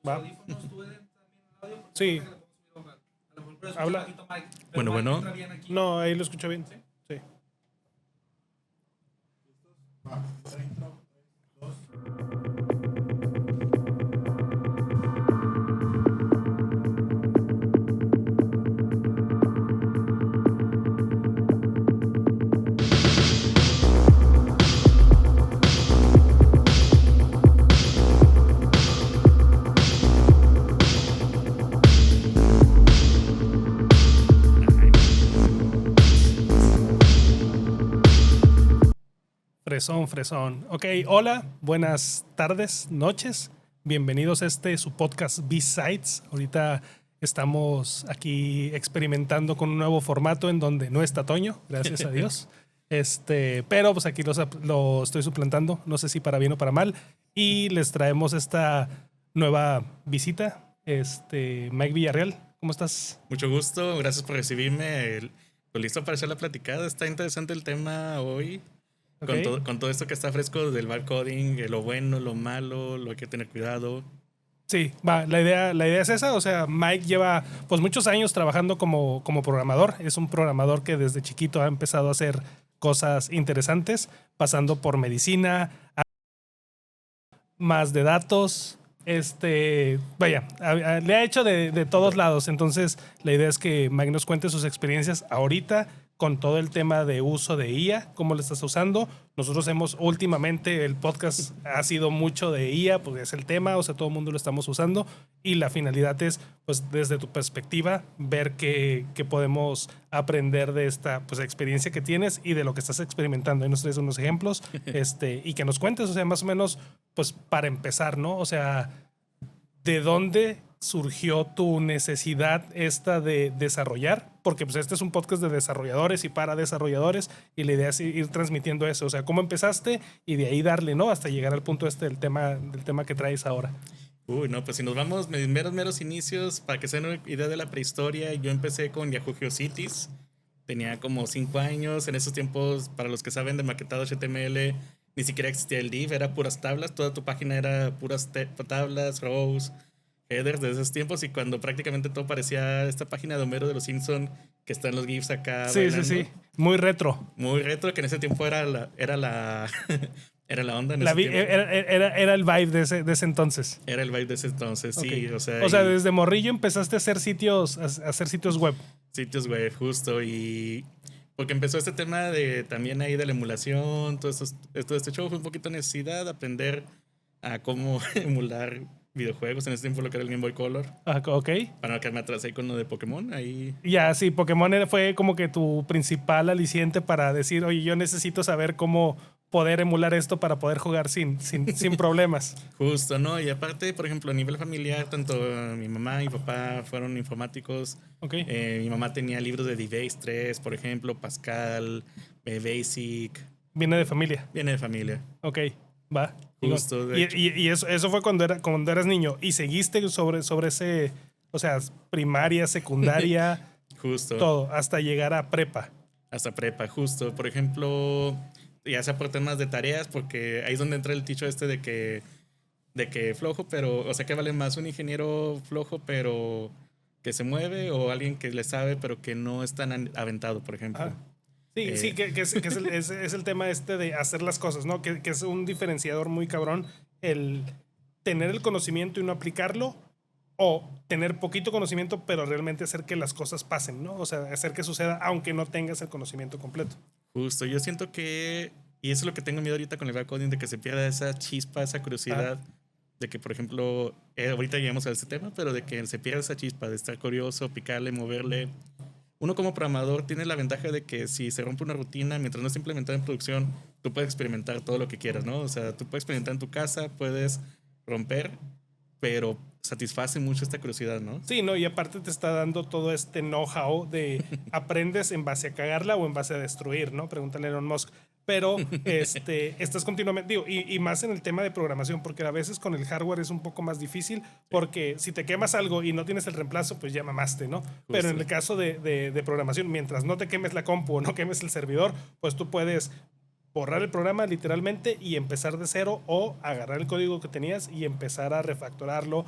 Va. Sí. Habla. Bueno. No, ahí lo escucho bien. Sí. Fresón. Ok, hola, buenas tardes, noches. Bienvenidos a su podcast B-Sides. Ahorita estamos aquí experimentando con un nuevo formato en donde no está Toño, gracias a Dios. Pero pues aquí lo estoy suplantando, no sé si para bien o para mal. Y les traemos esta nueva visita, Mike Villarreal. ¿Cómo estás? Mucho gusto, gracias por recibirme. Pues listo para hacer la platicada. Está interesante el tema hoy. Okay. Con todo esto que está fresco del vibe coding, lo bueno, lo malo, lo hay que tener cuidado. Sí, va, la idea es esa. O sea, Mike lleva pues muchos años trabajando como programador. Es un programador que desde chiquito ha empezado a hacer cosas interesantes, pasando por medicina, más de datos. Vaya, le ha hecho de todos lados. Entonces, la idea es que Mike nos cuente sus experiencias ahorita con todo el tema de uso de IA, cómo lo estás usando. Nosotros últimamente, el podcast ha sido mucho de IA, porque es el tema, o sea, todo el mundo lo estamos usando, y la finalidad es, pues, desde tu perspectiva, ver qué podemos aprender de esta, pues, experiencia que tienes y de lo que estás experimentando. Ahí nos traes unos ejemplos, y que nos cuentes, o sea, más o menos, pues, para empezar, ¿no? O sea, ¿de dónde surgió tu necesidad esta de desarrollar? Porque pues este es un podcast de desarrolladores y para desarrolladores, y la idea es ir transmitiendo eso. O sea, ¿cómo empezaste? Y de ahí darle, ¿no? Hasta llegar al punto del tema que traes ahora. No, pues si nos vamos meros inicios, para que se den una idea de la prehistoria, yo empecé con Yahoo Geocities. Tenía como 5 años. En esos tiempos, para los que saben de maquetado HTML, ni siquiera existía el div, era puras tablas. Toda tu página era puras tablas, rows, headers de esos tiempos. Y cuando prácticamente todo parecía esta página de Homero de los Simpson, que están los GIFs acá sí, bailando. Sí. Muy retro. Muy retro, que en ese tiempo era la era la onda en ese tiempo. Era el vibe de ese entonces. Era el vibe de ese entonces, okay. Sí. O sea, desde morrillo empezaste a hacer sitios web. Sitios web, justo. Y porque empezó este tema de también ahí de la emulación, todo este show fue un poquito necesidad de aprender a cómo emular videojuegos. En ese tiempo lo que era el Game Boy Color. Ok. Para que me atrasé con lo de Pokémon. Ahí. Ya, sí, Pokémon fue como que tu principal aliciente para decir, oye, yo necesito saber cómo poder emular esto para poder jugar sin problemas. Justo, ¿no? Y aparte, por ejemplo, a nivel familiar, tanto mi mamá y mi papá fueron informáticos. Okay. Mi mamá tenía libros de DBase 3, por ejemplo, Pascal, Basic. Viene de familia. Ok, va. Justo. Y eso fue cuando eras niño. ¿Y seguiste sobre ese, o sea, primaria, secundaria? Justo. Todo, hasta llegar a prepa. Hasta prepa, justo. Por ejemplo, ya sea por temas de tareas, porque ahí es donde entra el dicho de que flojo, pero, o sea, que vale más un ingeniero flojo, pero que se mueve, o alguien que le sabe, pero que no es tan aventado, por ejemplo. Ajá. Sí, que es el tema de hacer las cosas, ¿no? Que es un diferenciador muy cabrón el tener el conocimiento y no aplicarlo, o tener poquito conocimiento pero realmente hacer que las cosas pasen, ¿no? O sea, hacer que suceda aunque no tengas el conocimiento completo. Justo, yo siento que, y eso es lo que tengo miedo ahorita con el vibe coding, de que se pierda esa chispa, esa curiosidad, de que, por ejemplo, ahorita llegamos a este tema, pero de que se pierda esa chispa de estar curioso, picarle, moverle. Uno como programador tiene la ventaja de que si se rompe una rutina, mientras no esté implementada en producción, tú puedes experimentar todo lo que quieras, ¿no? O sea, tú puedes experimentar en tu casa, puedes romper, pero satisface mucho esta curiosidad, ¿no? Sí, no, y aparte te está dando todo este know-how de aprendes en base a cagarla o en base a destruir, ¿no? Pregúntale a Elon Musk. Pero estás continuamente, digo, y más en el tema de programación, porque a veces con el hardware es un poco más difícil, porque si te quemas algo y no tienes el reemplazo, pues ya mamaste, ¿no? Justo. Pero en el caso de programación, mientras no te quemes la compu o no quemes el servidor, pues tú puedes borrar el programa literalmente y empezar de cero, o agarrar el código que tenías y empezar a refactorarlo,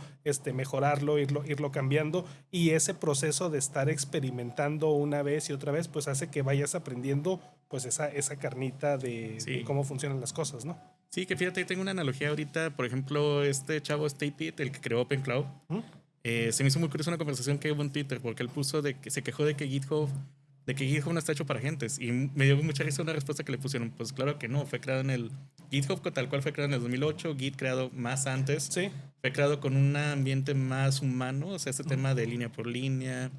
mejorarlo, irlo cambiando, y ese proceso de estar experimentando una vez y otra vez pues hace que vayas aprendiendo pues esa carnita de cómo funcionan las cosas, ¿no? Sí, que fíjate, tengo una analogía ahorita, por ejemplo, este chavo Stay Pete, el que creó OpenCloud, se me hizo muy curiosa una conversación que hubo en Twitter, porque él puso se quejó de que GitHub no está hecho para agentes. Y me dio mucha risa una respuesta que le pusieron. Pues claro que no, fue creado en el GitHub tal cual fue creado en el 2008, Git creado más antes. Sí. Fue creado con un ambiente más humano, o sea, este tema de línea por línea.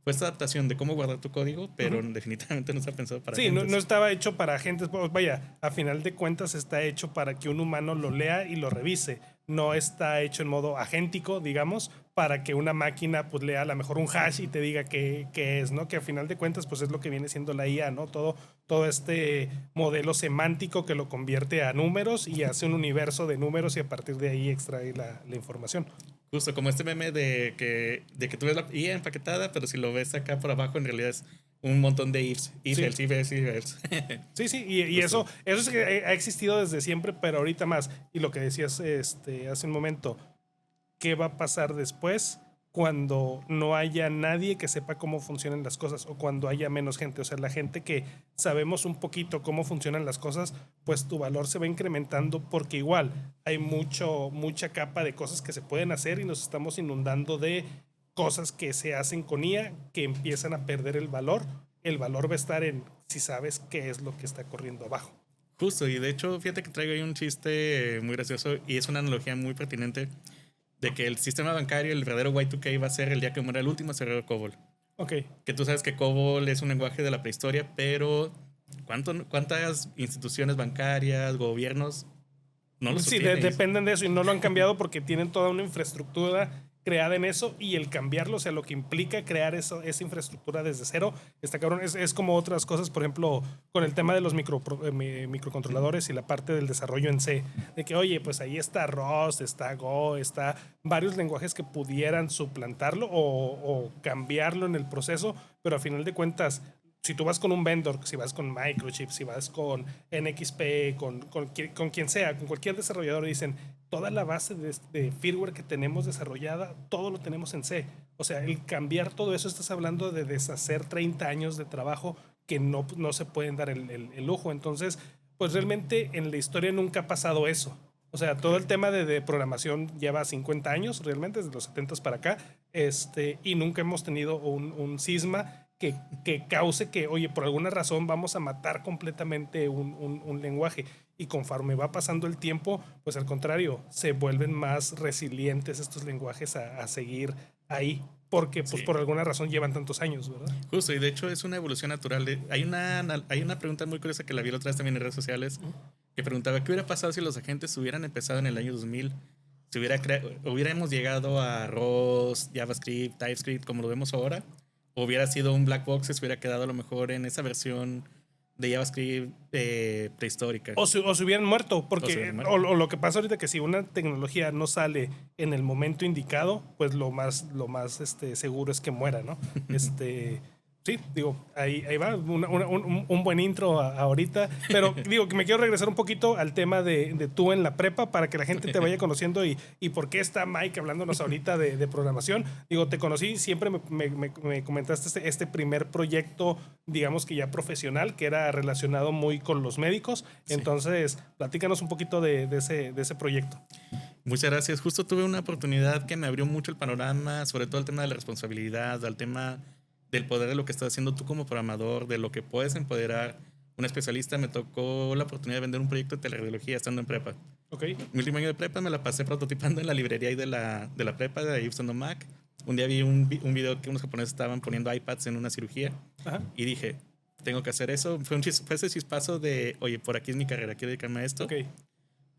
Fue esta adaptación de cómo guardar tu código, pero definitivamente no está pensado para agentes. Sí, no estaba hecho para agentes. Pues vaya, a final de cuentas está hecho para que un humano lo lea y lo revise. No está hecho en modo agéntico, digamos, para que una máquina pues lea a lo mejor un hash y te diga qué es, ¿no? Que a final de cuentas pues es lo que viene siendo la IA, ¿no? Todo este modelo semántico que lo convierte a números y hace un universo de números y a partir de ahí extrae la información. Justo como este meme de que tú ves la IA empaquetada, pero si lo ves acá por abajo en realidad es un montón de ifs, if, Sí. else, if, else, if, else. Sí, y eso es que ha existido desde siempre, pero ahorita más. Y lo que decías hace un momento, ¿qué va a pasar después cuando no haya nadie que sepa cómo funcionan las cosas o cuando haya menos gente? O sea, la gente que sabemos un poquito cómo funcionan las cosas, pues tu valor se va incrementando porque igual hay mucha capa de cosas que se pueden hacer y nos estamos inundando de cosas que se hacen con IA que empiezan a perder el valor. El valor va a estar en si sabes qué es lo que está corriendo abajo. Justo, y de hecho, fíjate que traigo ahí un chiste muy gracioso y es una analogía muy pertinente de que el sistema bancario, el verdadero Y2K, va a ser el día que muera el último cerrero COBOL. Ok. Que tú sabes que COBOL es un lenguaje de la prehistoria, pero ¿cuántas instituciones bancarias, gobiernos no lo sostienen? Sí, dependen de eso y no lo han cambiado porque tienen toda una infraestructura creada en eso y el cambiarlo, o sea, lo que implica crear esa infraestructura desde cero, está cabrón. Es como otras cosas, por ejemplo, con el tema de los microcontroladores y la parte del desarrollo en C, de que, oye, pues ahí está Rust, está Go, está varios lenguajes que pudieran suplantarlo o cambiarlo en el proceso, pero a final de cuentas, si tú vas con un vendor, si vas con Microchip, si vas con NXP, con quien sea, con cualquier desarrollador, dicen, toda la base de firmware que tenemos desarrollada, todo lo tenemos en C. O sea, el cambiar todo eso, estás hablando de deshacer 30 años de trabajo que no se pueden dar el lujo. Entonces, pues realmente en la historia nunca ha pasado eso. O sea, todo el tema de programación lleva 50 años, realmente, desde los 70 para acá, y nunca hemos tenido un cisma que cause que, oye, por alguna razón vamos a matar completamente un lenguaje. Y conforme va pasando el tiempo, pues al contrario, se vuelven más resilientes estos lenguajes a seguir ahí. Porque pues por alguna razón llevan tantos años, ¿verdad? Justo, y de hecho es una evolución natural. Hay una pregunta muy curiosa que la vi la otra vez también en redes sociales, que preguntaba, ¿qué hubiera pasado si los agentes hubieran empezado en el año 2000? Si hubiéramos llegado a Rust, JavaScript, TypeScript, como lo vemos ahora, o hubiera sido un black box, se hubiera quedado a lo mejor en esa versión de JavaScript prehistórica. O se hubieran muerto, porque o lo que pasa ahorita que si una tecnología no sale en el momento indicado, pues lo más seguro es que muera, ¿no? Sí, digo, ahí va, un buen intro ahorita, pero digo que me quiero regresar un poquito al tema de tú en la prepa para que la gente te vaya conociendo y por qué está Mike hablándonos ahorita de programación. Digo, te conocí, siempre me comentaste este primer proyecto, digamos que ya profesional, que era relacionado muy con los médicos. Sí. Entonces, platícanos un poquito de ese proyecto. Muchas gracias. Justo tuve una oportunidad que me abrió mucho el panorama, sobre todo el tema de la responsabilidad, al tema del poder de lo que estás haciendo tú como programador, de lo que puedes empoderar un especialista. Me tocó la oportunidad de vender un proyecto de teleradiología estando en prepa. Okay. Mi último año de prepa me la pasé prototipando en la librería ahí de la prepa, de ahí usando Mac. Un día vi un video que unos japoneses estaban poniendo iPads en una cirugía. Ajá. Y dije, tengo que hacer eso. Fue ese chispazo de, oye, por aquí es mi carrera, quiero dedicarme a esto. Okay.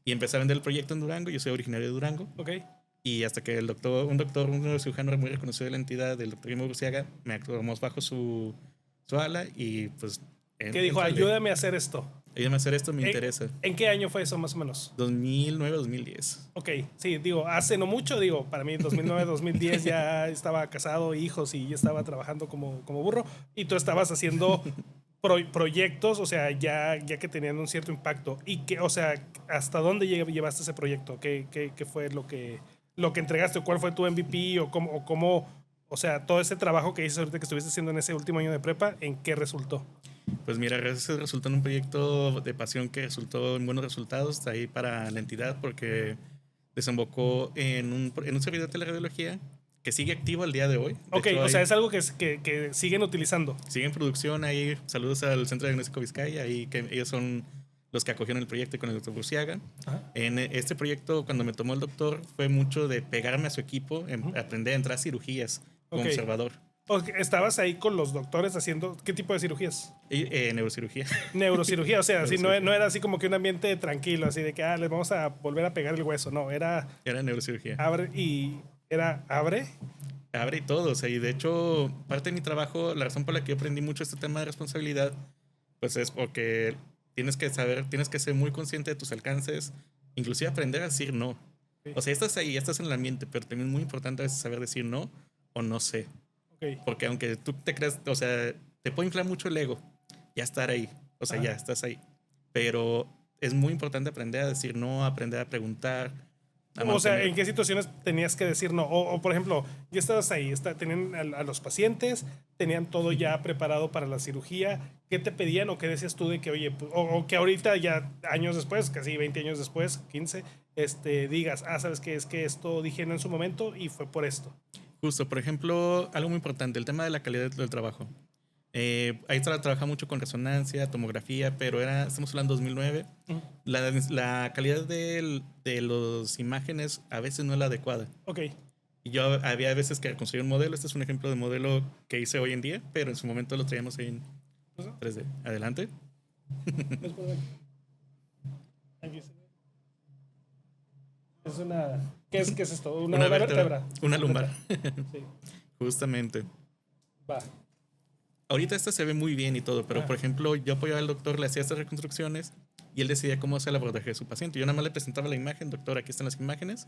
Y empecé a vender el proyecto en Durango. Yo soy originario de Durango. Okay. Y hasta que un cirujano muy reconocido de la entidad, del doctor Guillermo Burciaga, me actuamos bajo su ala y pues... ¿Qué dijo? Ayúdame a hacer esto. Ayúdame a hacer esto, me interesa. ¿En qué año fue eso más o menos? 2009, 2010. Ok, sí, digo, hace no mucho, para mí 2009, 2010 ya estaba casado, hijos y ya estaba trabajando como burro y tú estabas haciendo proyectos, o sea, ya que tenían un cierto impacto. Y que, o sea, ¿hasta dónde llevaste ese proyecto? ¿Qué fue lo que entregaste? ¿Cuál fue tu MVP? O sea, todo ese trabajo que dices ahorita que estuviste haciendo en ese último año de prepa, ¿en qué resultó? Pues mira, gracias resultó en un proyecto de pasión que resultó en buenos resultados ahí para la entidad porque desembocó en un servidor de teleradiología que sigue activo al día de hoy. De Ok, hecho, o sea, hay, es algo que siguen utilizando. sigue en producción ahí. Saludos al Centro de Diagnóstico Vizcaya, ahí que ellos son los que acogieron el proyecto con el doctor Burciaga. Ajá. En este proyecto, cuando me tomó el doctor, fue mucho de pegarme a su equipo, aprender a entrar a cirugías como Ok. observador. Estabas ahí con los doctores haciendo ¿qué tipo de cirugías? Neurocirugía. Neurocirugía, o sea, así no, Neurocirugía. no era así como que un ambiente tranquilo, así de que les vamos a volver a pegar el hueso, no, era Era neurocirugía. abre. Abre y todo, o sea, y de hecho, parte de mi trabajo, la razón por la que yo aprendí mucho este tema de responsabilidad, pues es porque tienes que ser muy consciente de tus alcances, inclusive aprender a decir no. Ok. O sea, estás ahí, estás en el ambiente, pero también es muy importante a veces saber decir no o no sé. Ok. Porque aunque tú te creas, o sea, te puede inflar mucho el ego, ya estar ahí, o sea, Ajá. ya estás ahí. Pero es muy importante aprender a decir no, aprender a preguntar, a O sea, mantener. ¿en qué situaciones tenías que decir no? Por ejemplo, ya estabas ahí, tenían a los pacientes, tenían todo ya preparado para la cirugía. ¿Qué te pedían o qué decías tú de que, oye, o que ahorita ya años después, casi 20 años después, 15, digas, sabes qué, es que esto dijeron en su momento y fue por esto? Justo, por ejemplo, algo muy importante, el tema de la calidad del trabajo. Ahí trabaja mucho con resonancia, tomografía, pero estamos hablando de 2009. Ujú. La calidad de las imágenes a veces no es la adecuada. Ok. Y yo había veces que construí un modelo, este es un ejemplo de modelo que hice hoy en día, pero en su momento lo traíamos en ¿Eso? 3D. Adelante. Es por aquí. Aquí se ve. Es una. ¿Qué es esto? Una vértebra. Una lumbar. Sí. Justamente. Va. Ahorita esta se ve muy bien y todo, pero Ah. por ejemplo, yo apoyaba al doctor, le hacía estas reconstrucciones y él decidía cómo hacer el abordaje de su paciente. Yo nada más le presentaba la imagen, doctor, aquí están las imágenes,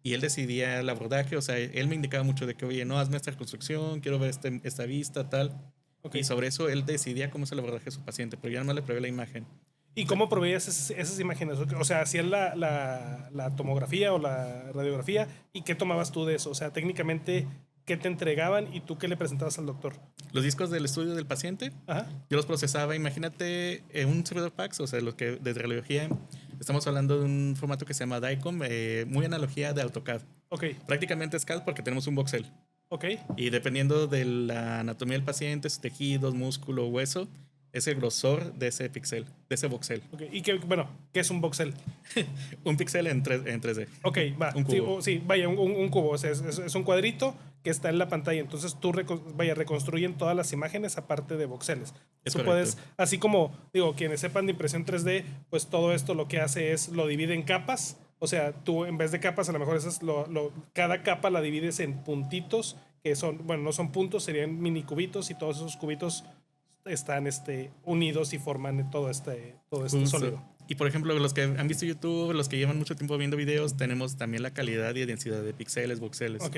y él decidía el abordaje, o sea, él me indicaba mucho de que, oye, no, hazme esta reconstrucción, quiero ver esta vista, tal. Ok. Y sobre eso él decidía cómo hacer el abordaje de su paciente, pero yo nada más le probé la imagen. ¿Y cómo proveías esas imágenes? O sea, ¿hacían la tomografía o la radiografía? ¿Y qué tomabas tú de eso? O sea, técnicamente, ¿qué te entregaban y tú qué le presentabas al doctor? Los discos del estudio del paciente, Ajá. yo los procesaba, imagínate un servidor PACS, o sea, los que de radiología, estamos hablando de un formato que se llama DICOM, muy analogía de AutoCAD. Ok. Prácticamente es CAD porque tenemos un voxel. Ok. Y dependiendo de la anatomía del paciente, sus tejidos, músculo, hueso, es el grosor de ese píxel, de ese voxel. Ok. ¿Y qué es un voxel? Un píxel en 3D. Ok, va. Un cubo. Sí, vaya, un cubo. O sea, es un cuadrito que está en la pantalla. Entonces tú, reconstruyen todas las imágenes aparte de voxeles. Es Tú correcto. puedes, así como, digo, quienes sepan de impresión 3D, pues todo esto lo que hace es lo divide en capas. O sea, tú en vez de capas, a lo mejor cada capa la divides en puntitos, que son, bueno, no son puntos, serían mini cubitos y todos esos cubitos están unidos y forman todo este Justo. sólido. Y por ejemplo, los que han visto YouTube, los que llevan mucho tiempo viendo videos, tenemos también la calidad y densidad de píxeles, voxeles. Ok.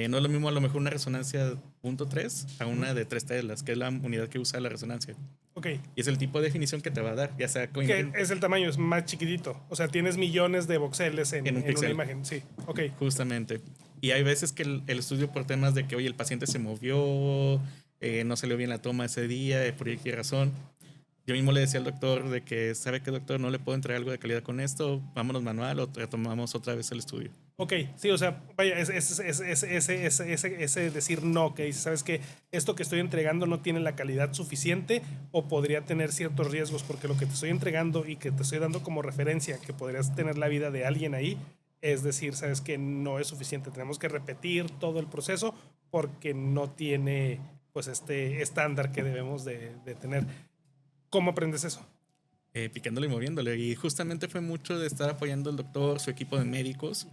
No es lo mismo a lo mejor una resonancia 0.3 a una de 3 telas, que es la unidad que usa la resonancia. Ok. Y es el tipo de definición que te va a dar, ya sea con Que es el tamaño, es más chiquitito. O sea, tienes millones de voxeles en un una píxel. imagen. Sí, ok. Justamente. Y hay veces que el estudio por temas de que, oye, el paciente se movió, no salió bien la toma ese día, por cualquier razón. Yo mismo le decía al doctor de que, ¿sabe qué, doctor? No le puedo entregar algo de calidad con esto, vámonos manual o retomamos otra vez el estudio. Ok, sí, o sea, vaya, ese decir no, que dice, ¿sabes qué? Esto que estoy entregando no tiene la calidad suficiente o podría tener ciertos riesgos porque lo que te estoy entregando y que te estoy dando como referencia que podrías tener la vida de alguien ahí, es decir, ¿sabes qué? No es suficiente. Tenemos que repetir todo el proceso porque no tiene, pues, este estándar que debemos de tener. ¿Cómo aprendes eso? Picándole y moviéndole. Y justamente fue mucho de estar apoyando al doctor, su equipo de médicos.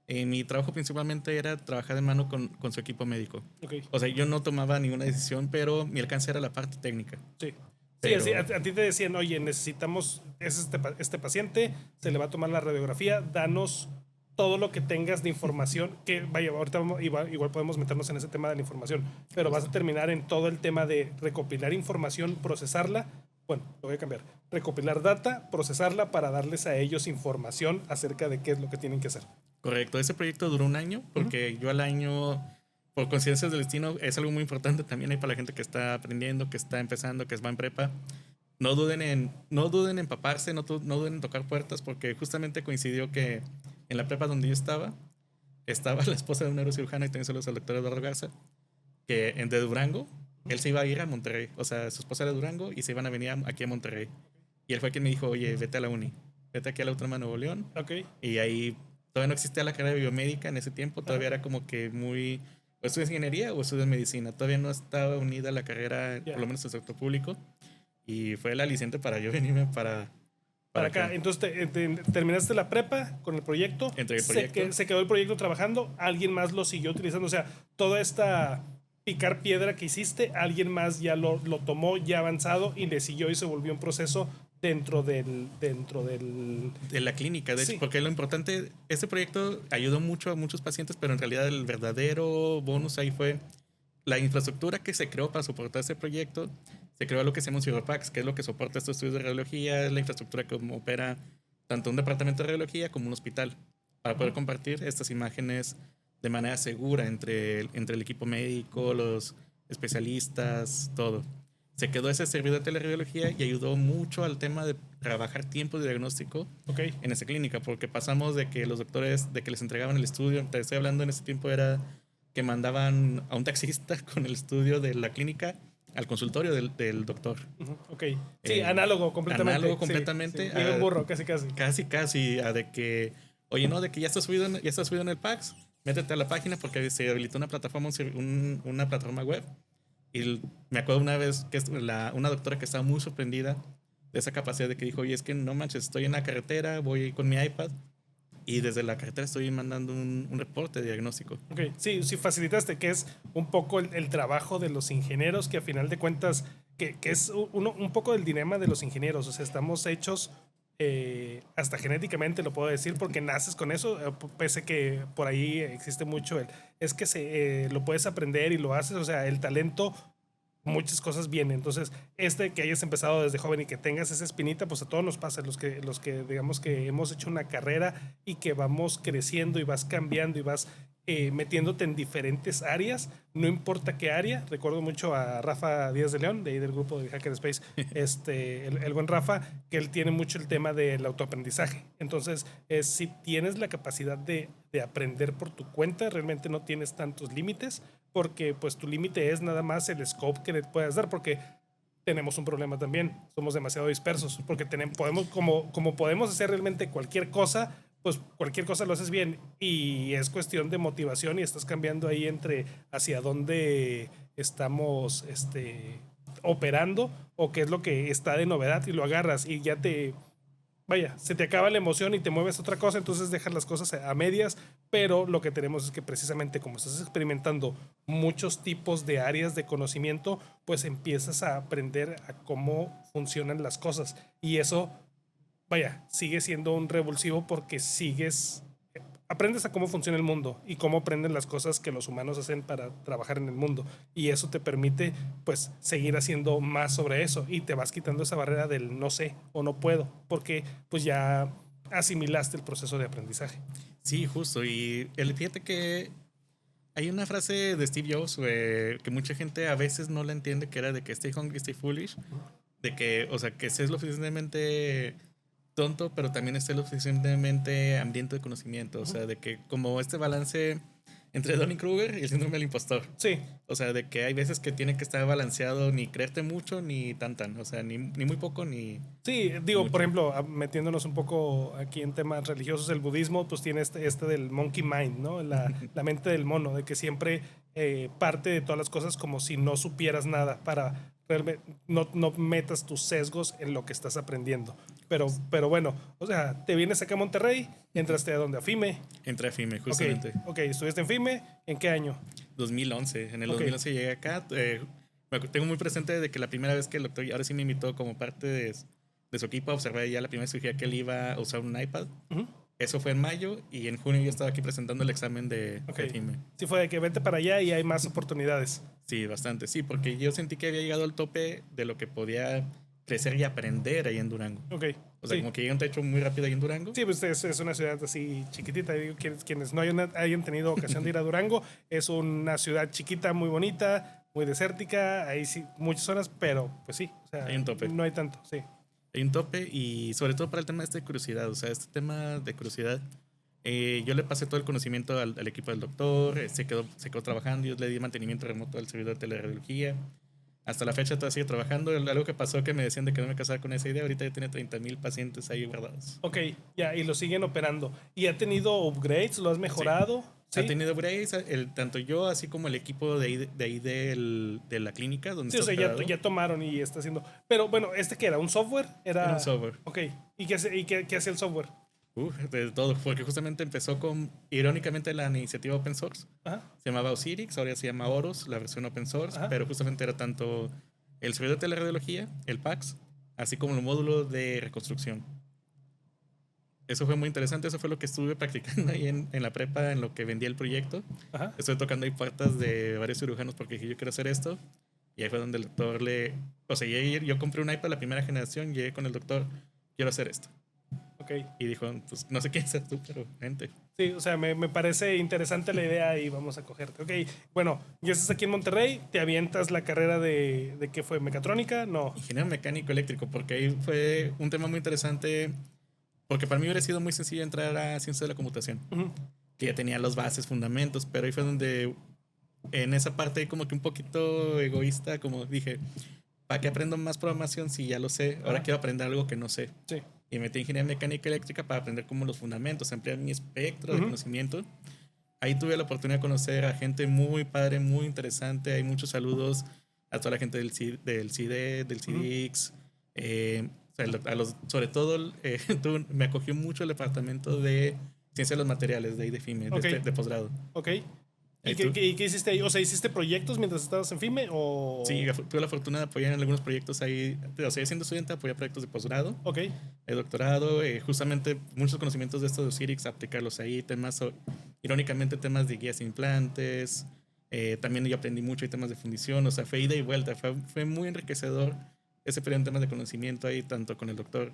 Mi trabajo principalmente era trabajar de mano con su equipo médico. Ok. O sea, yo no tomaba ninguna decisión, pero mi alcance era la parte técnica. Sí. Pero- Sí, a ti te decían, oye, necesitamos, este paciente, se le va a tomar la radiografía, danos todo lo que tengas de información, que vaya, ahorita igual podemos meternos en ese tema de la información, pero vas a terminar en todo el tema de recopilar información, procesarla. Bueno, lo voy a cambiar. Recopilar data, procesarla para darles a ellos información acerca de qué es lo que tienen que hacer. Correcto, ese proyecto duró un año porque yo al año, por coincidencias del destino, es algo muy importante también ahí para la gente que está aprendiendo, que está empezando, que va en prepa. No duden en empaparse, no duden en tocar puertas, porque justamente coincidió que en la prepa donde yo estaba la esposa de un neurocirujano, y también saludos al doctor Eduardo Garza, que de Durango, él se iba a ir a Monterrey. O sea, su esposa era de Durango y se iban a venir aquí a Monterrey. Y él fue quien me dijo, oye, vete a la uni, vete aquí a la Autónoma de Nuevo León. Ok. Y ahí todavía no existía la carrera de biomédica en ese tiempo, todavía era como que muy... O estudias ingeniería o estudias medicina, todavía no estaba unida la carrera, por lo menos en el sector público. Y fue el aliciente para yo venirme para acá. Entonces terminaste la prepa con el proyecto. Entre el proyecto. Se quedó el proyecto trabajando. Alguien más lo siguió utilizando. O sea, toda esta picar piedra que hiciste, alguien más ya lo tomó, ya avanzado, y le siguió y se volvió un proceso dentro del de la clínica, de hecho, porque lo importante, este proyecto ayudó mucho a muchos pacientes, pero en realidad el verdadero bonus ahí fue la infraestructura que se creó para soportar este proyecto. Se creó lo que se llama un Cyberpax, que es lo que soporta estos estudios de radiología, es la infraestructura que opera tanto un departamento de radiología como un hospital, para poder compartir estas imágenes de manera segura entre el equipo médico, los especialistas, todo. Se quedó ese servidor de teleradiología y ayudó mucho al tema de trabajar tiempo de diagnóstico en esa clínica, porque pasamos de que los doctores, de que les entregaban el estudio, te estoy hablando en ese tiempo era que mandaban a un taxista con el estudio de la clínica al consultorio del doctor. Ok. Sí, análogo completamente. Análogo completamente. Sí. Y un burro, casi. Casi, a de que, oye, no, de que ya está subido en el PAX, métete a la página porque se habilitó una plataforma, una plataforma web. Y me acuerdo una vez que una doctora que estaba muy sorprendida de esa capacidad de que dijo, oye, es que no manches, estoy en la carretera, voy con mi iPad y desde la carretera estoy mandando un reporte de diagnóstico. Ok, sí, facilitaste, que es un poco el trabajo de los ingenieros, que a final de cuentas, que es un poco del dilema de los ingenieros. O sea, estamos hechos, hasta genéticamente lo puedo decir, porque naces con eso, pese que por ahí existe mucho es que lo puedes aprender y lo haces. O sea, el talento, muchas cosas vienen. Entonces, que hayas empezado desde joven y que tengas esa espinita, pues a todos nos pasa, los que digamos que hemos hecho una carrera y que vamos creciendo y vas cambiando y vas metiéndote en diferentes áreas, no importa qué área. Recuerdo mucho a Rafa Díaz de León, de ahí del grupo de Hacker Space, el buen Rafa, que él tiene mucho el tema del autoaprendizaje. Entonces, si tienes la capacidad de aprender por tu cuenta, realmente no tienes tantos límites, porque pues tu límite es nada más el scope que le puedas dar, porque tenemos un problema también, somos demasiado dispersos, porque podemos, como podemos hacer realmente cualquier cosa, pues cualquier cosa lo haces bien, y es cuestión de motivación, y estás cambiando ahí entre hacia dónde estamos operando, o qué es lo que está de novedad, y lo agarras y ya se te acaba la emoción y te mueves a otra cosa, entonces dejas las cosas a medias. Pero lo que tenemos es que precisamente como estás experimentando muchos tipos de áreas de conocimiento, pues empiezas a aprender a cómo funcionan las cosas, y eso, sigue siendo un revulsivo, porque aprendes a cómo funciona el mundo y cómo aprenden las cosas que los humanos hacen para trabajar en el mundo, y eso te permite pues seguir haciendo más sobre eso, y te vas quitando esa barrera del no sé o no puedo, porque pues ya asimilaste el proceso de aprendizaje. Sí, justo. Y fíjate que hay una frase de Steve Jobs que mucha gente a veces no la entiende, que era de que stay hungry, stay foolish, de que, o sea, que seas lo suficientemente tonto, pero también esté lo suficientemente hambriento de conocimiento. O sea, de que como este balance entre Dunning-Kruger y el síndrome del impostor. Sí. O sea, de que hay veces que tiene que estar balanceado, ni creerte mucho, ni tan. O sea, ni muy poco, ni... Sí, digo, mucho. por ejemplo, metiéndonos un poco aquí en temas religiosos, el budismo pues tiene este del monkey mind, ¿no? La mente del mono, de que siempre parte de todas las cosas como si no supieras nada, para realmente no metas tus sesgos en lo que estás aprendiendo. Pero bueno, o sea, te vienes acá a Monterrey, entraste a donde, a FIME. Entré a FIME, justamente. Ok, estuviste en FIME, ¿en qué año? 2011. En el 2011 llegué acá. Tengo muy presente de que la primera vez que el doctor ahora sí me invitó como parte de su equipo a observar ya la primera cirugía que él iba a usar un iPad. Eso fue en mayo y en junio yo estaba aquí presentando el examen Ok. de FIME. Sí, fue de que vete para allá y hay más oportunidades. Sí, bastante, sí, porque yo sentí que había llegado al tope de lo que podía crecer y aprender ahí en Durango. Ok. O sea, Sí. como que llegué a un techo muy rápido ahí en Durango. Sí, pues es una ciudad así chiquitita. Digo, quienes no hayan tenido ocasión de ir a Durango, es una ciudad chiquita, muy bonita, muy desértica. Ahí sí, muchas zonas, pero pues sí, o sea, Hay un tope. no hay tanto, sí. Hay un tope y sobre todo para el tema este de curiosidad. O sea, este tema de curiosidad, yo le pasé todo el conocimiento al equipo del doctor, se quedó trabajando, yo le di mantenimiento remoto al servidor de teleradiología. Hasta la fecha todavía sigue trabajando. Algo que pasó que me decían de que no me casara con esa idea, ahorita ya tiene 30,000 pacientes ahí guardados. Ok, ya, y lo siguen operando. ¿Y ha tenido upgrades? ¿Lo has mejorado? Ha Sí. tenido upgrades, tanto yo así como el equipo de ahí de la clínica donde Sí, o está sea, ya, operado. ya tomaron y está haciendo. Pero bueno, ¿este qué era? ¿Un software? Era un software. Ok. ¿Y qué hace el software? De todo, porque justamente empezó con, irónicamente, la iniciativa open source. Ajá. Se llamaba Osirix, ahora se llama Horus, la versión open source, Ajá. pero justamente era tanto el servidor de teleradiología, el PACS, así como el módulo de reconstrucción. Eso fue muy interesante, eso fue lo que estuve practicando ahí en la prepa, en lo que vendía el proyecto. Ajá. Estuve tocando ahí puertas de varios cirujanos porque dije, yo quiero hacer esto. Y ahí fue donde el doctor o sea, yo compré un iPad de la primera generación, llegué con el doctor, quiero hacer esto. Ok. Y dijo, pues no sé quién seas tú, pero vente. Sí, o sea, me parece interesante la idea y vamos a cogerte. Ok, bueno, ya estás aquí en Monterrey, te avientas la carrera de ¿qué fue? ¿Mecatrónica? No. Ingeniero mecánico eléctrico, porque ahí fue un tema muy interesante, porque para mí hubiera sido muy sencillo entrar a ciencia de la computación, Ujú. que ya tenía los bases, fundamentos, pero ahí fue donde en esa parte como que un poquito egoísta, como dije, ¿para qué aprendo más programación si ya lo sé? Ahora Ajá. quiero aprender algo que no sé. Sí. Y metí ingeniería mecánica eléctrica para aprender como los fundamentos, ampliar mi espectro de Ujú. conocimiento. Ahí tuve la oportunidad de conocer a gente muy padre, muy interesante. Hay muchos saludos a toda la gente del CIDE, del Ujú. CIDIX. O sea, sobre todo, me acogió mucho el departamento de ciencia de los materiales de ahí de FIME, Ok. de posgrado. Ok. ¿Y Ahí qué hiciste ahí? O sea, ¿hiciste proyectos mientras estabas en FIME o...? sí, tuve la fortuna de apoyar en algunos proyectos ahí. O sea, siendo estudiante, apoyé proyectos de posgrado, Ok. de doctorado, justamente muchos conocimientos de estos de CIRIX, aplicarlos ahí, irónicamente temas de guías e implantes, también yo aprendí mucho de temas de fundición, o sea, fue ida y vuelta, fue muy enriquecedor ese periodo en temas de conocimiento ahí, tanto con el doctor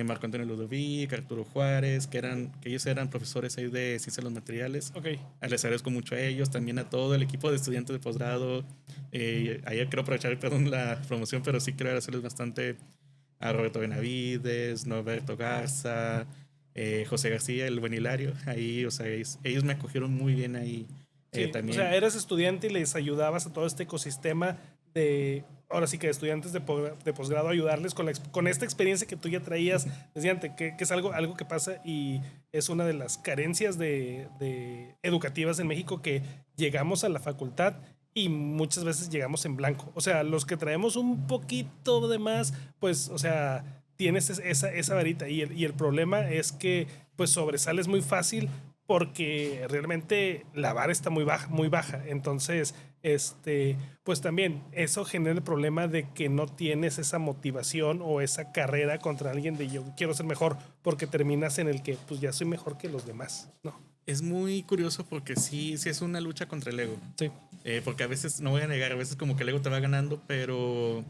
Marco Antonio Ludovic, Arturo Juárez, que ellos eran profesores ahí de ciencia de los materiales. Ok. Les agradezco mucho a ellos, también a todo el equipo de estudiantes de posgrado. Ahí quiero aprovechar, perdón, la promoción, pero sí quiero agradecerles bastante a Roberto Benavides, Norberto Garza, José García, el buen Hilario. Ahí, o sea, ellos me acogieron muy bien ahí Sí, o también. sea, eres estudiante y les ayudabas a todo este ecosistema de, ahora sí que de estudiantes de posgrado, ayudarles con esta experiencia que tú ya traías desde antes, que es algo que pasa y es una de las carencias de educativas en México, que llegamos a la facultad y muchas veces llegamos en blanco. O sea, los que traemos un poquito de más, pues, o sea, tienes esa varita y el problema es que pues sobresales muy fácil porque realmente la vara está muy baja, muy baja. Entonces, pues también eso genera el problema de que no tienes esa motivación o esa carrera contra alguien de yo quiero ser mejor, porque terminas en el que pues ya soy mejor que los demás, ¿no? Es muy curioso porque sí es una lucha contra el ego. Sí. Porque a veces, no voy a negar, a veces como que el ego te va ganando, pero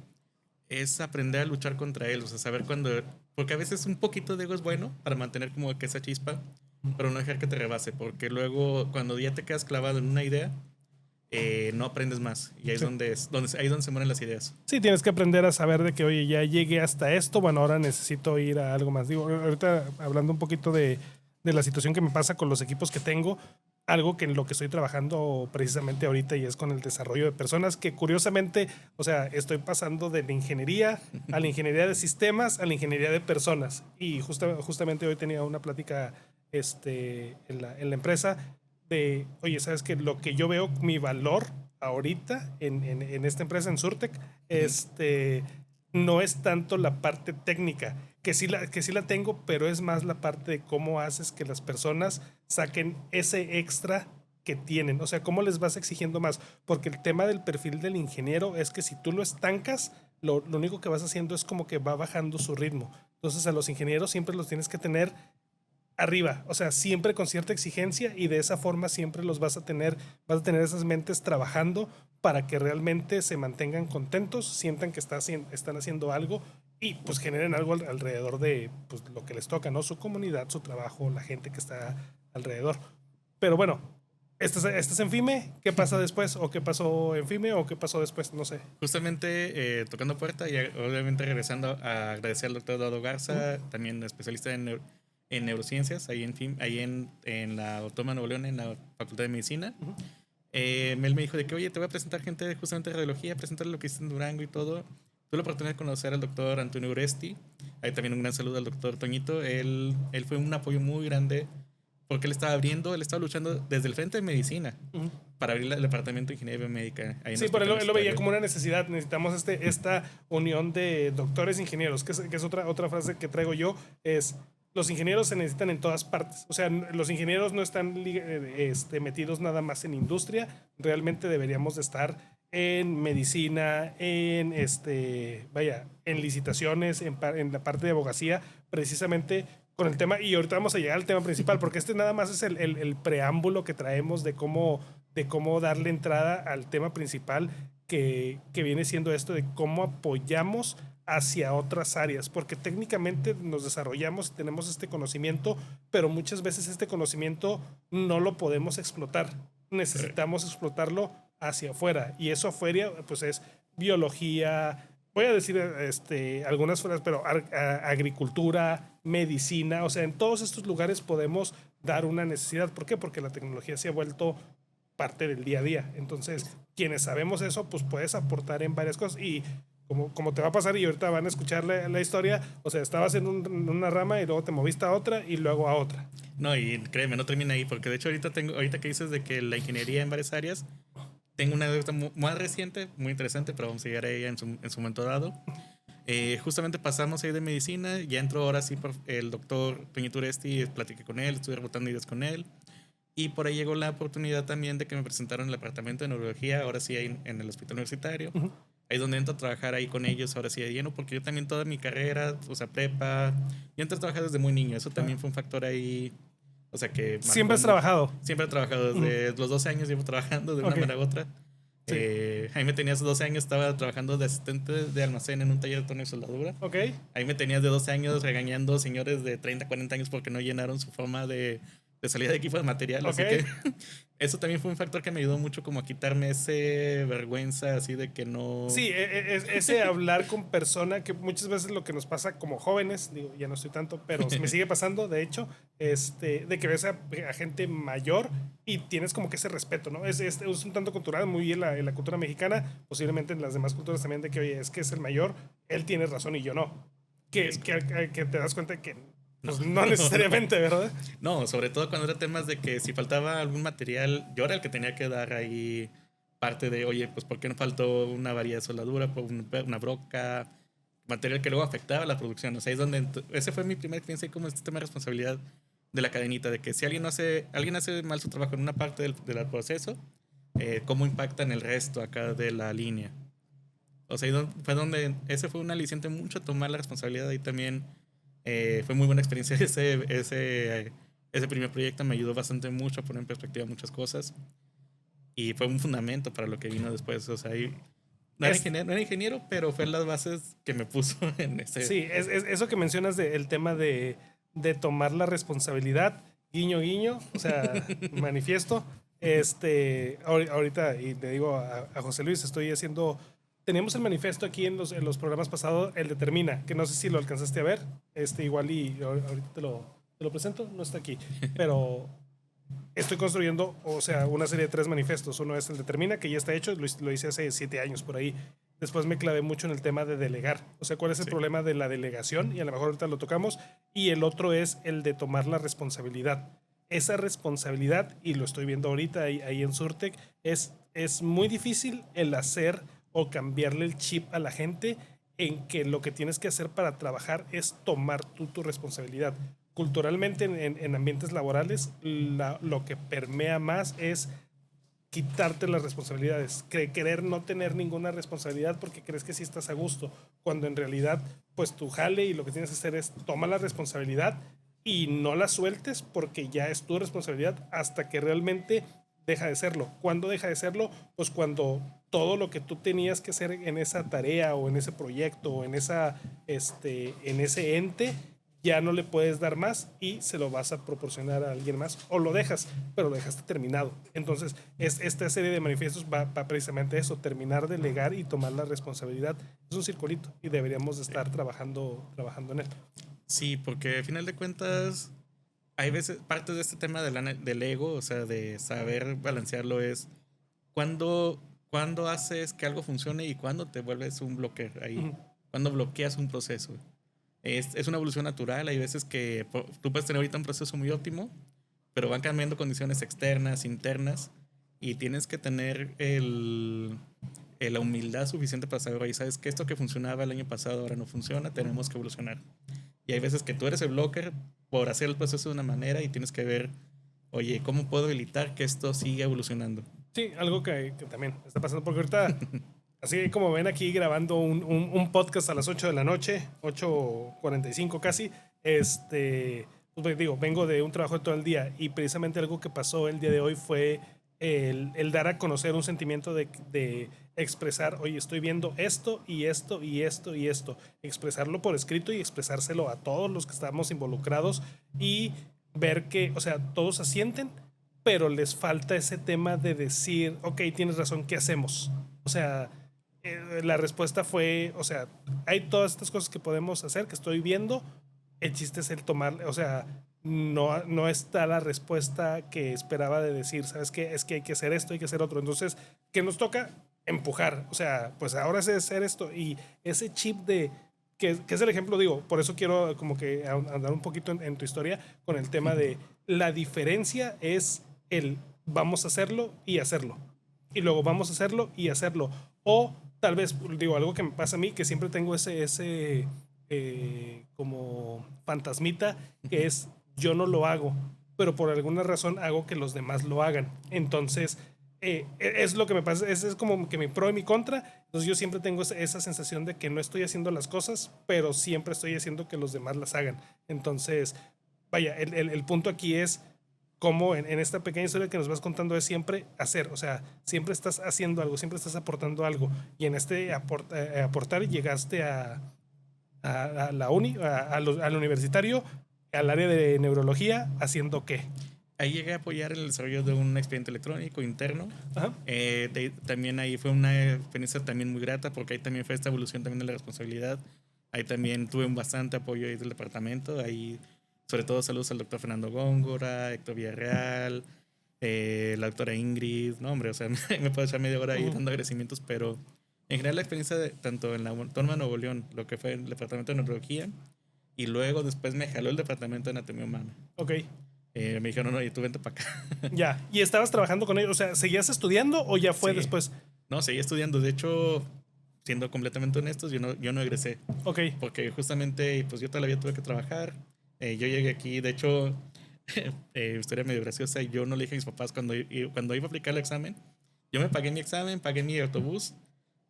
es aprender a luchar contra él, o sea, saber cuándo, porque a veces un poquito de ego es bueno para mantener como que esa chispa, pero no dejar que te rebase, porque luego cuando ya te quedas clavado en una idea, no aprendes más, y ahí Sí. ahí es donde se mueren las ideas. Sí, tienes que aprender a saber de que, oye, ya llegué hasta esto, bueno, ahora necesito ir a algo más. Digo, ahorita hablando un poquito de la situación que me pasa con los equipos que tengo, algo que en lo que estoy trabajando precisamente ahorita y es con el desarrollo de personas, que curiosamente, o sea, estoy pasando de la ingeniería a la ingeniería de sistemas a la ingeniería de personas. Y justamente hoy tenía una plática en la empresa de, oye, ¿sabes qué? Lo que yo veo, mi valor ahorita en esta empresa, en Surtec, no es tanto la parte técnica, que sí la tengo, pero es más la parte de cómo haces que las personas saquen ese extra que tienen. O sea, cómo les vas exigiendo más. Porque el tema del perfil del ingeniero es que si tú lo estancas, lo único que vas haciendo es como que va bajando su ritmo. Entonces a los ingenieros siempre los tienes que tener arriba, o sea, siempre con cierta exigencia y de esa forma siempre los vas a tener esas mentes trabajando para que realmente se mantengan contentos, sientan que están haciendo algo y pues generen algo alrededor de pues, lo que les toca, ¿no? Su comunidad, su trabajo, la gente que está alrededor. Pero bueno, estás en FIME, ¿qué pasa después? ¿O qué pasó en FIME o qué pasó después? No sé. Justamente tocando puerta y obviamente regresando a agradecer al doctor Eduardo Garza, también especialista en neurociencias, ahí en la Autónoma de Nuevo León, en la Facultad de Medicina. Él me dijo de que, oye, te voy a presentar gente justamente de radiología, presentarle lo que hiciste en Durango y todo. Tuve la oportunidad de conocer al doctor Antonio Uresti. Ahí también un gran saludo al doctor Toñito. Él fue un apoyo muy grande porque él estaba luchando desde el frente de medicina para abrir el departamento de ingeniería biomédica. Ahí en Sí, el pero él lo veía universitario. como una necesidad. Necesitamos esta unión de doctores e ingenieros, que es otra frase que traigo yo, es los ingenieros se necesitan en todas partes. O sea, los ingenieros no están metidos nada más en industria, realmente deberíamos de estar en medicina, en licitaciones, en la parte de abogacía, precisamente con el tema, y ahorita vamos a llegar al tema principal, porque nada más es el preámbulo que traemos de cómo darle entrada al tema principal que viene siendo esto de cómo apoyamos hacia otras áreas, porque técnicamente nos desarrollamos, tenemos este conocimiento, pero muchas veces este conocimiento no lo podemos explotar. Necesitamos explotarlo hacia afuera, y eso afuera pues es biología, voy a decir algunas frases, pero agricultura, medicina, o sea, en todos estos lugares podemos dar una necesidad. ¿Por qué? Porque la tecnología se ha vuelto parte del día a día. Entonces, quienes sabemos eso, pues puedes aportar en varias cosas. Y como te va a pasar y ahorita van a escuchar la historia, o sea, estabas en una rama y luego te moviste a otra y luego a otra. No, y créeme, no termina ahí, porque de hecho ahorita que dices de que la ingeniería en varias áreas, tengo una anécdota más reciente, muy interesante, pero vamos a llegar a ella en su momento dado. Justamente pasamos ahí de medicina, ya entró ahora sí por el doctor Peñito Uresti, platiqué con él, estuve rebotando ideas con él, y por ahí llegó la oportunidad también de que me presentaron en el departamento de neurología, ahora sí ahí en el hospital universitario. Ahí es donde entro a trabajar ahí con ellos, ahora sí de lleno, porque yo también toda mi carrera, o sea, prepa, yo entré a trabajar desde muy niño, eso también fue un factor ahí, o sea, que Siempre marcó has mucho. trabajado. Siempre he trabajado, desde los 12 años llevo trabajando de una Ok. manera u otra. Sí. Ahí me tenías 12 años, estaba trabajando de asistente de almacén en un taller de torno y soldadura. Ok. Ahí me tenías de 12 años regañando señores de 30, 40 años porque no llenaron su forma de salida de equipo de material. Ok. Así que eso también fue un factor que me ayudó mucho como a quitarme ese vergüenza así de que no... Sí, ese hablar con persona que muchas veces lo que nos pasa como jóvenes, digo, ya no estoy tanto, pero me sigue pasando, de hecho, de que ves a gente mayor y tienes como que ese respeto, ¿no? Es un tanto cultural, muy bien en la cultura mexicana, posiblemente en las demás culturas también, de que, oye, es que es el mayor, él tiene razón y yo no. Que te das cuenta que pues no necesariamente, ¿verdad? No, sobre todo cuando era temas de que si faltaba algún material, yo era el que tenía que dar ahí parte de, oye, pues ¿por qué no faltó una varilla de soldadura, una broca, material que luego afectaba la producción? O sea, es donde, ese fue mi primera experiencia como este tema de responsabilidad de la cadenita, de que si alguien hace mal su trabajo en una parte del proceso, cómo impacta en el resto acá de la línea. O sea, fue donde, ese fue un aliciente mucho tomar la responsabilidad y también fue muy buena experiencia ese primer proyecto, me ayudó bastante mucho a poner en perspectiva muchas cosas y fue un fundamento para lo que vino después. O sea, no era ingeniero, pero fue las bases que me puso en ese... Sí, eso que mencionas del tema de tomar la responsabilidad, guiño, guiño, o sea, manifiesto. Ahorita, y le digo a José Luis, teníamos el manifiesto aquí en los programas pasados, el Determina, que no sé si lo alcanzaste a ver, igual y ahorita te lo presento, no está aquí, pero estoy construyendo, o sea, una serie de 3 manifiestos. Uno es el Determina, que ya está hecho, lo hice hace 7 años por ahí. Después me clavé mucho en el tema de delegar, o sea, cuál es el problema de la delegación, y a lo mejor ahorita lo tocamos, y el otro es el de tomar la responsabilidad. Esa responsabilidad, y lo estoy viendo ahorita ahí en Surtec, es muy difícil el hacer o cambiarle el chip a la gente en que lo que tienes que hacer para trabajar es tomar tú tu responsabilidad. Culturalmente en ambientes laborales, lo que permea más es quitarte las responsabilidades, querer no tener ninguna responsabilidad porque crees que sí estás a gusto, cuando en realidad pues tu jale y lo que tienes que hacer es tomar la responsabilidad y no la sueltes porque ya es tu responsabilidad hasta que realmente deja de serlo. ¿Cuándo deja de serlo? Pues cuando todo lo que tú tenías que hacer en esa tarea o en ese proyecto o en ese ente ya no le puedes dar más y se lo vas a proporcionar a alguien más o lo dejas, pero lo dejaste terminado. Entonces, esta serie de manifiestos va precisamente a eso, terminar de legar y tomar la responsabilidad. Es un circulito y deberíamos de estar trabajando en él. Sí, porque al final de cuentas, hay veces, parte de este tema del ego, o sea, de saber balancearlo es cuando, cuando haces que algo funcione y cuando te vuelves un bloquear ahí, Ujú. cuando bloqueas un proceso. Es una evolución natural, hay veces que tú puedes tener ahorita un proceso muy óptimo, pero van cambiando condiciones externas, internas, y tienes que tener la humildad suficiente para saber, oye, sabes que esto que funcionaba el año pasado ahora no funciona, tenemos que evolucionar. Y hay veces que tú eres el blocker por hacer el proceso de una manera y tienes que ver, oye, ¿cómo puedo evitar que esto siga evolucionando? Sí, algo que también está pasando, porque ahorita, así como ven aquí grabando un podcast a las 8 de la noche, 8:45 casi, pues digo, vengo de un trabajo de todo el día y precisamente algo que pasó el día de hoy fue el dar a conocer un sentimiento de expresar, oye, estoy viendo esto y esto y esto y esto, expresarlo por escrito y expresárselo a todos los que estamos involucrados y ver que, o sea, todos asienten pero les falta ese tema de decir, ok, tienes razón, ¿qué hacemos? O sea, la respuesta fue, o sea, hay todas estas cosas que podemos hacer, que estoy viendo, el chiste es el tomar, o sea, no está la respuesta que esperaba de decir, ¿sabes qué? Es que hay que hacer esto, hay que hacer otro. Entonces, ¿qué nos toca? Empujar. O sea, pues ahora es hacer esto. Y ese chip que es el ejemplo, digo, por eso quiero como que andar un poquito en tu historia con el tema de la diferencia es el vamos a hacerlo y hacerlo. Y luego vamos a hacerlo y hacerlo. O tal vez, digo, algo que me pasa a mí, que siempre tengo ese como fantasmita, que es yo no lo hago, pero por alguna razón hago que los demás lo hagan. Entonces, es lo que me pasa, es como que mi pro y mi contra. Entonces yo siempre tengo esa sensación de que no estoy haciendo las cosas, pero siempre estoy haciendo que los demás las hagan. Entonces, vaya, el punto aquí es cómo en esta pequeña historia que nos vas contando es siempre hacer, o sea, siempre estás haciendo algo, siempre estás aportando algo. Y en aportar llegaste a la al universitario, al área de neurología, haciendo qué. Ahí llegué a apoyar el desarrollo de un expediente electrónico interno. Ajá. También ahí fue una experiencia también muy grata porque ahí también fue esta evolución también de la responsabilidad. Ahí también tuve un bastante apoyo ahí del departamento. Ahí, sobre todo, saludos al doctor Fernando Góngora, Héctor Villarreal, la doctora Ingrid. No, hombre, o sea, me puedo echar media hora ahí dando agradecimientos, pero en general la experiencia tanto en la Autónoma de Nuevo León, lo que fue el departamento de neurología, y luego después me jaló el departamento de anatomía humana. Ok. Me dijeron, no, y tú vente para acá. Ya. ¿Y estabas trabajando con ellos? O sea, ¿seguías estudiando o ya fue Sí, después? no, seguí estudiando. De hecho, siendo completamente honestos, yo no egresé. Ok. Porque justamente, pues yo todavía tuve que trabajar. Yo llegué aquí, de hecho, historia medio graciosa, yo no le dije a mis papás cuando iba a aplicar el examen. Yo me pagué mi examen, pagué mi autobús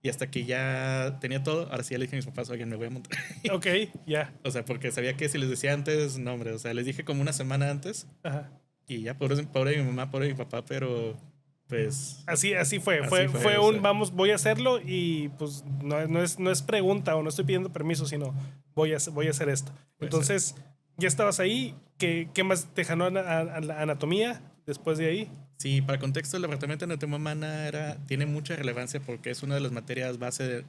y hasta que ya tenía todo, ahora sí ya le dije a mis papás, oigan, me voy a montar. Ok, ya. O sea, porque sabía que si les decía antes, no, hombre, o sea, les dije como una semana antes Ajá. y ya, pobre mi mamá, pobre mi papá, pero pues Así fue. así fue, Fue o un sea, vamos, voy a hacerlo y pues no es pregunta o no estoy pidiendo permiso, sino voy a hacer esto. puede ser. Entonces, ya estabas ahí. ¿Qué más te jaló a la anatomía después de ahí? Sí, para contexto, el departamento de anatomía humana tiene mucha relevancia porque es una de las materias base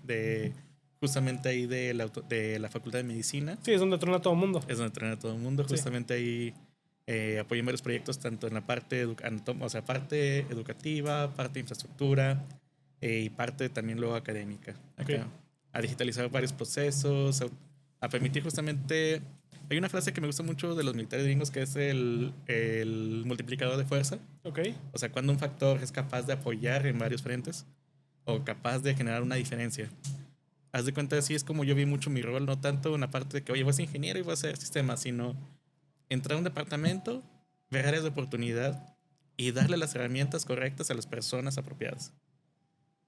justamente ahí de la Facultad de Medicina. Sí, es donde trona todo el mundo. Es donde entrena a todo el mundo. Sí. Justamente ahí apoyo en varios proyectos, tanto en la parte, o sea, parte educativa, parte de infraestructura y parte también luego académica. Ok. Acá, a digitalizar varios procesos, a permitir justamente... Hay una frase que me gusta mucho de los militares gringos que es el multiplicador de fuerza. Ok. O sea, cuando un factor es capaz de apoyar en varios frentes o capaz de generar una diferencia. Haz de cuenta, así es como yo vi mucho mi rol, no tanto en la parte de que, oye, voy a ser ingeniero y voy a hacer sistemas, sino entrar a un departamento, ver áreas de oportunidad y darle las herramientas correctas a las personas apropiadas.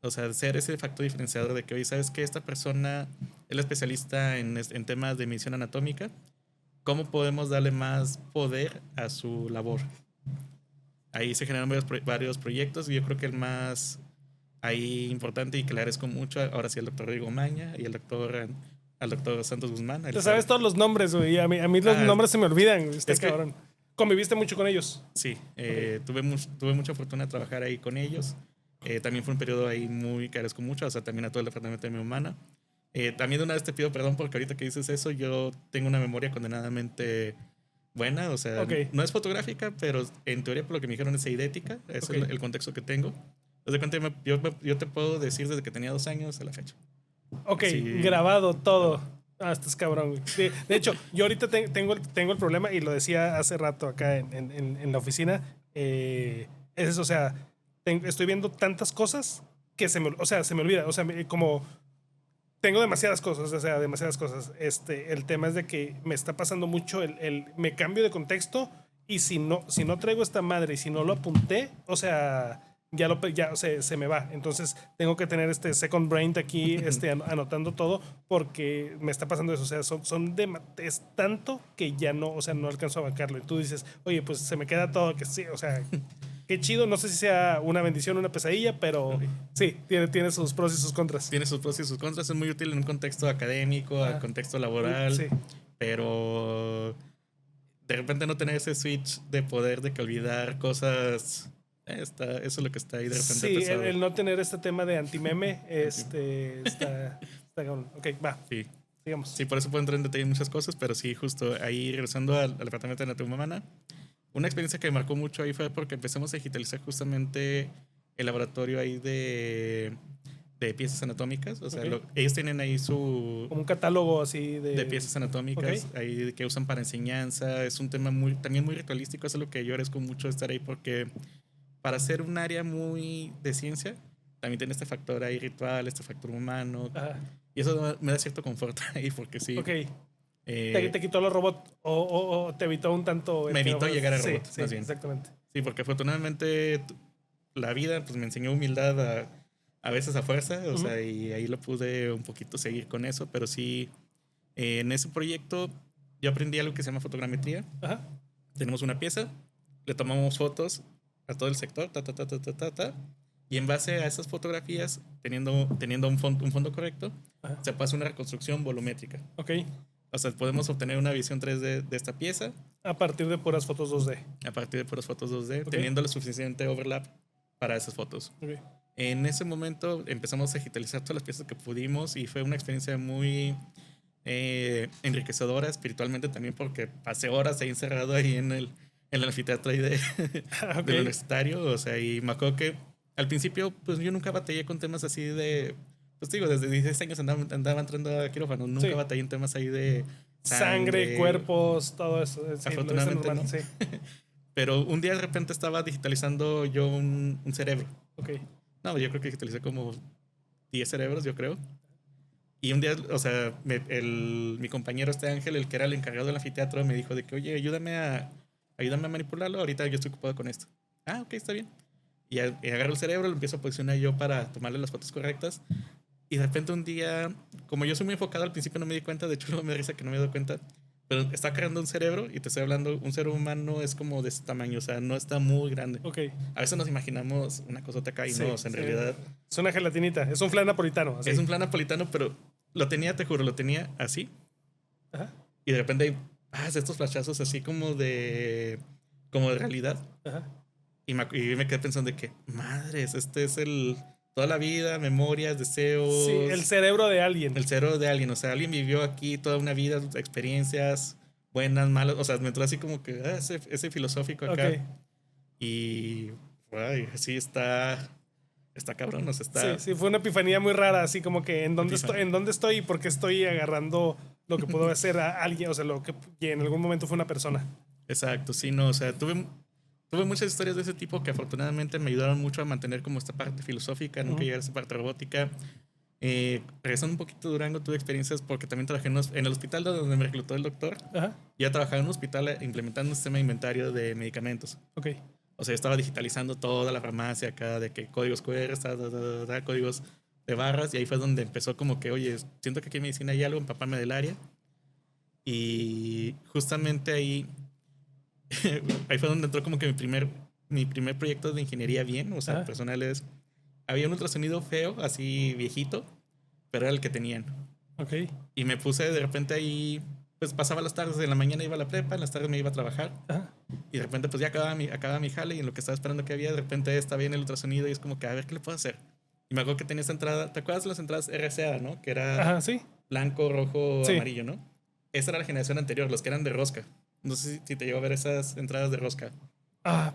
O sea, ser ese factor diferenciador de que, oye, ¿sabes que esta persona es la especialista en temas de medición anatómica? cómo podemos darle más poder a su labor. Ahí se generan varios proyectos y yo creo que el más ahí importante y que le agradezco mucho ahora sí al doctor Rigo Maña y al doctor Santos Guzmán. Te sabes todos los nombres, güey. A mí los nombres se me olvidan. Está cabrón. ¿Conviviste mucho con ellos? Sí, tuve mucha fortuna de trabajar ahí con ellos. También fue un periodo ahí muy que agradezco mucho, o sea, también a todo el departamento de mi humana. También de una vez te pido perdón porque ahorita que dices eso, yo tengo una memoria condenadamente buena, o sea, no es fotográfica, pero en teoría por lo que me dijeron es eidética, es el contexto que tengo. Entonces, yo te puedo decir desde que tenía 2 años a la fecha. Ok, sí. Grabado todo. Estás cabrón, güey. De hecho, yo ahorita tengo el problema, y lo decía hace rato acá en la oficina, es eso, o sea, estoy viendo tantas cosas que se me olvida, o sea, como tengo demasiadas cosas, o sea, demasiadas cosas. El tema es de que me está pasando mucho me cambio de contexto, y si no traigo esta madre y si no lo apunté, o sea, o sea, se me va. Entonces tengo que tener second brain de aquí, anotando todo, porque me está pasando eso. O sea, es tanto que ya no, o sea, no alcanzo a abarcarlo. Y tú dices, oye, pues se me queda todo, que sí, o sea, qué chido. No sé si sea una bendición o una pesadilla, pero sí, tiene sus pros y sus contras. Tiene sus pros y sus contras. Es muy útil en un contexto académico, contexto laboral, sí. Pero de repente no tener ese switch de poder de que olvidar cosas. Eso es lo que está ahí de repente. Sí, el no tener este tema de antimeme, está cabrón. Ok, va. Sí. Digamos. Sí, por eso puedo entrar en detalle en muchas cosas, pero sí, justo ahí regresando al departamento de anatomía humana, una experiencia que me marcó mucho ahí fue porque empezamos a digitalizar justamente el laboratorio ahí de piezas anatómicas. O sea, ellos tienen ahí como un catálogo así de piezas anatómicas, ahí que usan para enseñanza. Es un tema también muy ritualístico. Eso es lo que yo agradezco mucho de estar ahí, porque para ser un área muy de ciencia, también tiene este factor ahí ritual, este factor humano. Ajá. Y eso me da cierto confort ahí, porque sí. Ok. ¿Te quitó los robots o te evitó un tanto? Me evitó llegar a robots, sí, más bien. Exactamente. Sí, porque afortunadamente la vida pues me enseñó humildad a veces a fuerza, o sea, y ahí lo pude un poquito seguir con eso, pero sí, en ese proyecto yo aprendí algo que se llama fotogrametría. Ajá. Tenemos una pieza, le tomamos fotos a todo el sector, y en base a esas fotografías, teniendo un fondo correcto, se pasa una reconstrucción volumétrica. Ok. O sea, podemos obtener una visión 3D de esta pieza. A partir de puras fotos 2D. A partir de puras fotos 2D, teniendo lo suficiente overlap para esas fotos. Okay. En ese momento empezamos a digitalizar todas las piezas que pudimos y fue una experiencia muy enriquecedora espiritualmente también, porque pasé horas ahí encerrado ahí en el anfiteatro ahí del universitario. O sea, y me acuerdo que al principio pues yo nunca batallé con temas así de, pues digo, desde 16 años andaba entrando a quirófano, nunca batallé en temas ahí de sangre, cuerpos, todo eso. Afortunadamente no. Sí. Pero un día de repente estaba digitalizando yo un cerebro. Ok. No, yo creo que digitalicé como 10 cerebros, yo creo. Y un día, o sea, mi compañero Ángel, el que era el encargado del anfiteatro, me dijo de que, oye, ayúdame a manipularlo, ahorita yo estoy ocupado con esto. Ah, ok, está bien. Y agarro el cerebro, lo empiezo a posicionar yo para tomarle las fotos correctas. Y de repente un día, como yo soy muy enfocado, al principio no me di cuenta, de hecho no me da risa que no me he dado cuenta, pero está creando un cerebro, y te estoy hablando, un ser humano es como de este tamaño, o sea, no está muy grande. Okay. A veces nos imaginamos una cosota acá y no, o sea, en realidad... Es una gelatinita, es un flan napolitano. Así. Es un flan napolitano, pero te juro, lo tenía así. Ajá. Y de repente hay estos flashazos así como de realidad. Ajá. Y me quedé pensando de que, madres, este es toda la vida, memorias, deseos. Sí, el cerebro de alguien. El cerebro de alguien. O sea, alguien vivió aquí toda una vida, experiencias buenas, malas. O sea, me entró así como que ese filosófico acá. Okay. Y, guay, sí está cabrón. O sea, está... Sí, fue una epifanía muy rara, así como que en dónde estoy y por qué estoy agarrando lo que pudo hacer a alguien, o sea, lo que en algún momento fue una persona. Exacto, sí, no, o sea, tuve muchas historias de ese tipo que afortunadamente me ayudaron mucho a mantener como esta parte filosófica, nunca llegar a esa parte robótica. Regresando un poquito a Durango, tuve experiencias porque también trabajé en el hospital donde me reclutó el doctor. Ajá. Ya trabajaba en un hospital implementando un sistema de inventario de medicamentos. Ok. O sea, yo estaba digitalizando toda la farmacia acá, de que códigos QR, códigos de barras, y ahí fue donde empezó como que, oye, siento que aquí en medicina hay algo, empaparme del área. Y justamente ahí, ahí fue donde entró como que mi primer proyecto de ingeniería bien, o sea, Ajá. personal es... Había un ultrasonido feo, así viejito, pero era el que tenían. Ok. Y me puse de repente ahí, pues pasaba las tardes, en la mañana iba a la prepa, en las tardes me iba a trabajar. Ajá. Y de repente pues ya acababa mi jale y en lo que estaba esperando que había, de repente estaba bien el ultrasonido y es como que a ver qué le puedo hacer. Y me acuerdo que tenía esta entrada, ¿te acuerdas de las entradas RCA, no? Que era Ajá, sí. blanco, rojo, Sí. amarillo, ¿no? Esa era la generación anterior, los que eran de rosca. No sé si te llegó a ver esas entradas de rosca.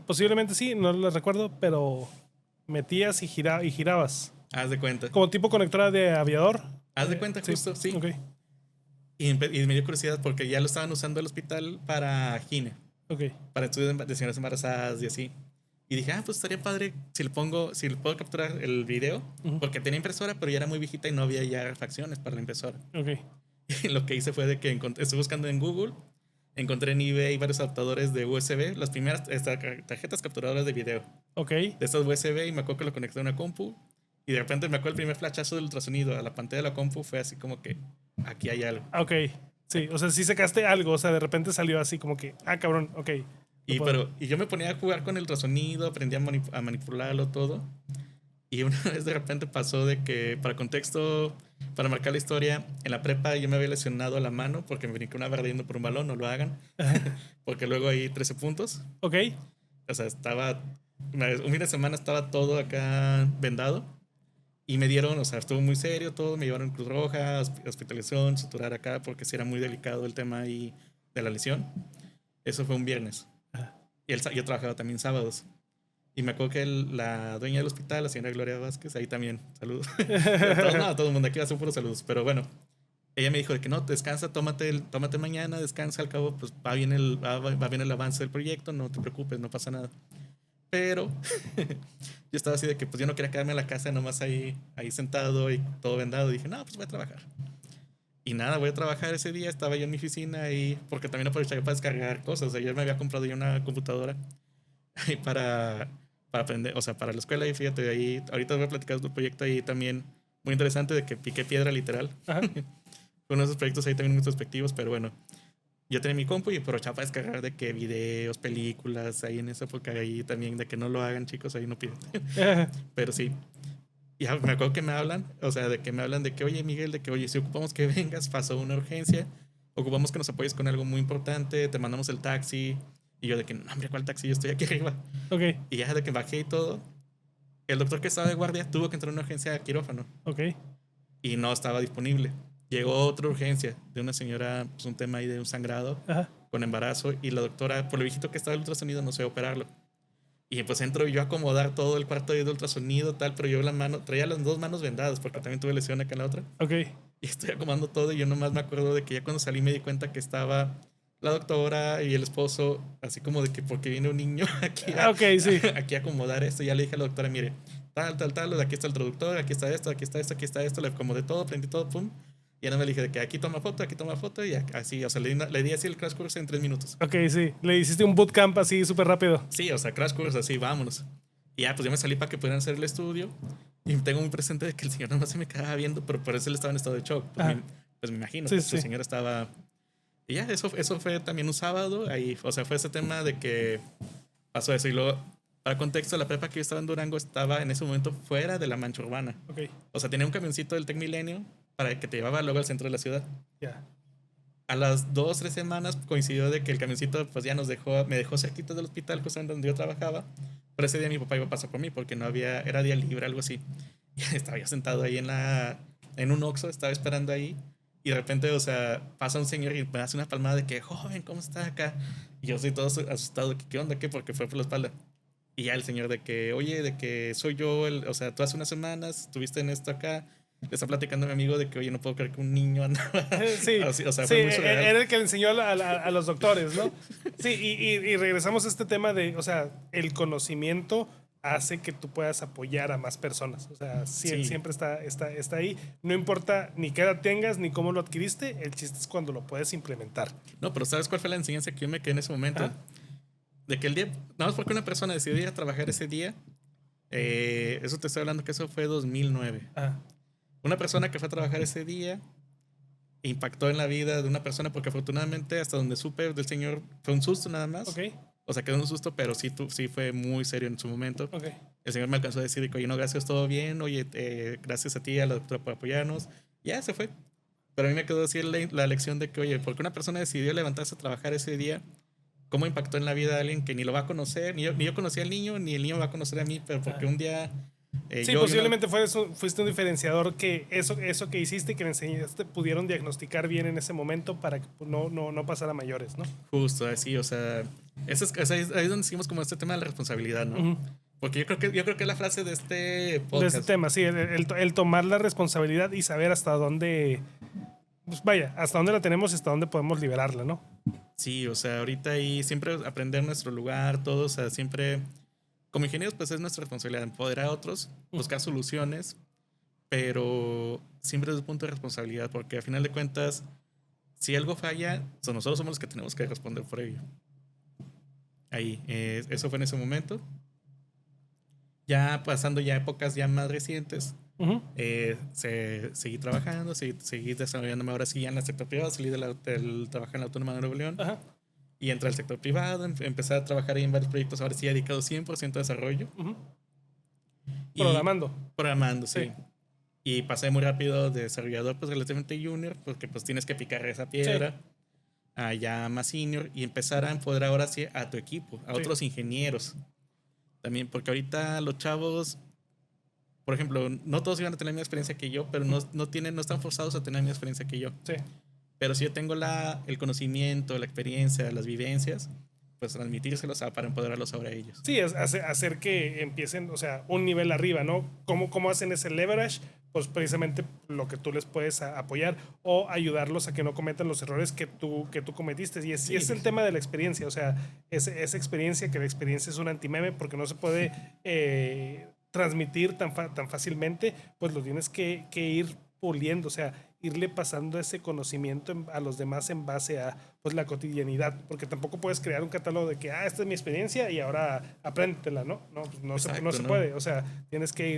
Posiblemente sí, no lo recuerdo, pero metías y girabas. Haz de cuenta. Como tipo conectora de aviador. Haz de cuenta, Sí, justo, sí. ok. Y me dio curiosidad porque ya lo estaban usando el hospital para gine, Ok. para estudios de señoras embarazadas y así. Y dije, pues estaría padre si le puedo capturar el video, Ujú. porque tenía impresora, pero ya era muy viejita y no había ya refacciones para la impresora. Ok. Y lo que hice fue de que estuve buscando en Google, encontré en eBay varios adaptadores de USB, las primeras tarjetas capturadoras de video Ok. de estas USB, y me acuerdo que lo conecté a una compu. Y de repente me acuerdo el primer flashazo del ultrasonido a la pantalla de la compu fue así como que aquí hay algo. Ok. Sí, o sea, sí sacaste algo, o sea, de repente salió así como que, cabrón, ok. Lo puedo. Y yo me ponía a jugar con el ultrasonido, aprendí a manipularlo todo. Y una vez de repente pasó de que, para contexto, para marcar la historia, en la prepa yo me había lesionado la mano porque me brinqué una barra yendo por un balón, no lo hagan, porque luego hay 13 puntos. Ok. O sea, un fin de semana estaba todo acá vendado y me dieron, o sea, estuvo muy serio todo, me llevaron Cruz Roja, hospitalización, suturar acá porque sí era muy delicado el tema ahí de la lesión. Eso fue un viernes. Y yo trabajaba también sábados. Y me acuerdo que la dueña del hospital, la señora Gloria Vázquez, ahí también, saludos. A todo el mundo aquí va a ser puros saludos. Pero bueno, ella me dijo de que no, descansa, tómate mañana, descansa, al cabo, pues va bien el avance del proyecto, no te preocupes, no pasa nada. Pero yo estaba así de que pues yo no quería quedarme en la casa nomás ahí sentado y todo vendado. Y dije, no, pues voy a trabajar. Y nada, voy a trabajar ese día, estaba yo en mi oficina y porque también aprovechaba para descargar cosas. O sea, yo me había comprado ya una computadora para, para aprender, o sea, para la escuela. Y fíjate, ahí ahorita voy a platicar de un proyecto ahí también muy interesante de que piqué piedra literal. Ajá. Fue uno de esos proyectos ahí también muy introspectivos, pero bueno, yo tenía mi compu y aprovechaba para descargar de que videos, películas, ahí en esa época ahí también, de que no lo hagan chicos, ahí no piden. Pero sí. Y ya me acuerdo que me hablan, o sea, de que me hablan de que, oye Miguel, de que, oye, si ocupamos que vengas, pasó una urgencia, ocupamos que nos apoyes con algo muy importante, te mandamos el taxi. Y yo de que, no, hombre, ¿cuál taxi? Yo estoy aquí arriba. Ok. Y ya de que bajé y todo, el doctor que estaba de guardia tuvo que entrar a una urgencia de quirófano Ok. y no estaba disponible. Llegó otra urgencia de una señora, pues un tema ahí de un sangrado Ajá. con embarazo, y la doctora, por lo viejito que estaba el ultrasonido, no sé operarlo. Y pues entro yo a acomodar todo el cuarto de ultrasonido, tal, pero yo traía las dos manos vendadas porque también tuve lesión acá en la otra. Ok. Y estoy acomodando todo y yo nomás me acuerdo de que ya cuando salí me di cuenta que estaba la doctora y el esposo, así como de que porque viene un niño aquí Ok, sí. aquí a acomodar esto. Ya le dije a la doctora, mire, tal, aquí está el traductor, aquí está esto, aquí está esto, aquí está esto, le acomodé todo, prendí todo, pum. Y ya no me dije de que aquí toma foto y así, o sea, le di así el crash course en 3 minutos. Ok, sí. Le hiciste un bootcamp así súper rápido. Sí, o sea, crash course así, vámonos. Y ya, pues yo me salí para que pudieran hacer el estudio. Y tengo muy presente de que el señor nomás se me quedaba viendo, pero por eso él estaba en estado de shock. Pues me imagino, Sí, pues sí. el señor estaba... Y ya, eso fue también un sábado. Ahí, o sea, fue ese tema de que pasó eso. Y luego, para contexto, la prepa que yo estaba en Durango estaba en ese momento fuera de la mancha urbana. Ok. O sea, tenía un camioncito del Tec Milenio para que te llevaba luego al centro de la ciudad. Ya. A las 2 o 3 semanas coincidió de que el camioncito pues ya me dejó cerquita del hospital, justamente donde yo trabajaba. Pero ese día mi papá iba a pasar por mí porque no había, era día libre, algo así. Y estaba yo sentado ahí en un Oxxo, estaba esperando ahí. Y de repente, o sea, pasa un señor y me hace una palmada de que, joven, ¿cómo está acá? Y yo soy todo asustado, que, ¿qué onda? ¿Qué? Porque fue por la espalda. Y ya el señor de que, oye, de que soy yo, o sea, tú hace unas semanas estuviste en esto acá. Le está platicando a mi amigo de que, oye, no puedo creer que un niño andaba Sí, así, o sea, sí, fue muy surreal. era el que le enseñó a los doctores, ¿no? Sí, y regresamos a este tema de, o sea, el conocimiento hace que tú puedas apoyar a más personas. O sea, Sí. siempre está ahí. No importa ni qué edad tengas ni cómo lo adquiriste, el chiste es cuando lo puedes implementar. No, pero ¿sabes cuál fue la enseñanza que yo me quedé en ese momento? Ajá. De que el día, nada más porque una persona decidió ir a trabajar ese día, eso te estoy hablando que eso fue 2009. Ajá. Una persona que fue a trabajar ese día impactó en la vida de una persona, porque afortunadamente hasta donde supe del señor fue un susto nada más. Ok, O sea, quedó un susto, pero sí fue muy serio en su momento. ok. El señor me alcanzó a decir que, oye, no, gracias, todo bien, oye, gracias a ti, a la doctora por apoyarnos. Ya se fue. Pero a mí me quedó decir la lección de que, oye, porque una persona decidió levantarse a trabajar ese día, ¿cómo impactó en la vida de alguien que ni lo va a conocer? Ni yo conocí al niño, ni el niño va a conocer a mí, pero porque un día Sí, posiblemente fuiste un diferenciador que eso que hiciste y que le enseñaste pudieron diagnosticar bien en ese momento para que no pasara a mayores, ¿no? Justo así, o sea, ahí es donde seguimos como este tema de la responsabilidad, ¿no? Ujú. Porque yo creo que es la frase de este De podcast. este tema, sí, el tomar la responsabilidad y saber hasta dónde, pues vaya, hasta dónde la tenemos y hasta dónde podemos liberarla, ¿no? Sí, o sea, ahorita ahí siempre aprender nuestro lugar, todo, o sea, siempre, como ingenieros, pues es nuestra responsabilidad empoderar a otros, buscar soluciones, pero siempre desde el punto de responsabilidad, porque a final de cuentas, si algo falla, nosotros somos los que tenemos que responder por ello. Ahí, eso fue en ese momento. Ya pasando ya épocas ya más recientes, Ujú. seguí trabajando, seguí desarrollándome ahora sí ya en el sector privado, salí del trabajo en la Autónoma de Nuevo León Ajá. y entré al sector privado, empecé a trabajar ahí en varios proyectos, ahora sí dedicado 100% a desarrollo. Ujú. Y Programando. programando, sí. Sí. Y pasé muy rápido de desarrollador, pues relativamente junior, porque pues tienes que picar esa piedra, a ya más senior y empezar a empoderar ahora sí a tu equipo, a Sí. otros ingenieros. También, porque ahorita los chavos, por ejemplo, no todos iban a tener la misma experiencia que yo, pero no están forzados a tener la misma experiencia que yo. Sí. Pero si yo tengo el conocimiento, la experiencia, las vivencias, pues transmitírselos para empoderarlos ahora a ellos. Sí, hacer que empiecen, o sea, un nivel arriba, ¿no? ¿Cómo hacen ese leverage? Pues precisamente lo que tú les puedes apoyar o ayudarlos a que no cometan los errores que tú cometiste. Y Sí, es el tema de la experiencia, o sea, esa experiencia, que la experiencia es un antimeme porque no se puede transmitir tan fácilmente, pues lo tienes que ir puliendo, o sea, irle pasando ese conocimiento a los demás en base a pues la cotidianidad, porque tampoco puedes crear un catálogo de que, esta es mi experiencia y ahora apréndetela, ¿no? No, pues no exacto, se ¿no? puede, o sea, tienes que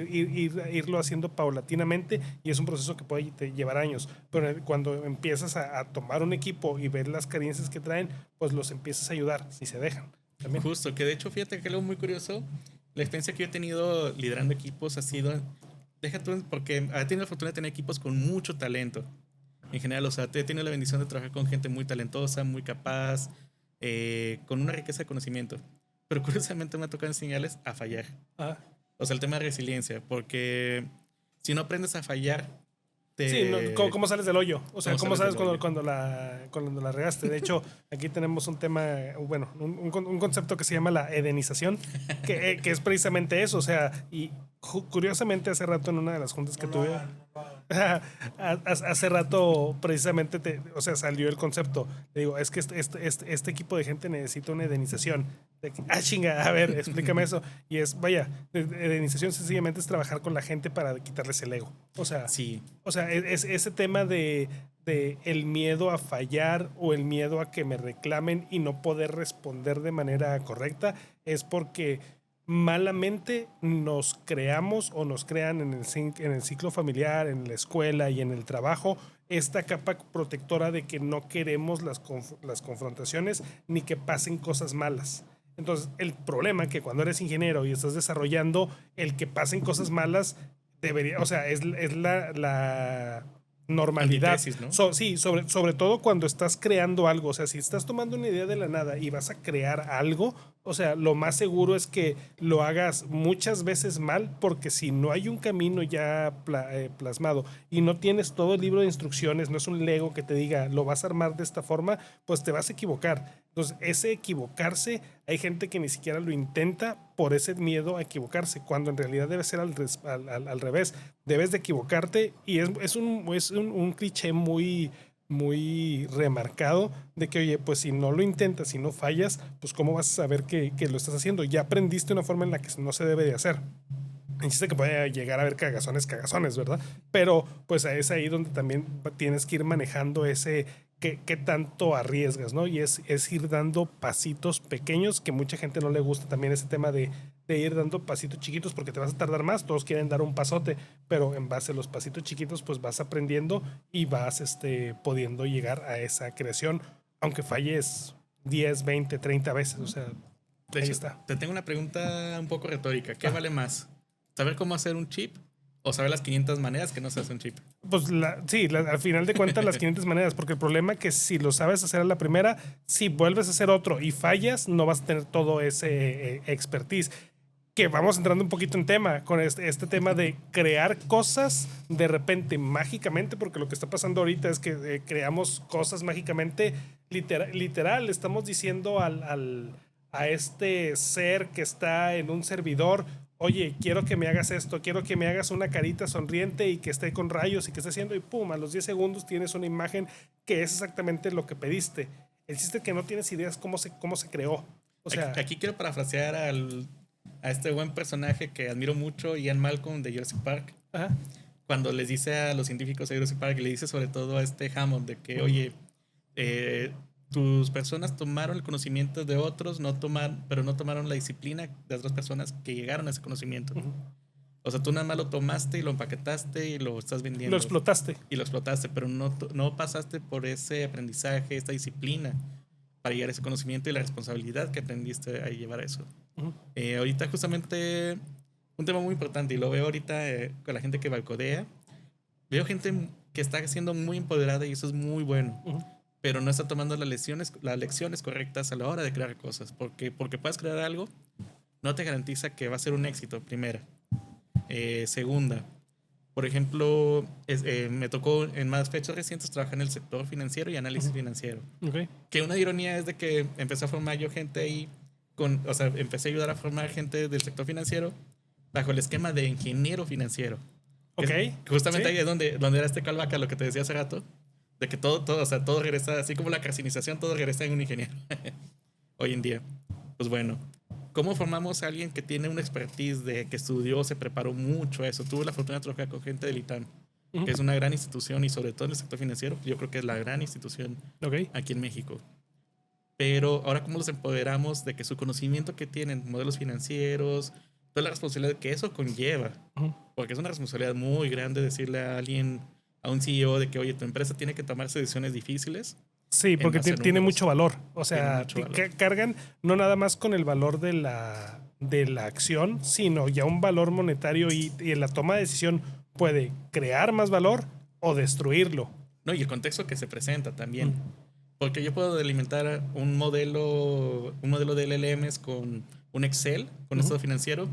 irlo haciendo paulatinamente y es un proceso que puede llevar años, pero cuando empiezas a tomar un equipo y ver las carencias que traen, pues los empiezas a ayudar, si se dejan. También. Justo, que de hecho, fíjate que algo muy curioso, la experiencia que yo he tenido liderando equipos ha sido, deja tú, porque he tenido la fortuna de tener equipos con mucho talento. En general, o sea, he tenido la bendición de trabajar con gente muy talentosa, muy capaz, con una riqueza de conocimiento. Pero curiosamente me ha tocado enseñarles a fallar. Ah. O sea, el tema de resiliencia, porque si no aprendes a fallar, Sí, ¿cómo sales del hoyo? O sea, ¿cómo sabes del hoyo? cuando la regaste? De hecho, aquí tenemos un tema, bueno, un concepto que se llama la edenización, que es precisamente eso. O sea, y curiosamente hace rato en una de las juntas que tuve, hace rato precisamente, o sea, salió el concepto. Le digo, es que este equipo de gente necesita una edenización. Chinga, a ver, explícame eso. Y vaya, edenización sencillamente es trabajar con la gente para quitarles el ego. O sea, Sí. o sea, es ese tema de el miedo a fallar o el miedo a que me reclamen y no poder responder de manera correcta es porque malamente nos creamos o nos crean en el ciclo familiar, en la escuela y en el trabajo esta capa protectora de que no queremos las confrontaciones ni que pasen cosas malas. Entonces, el problema es que cuando eres ingeniero y estás desarrollando, el que pasen cosas malas debería, o sea, es la normalidad. Antitesis, ¿no? Sí, sobre todo cuando estás creando algo. O sea, si estás tomando una idea de la nada y vas a crear algo, o sea, lo más seguro es que lo hagas muchas veces mal, porque si no hay un camino ya plasmado y no tienes todo el libro de instrucciones, no es un Lego que te diga lo vas a armar de esta forma, pues te vas a equivocar. Entonces, ese equivocarse, hay gente que ni siquiera lo intenta por ese miedo a equivocarse, cuando en realidad debe ser al revés. Debes de equivocarte y es un cliché muy remarcado de que, oye, pues si no lo intentas, si no fallas, pues cómo vas a saber que lo estás haciendo. Ya aprendiste una forma en la que no se debe de hacer. Insiste que puede llegar a haber cagazones, ¿verdad? Pero pues es ahí donde también tienes que ir manejando ese qué tanto arriesgas, ¿no? Y es ir dando pasitos pequeños, que mucha gente no le gusta también ese tema de de ir dando pasitos chiquitos porque te vas a tardar más, todos quieren dar un pasote, pero en base a los pasitos chiquitos pues vas aprendiendo y vas pudiendo llegar a esa creación, aunque falles 10, 20, 30 veces, o sea, De ahí hecho, está. te tengo una pregunta un poco retórica. ¿Qué Ah. vale más? ¿Saber cómo hacer un chip o saber las 500 maneras que no se hace un chip? Pues sí, al final de cuentas las 500 maneras, porque el problema es que si lo sabes hacer a la primera, si vuelves a hacer otro y fallas, no vas a tener todo ese expertise. Que vamos entrando un poquito en tema, con este tema de crear cosas de repente mágicamente, porque lo que está pasando ahorita es que creamos cosas mágicamente, literal, estamos diciendo a este ser que está en un servidor, oye, quiero que me hagas esto, quiero que me hagas una carita sonriente y que esté con rayos y que esté haciendo, y pum, a los 10 segundos tienes una imagen que es exactamente lo que pediste. El chiste es que no tienes ideas cómo se creó. O sea, Aquí quiero parafrasear a este buen personaje que admiro mucho, Ian Malcolm de Jurassic Park, ajá, cuando les dice a los científicos de Jurassic Park, y le dice sobre todo a este Hammond de que, oye, tus personas tomaron el conocimiento de otros, pero no tomaron la disciplina de otras personas que llegaron a ese conocimiento. O sea, tú nada más lo tomaste y lo empaquetaste y lo estás vendiendo. lo explotaste. Y lo explotaste, pero no pasaste por ese aprendizaje, esta disciplina para llegar a ese conocimiento y la responsabilidad que aprendiste a llevar a eso. Ahorita justamente un tema muy importante, y lo veo ahorita con la gente que balcodea, veo gente que está siendo muy empoderada y eso es muy bueno, pero no está tomando las lecciones correctas a la hora de crear cosas, porque puedes crear algo, no te garantiza que va a ser un éxito, primera. Segunda, por ejemplo, me tocó en más fechas recientes trabajar en el sector financiero y análisis financiero. Okay. Que una ironía es de que empecé a formar yo gente ahí, o sea, empecé a ayudar a formar gente del sector financiero bajo el esquema de ingeniero financiero. Ok. Justamente ¿Sí? ahí es donde era este callback a lo que te decía hace rato, de que todo, o sea, todo regresa, así como la carcinización, todo regresa en un ingeniero. Hoy en día. Pues bueno, ¿cómo formamos a alguien que tiene una expertise de que estudió, se preparó mucho a eso? Tuve la fortuna de trabajar con gente del ITAM, que es una gran institución y sobre todo en el sector financiero, yo creo que es la gran institución aquí en México. Pero ahora, ¿cómo los empoderamos de que su conocimiento que tienen, modelos financieros, toda la responsabilidad que eso conlleva? Porque es una responsabilidad muy grande decirle a alguien, a un CEO, de que, oye, tu empresa tiene que tomarse decisiones difíciles. Sí, porque tiene mucho valor. O sea, cargan no nada más con el valor de la acción, sino ya un valor monetario y en la toma de decisión puede crear más valor o destruirlo. No, y el contexto que se presenta también. Porque yo puedo delimitar un modelo de LLMs con un Excel, con estado financiero,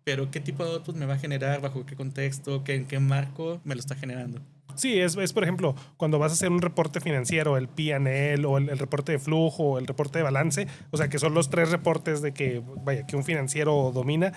pero ¿qué tipo de output me va a generar? ¿Bajo qué contexto? ¿En qué marco me lo está generando? Sí, es por ejemplo, cuando vas a hacer un reporte financiero, el P&L o el reporte de flujo o el reporte de balance, o sea, que son los 3 reportes de que, vaya, que un financiero domina.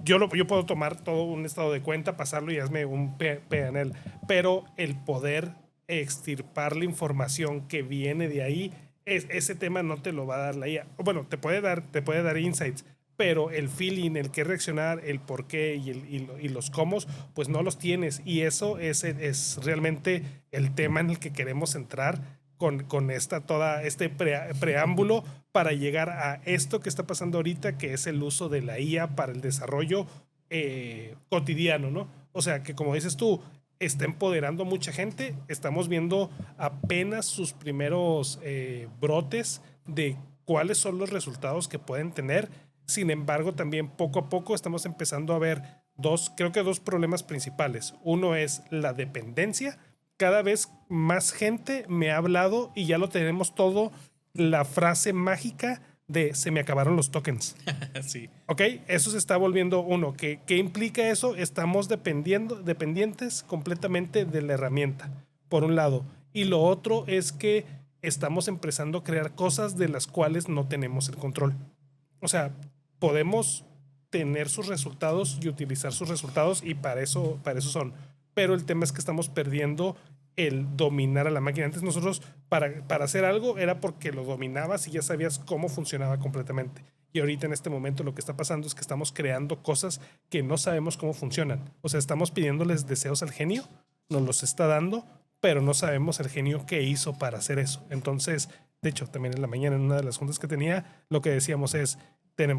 Yo puedo tomar todo un estado de cuenta, pasarlo y hazme un P&L, pero el poder extirpar la información que viene de ahí, ese tema no te lo va a dar la IA. Bueno, te puede dar insights, pero el feeling, el qué reaccionar, el por qué y los cómo, pues no los tienes. Y eso es realmente el tema en el que queremos entrar con este preámbulo para llegar a esto que está pasando ahorita, que es el uso de la IA para el desarrollo cotidiano, ¿no? O sea, que como dices tú, está empoderando a mucha gente. Estamos viendo apenas sus primeros brotes de cuáles son los resultados que pueden tener. Sin embargo, también poco a poco estamos empezando a ver creo que dos problemas principales. Uno es la dependencia. Cada vez más gente me ha hablado y ya lo tenemos todo, la frase mágica de se me acabaron los tokens. Sí. Ok, eso se está volviendo uno. ¿Qué implica eso? Estamos dependientes completamente de la herramienta, por un lado. Y lo otro es que estamos empezando a crear cosas de las cuales no tenemos el control. O sea, podemos tener sus resultados y utilizar sus resultados y para eso son. Pero el tema es que estamos perdiendo el dominar a la máquina. Antes nosotros para hacer algo era porque lo dominabas y ya sabías cómo funcionaba completamente. Y ahorita en este momento lo que está pasando es que estamos creando cosas que no sabemos cómo funcionan. O sea, estamos pidiéndoles deseos al genio, nos los está dando, pero no sabemos el genio qué hizo para hacer eso. Entonces de hecho, también en la mañana, en una de las juntas que tenía, lo que decíamos es,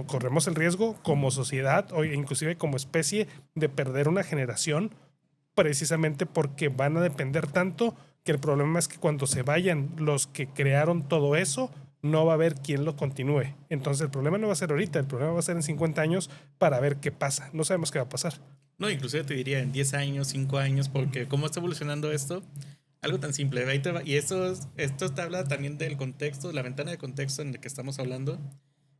corremos el riesgo como sociedad o inclusive como especie de perder una generación precisamente porque van a depender tanto que el problema es que cuando se vayan los que crearon todo eso, no va a haber quien lo continúe. Entonces el problema no va a ser ahorita, el problema va a ser en 50 años para ver qué pasa. No sabemos qué va a pasar. No, inclusive te diría en 10 años, 5 años, porque cómo está evolucionando esto, algo tan simple. Ahí te va, y esto te habla también del contexto, la ventana de contexto en el que estamos hablando.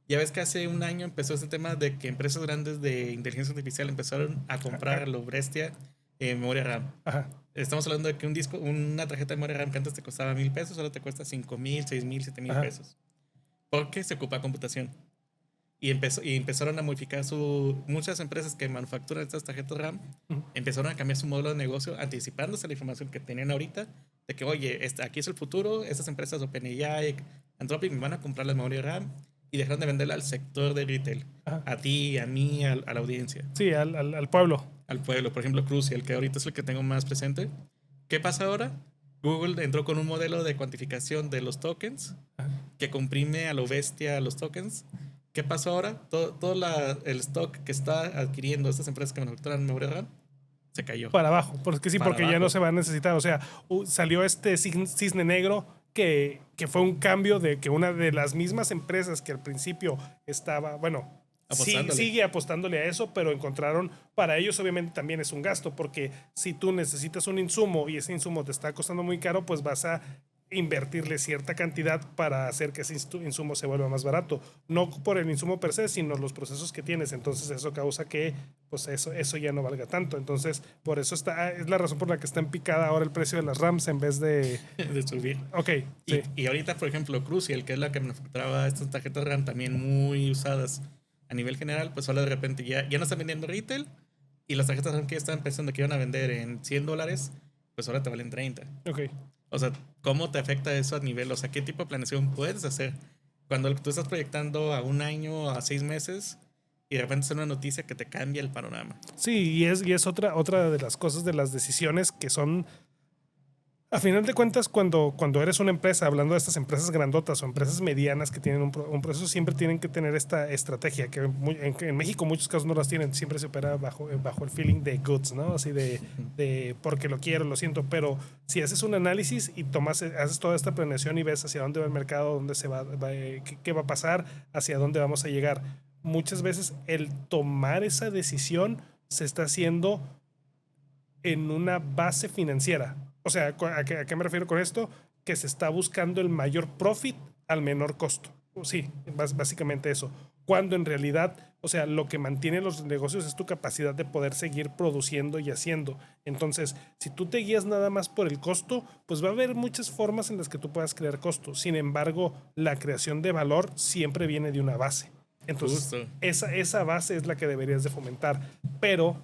Ya ves que hace un año empezó este tema de que empresas grandes de inteligencia artificial empezaron a comprar a lo bestia memoria RAM. Ajá. Estamos hablando de que un disco, una tarjeta de memoria RAM que antes te costaba 1,000 pesos, ahora te cuesta 5,000, 6,000, 7,000 pesos. Porque se ocupa computación. Y empezaron a modificar muchas empresas que manufacturan estas tarjetas RAM, empezaron a cambiar su modelo de negocio anticipándose a la información que tenían ahorita de que, oye, aquí es el futuro, estas empresas OpenAI, Anthropic me van a comprar la memoria RAM y dejaron de venderla al sector de retail, a ti, a mí, a la audiencia. Sí, al pueblo. Al pueblo, por ejemplo, Crucial, que ahorita es el que tengo más presente. ¿Qué pasa ahora? Google entró con un modelo de cuantificación de los tokens que comprime a lo bestia los tokens. ¿Qué pasó ahora? Todo el stock que está adquiriendo estas empresas que manufacturan memoria RAM se cayó. Para abajo, porque sí, porque ya no se va a necesitar. O sea, salió este cisne negro que fue un cambio de que una de las mismas empresas que al principio estaba, bueno, sigue apostándole a eso, pero encontraron, para ellos obviamente también es un gasto, porque si tú necesitas un insumo y ese insumo te está costando muy caro, pues vas a invertirle cierta cantidad para hacer que ese insumo se vuelva más barato. No por el insumo per se, sino los procesos que tienes. Entonces eso causa que pues eso ya no valga tanto. Entonces por eso es la razón por la que está en picada ahora el precio de las RAMs en vez de subir. Ok, sí. Y ahorita, por ejemplo, Crucial, que es la que manufacturaba estas tarjetas RAM también muy usadas a nivel general, pues ahora de repente ya no están vendiendo retail y las tarjetas RAM que estaban pensando que iban a vender en $100, pues ahora te valen 30. Ok. O sea, ¿cómo te afecta eso a nivel? O sea, ¿qué tipo de planeación puedes hacer cuando tú estás proyectando a un año, a 6 meses y de repente es una noticia que te cambia el panorama? Sí, y es otra de las cosas de las decisiones que son, a final de cuentas, cuando eres una empresa, hablando de estas empresas grandotas o empresas medianas que tienen un proceso, siempre tienen que tener esta estrategia, que en México muchos casos no las tienen, siempre se opera bajo el feeling de goods, ¿no? Así de porque lo quiero, lo siento, pero si haces un análisis y haces toda esta planeación y ves hacia dónde va el mercado, dónde qué va a pasar, hacia dónde vamos a llegar, muchas veces el tomar esa decisión se está haciendo en una base financiera. O sea, ¿a qué me refiero con esto? Que se está buscando el mayor profit al menor costo. Sí, básicamente eso. Cuando en realidad, o sea, lo que mantiene los negocios es tu capacidad de poder seguir produciendo y haciendo. Entonces, si tú te guías nada más por el costo, pues va a haber muchas formas en las que tú puedas crear costo. Sin embargo, la creación de valor siempre viene de una base. Entonces, esa base es la que deberías de fomentar. Pero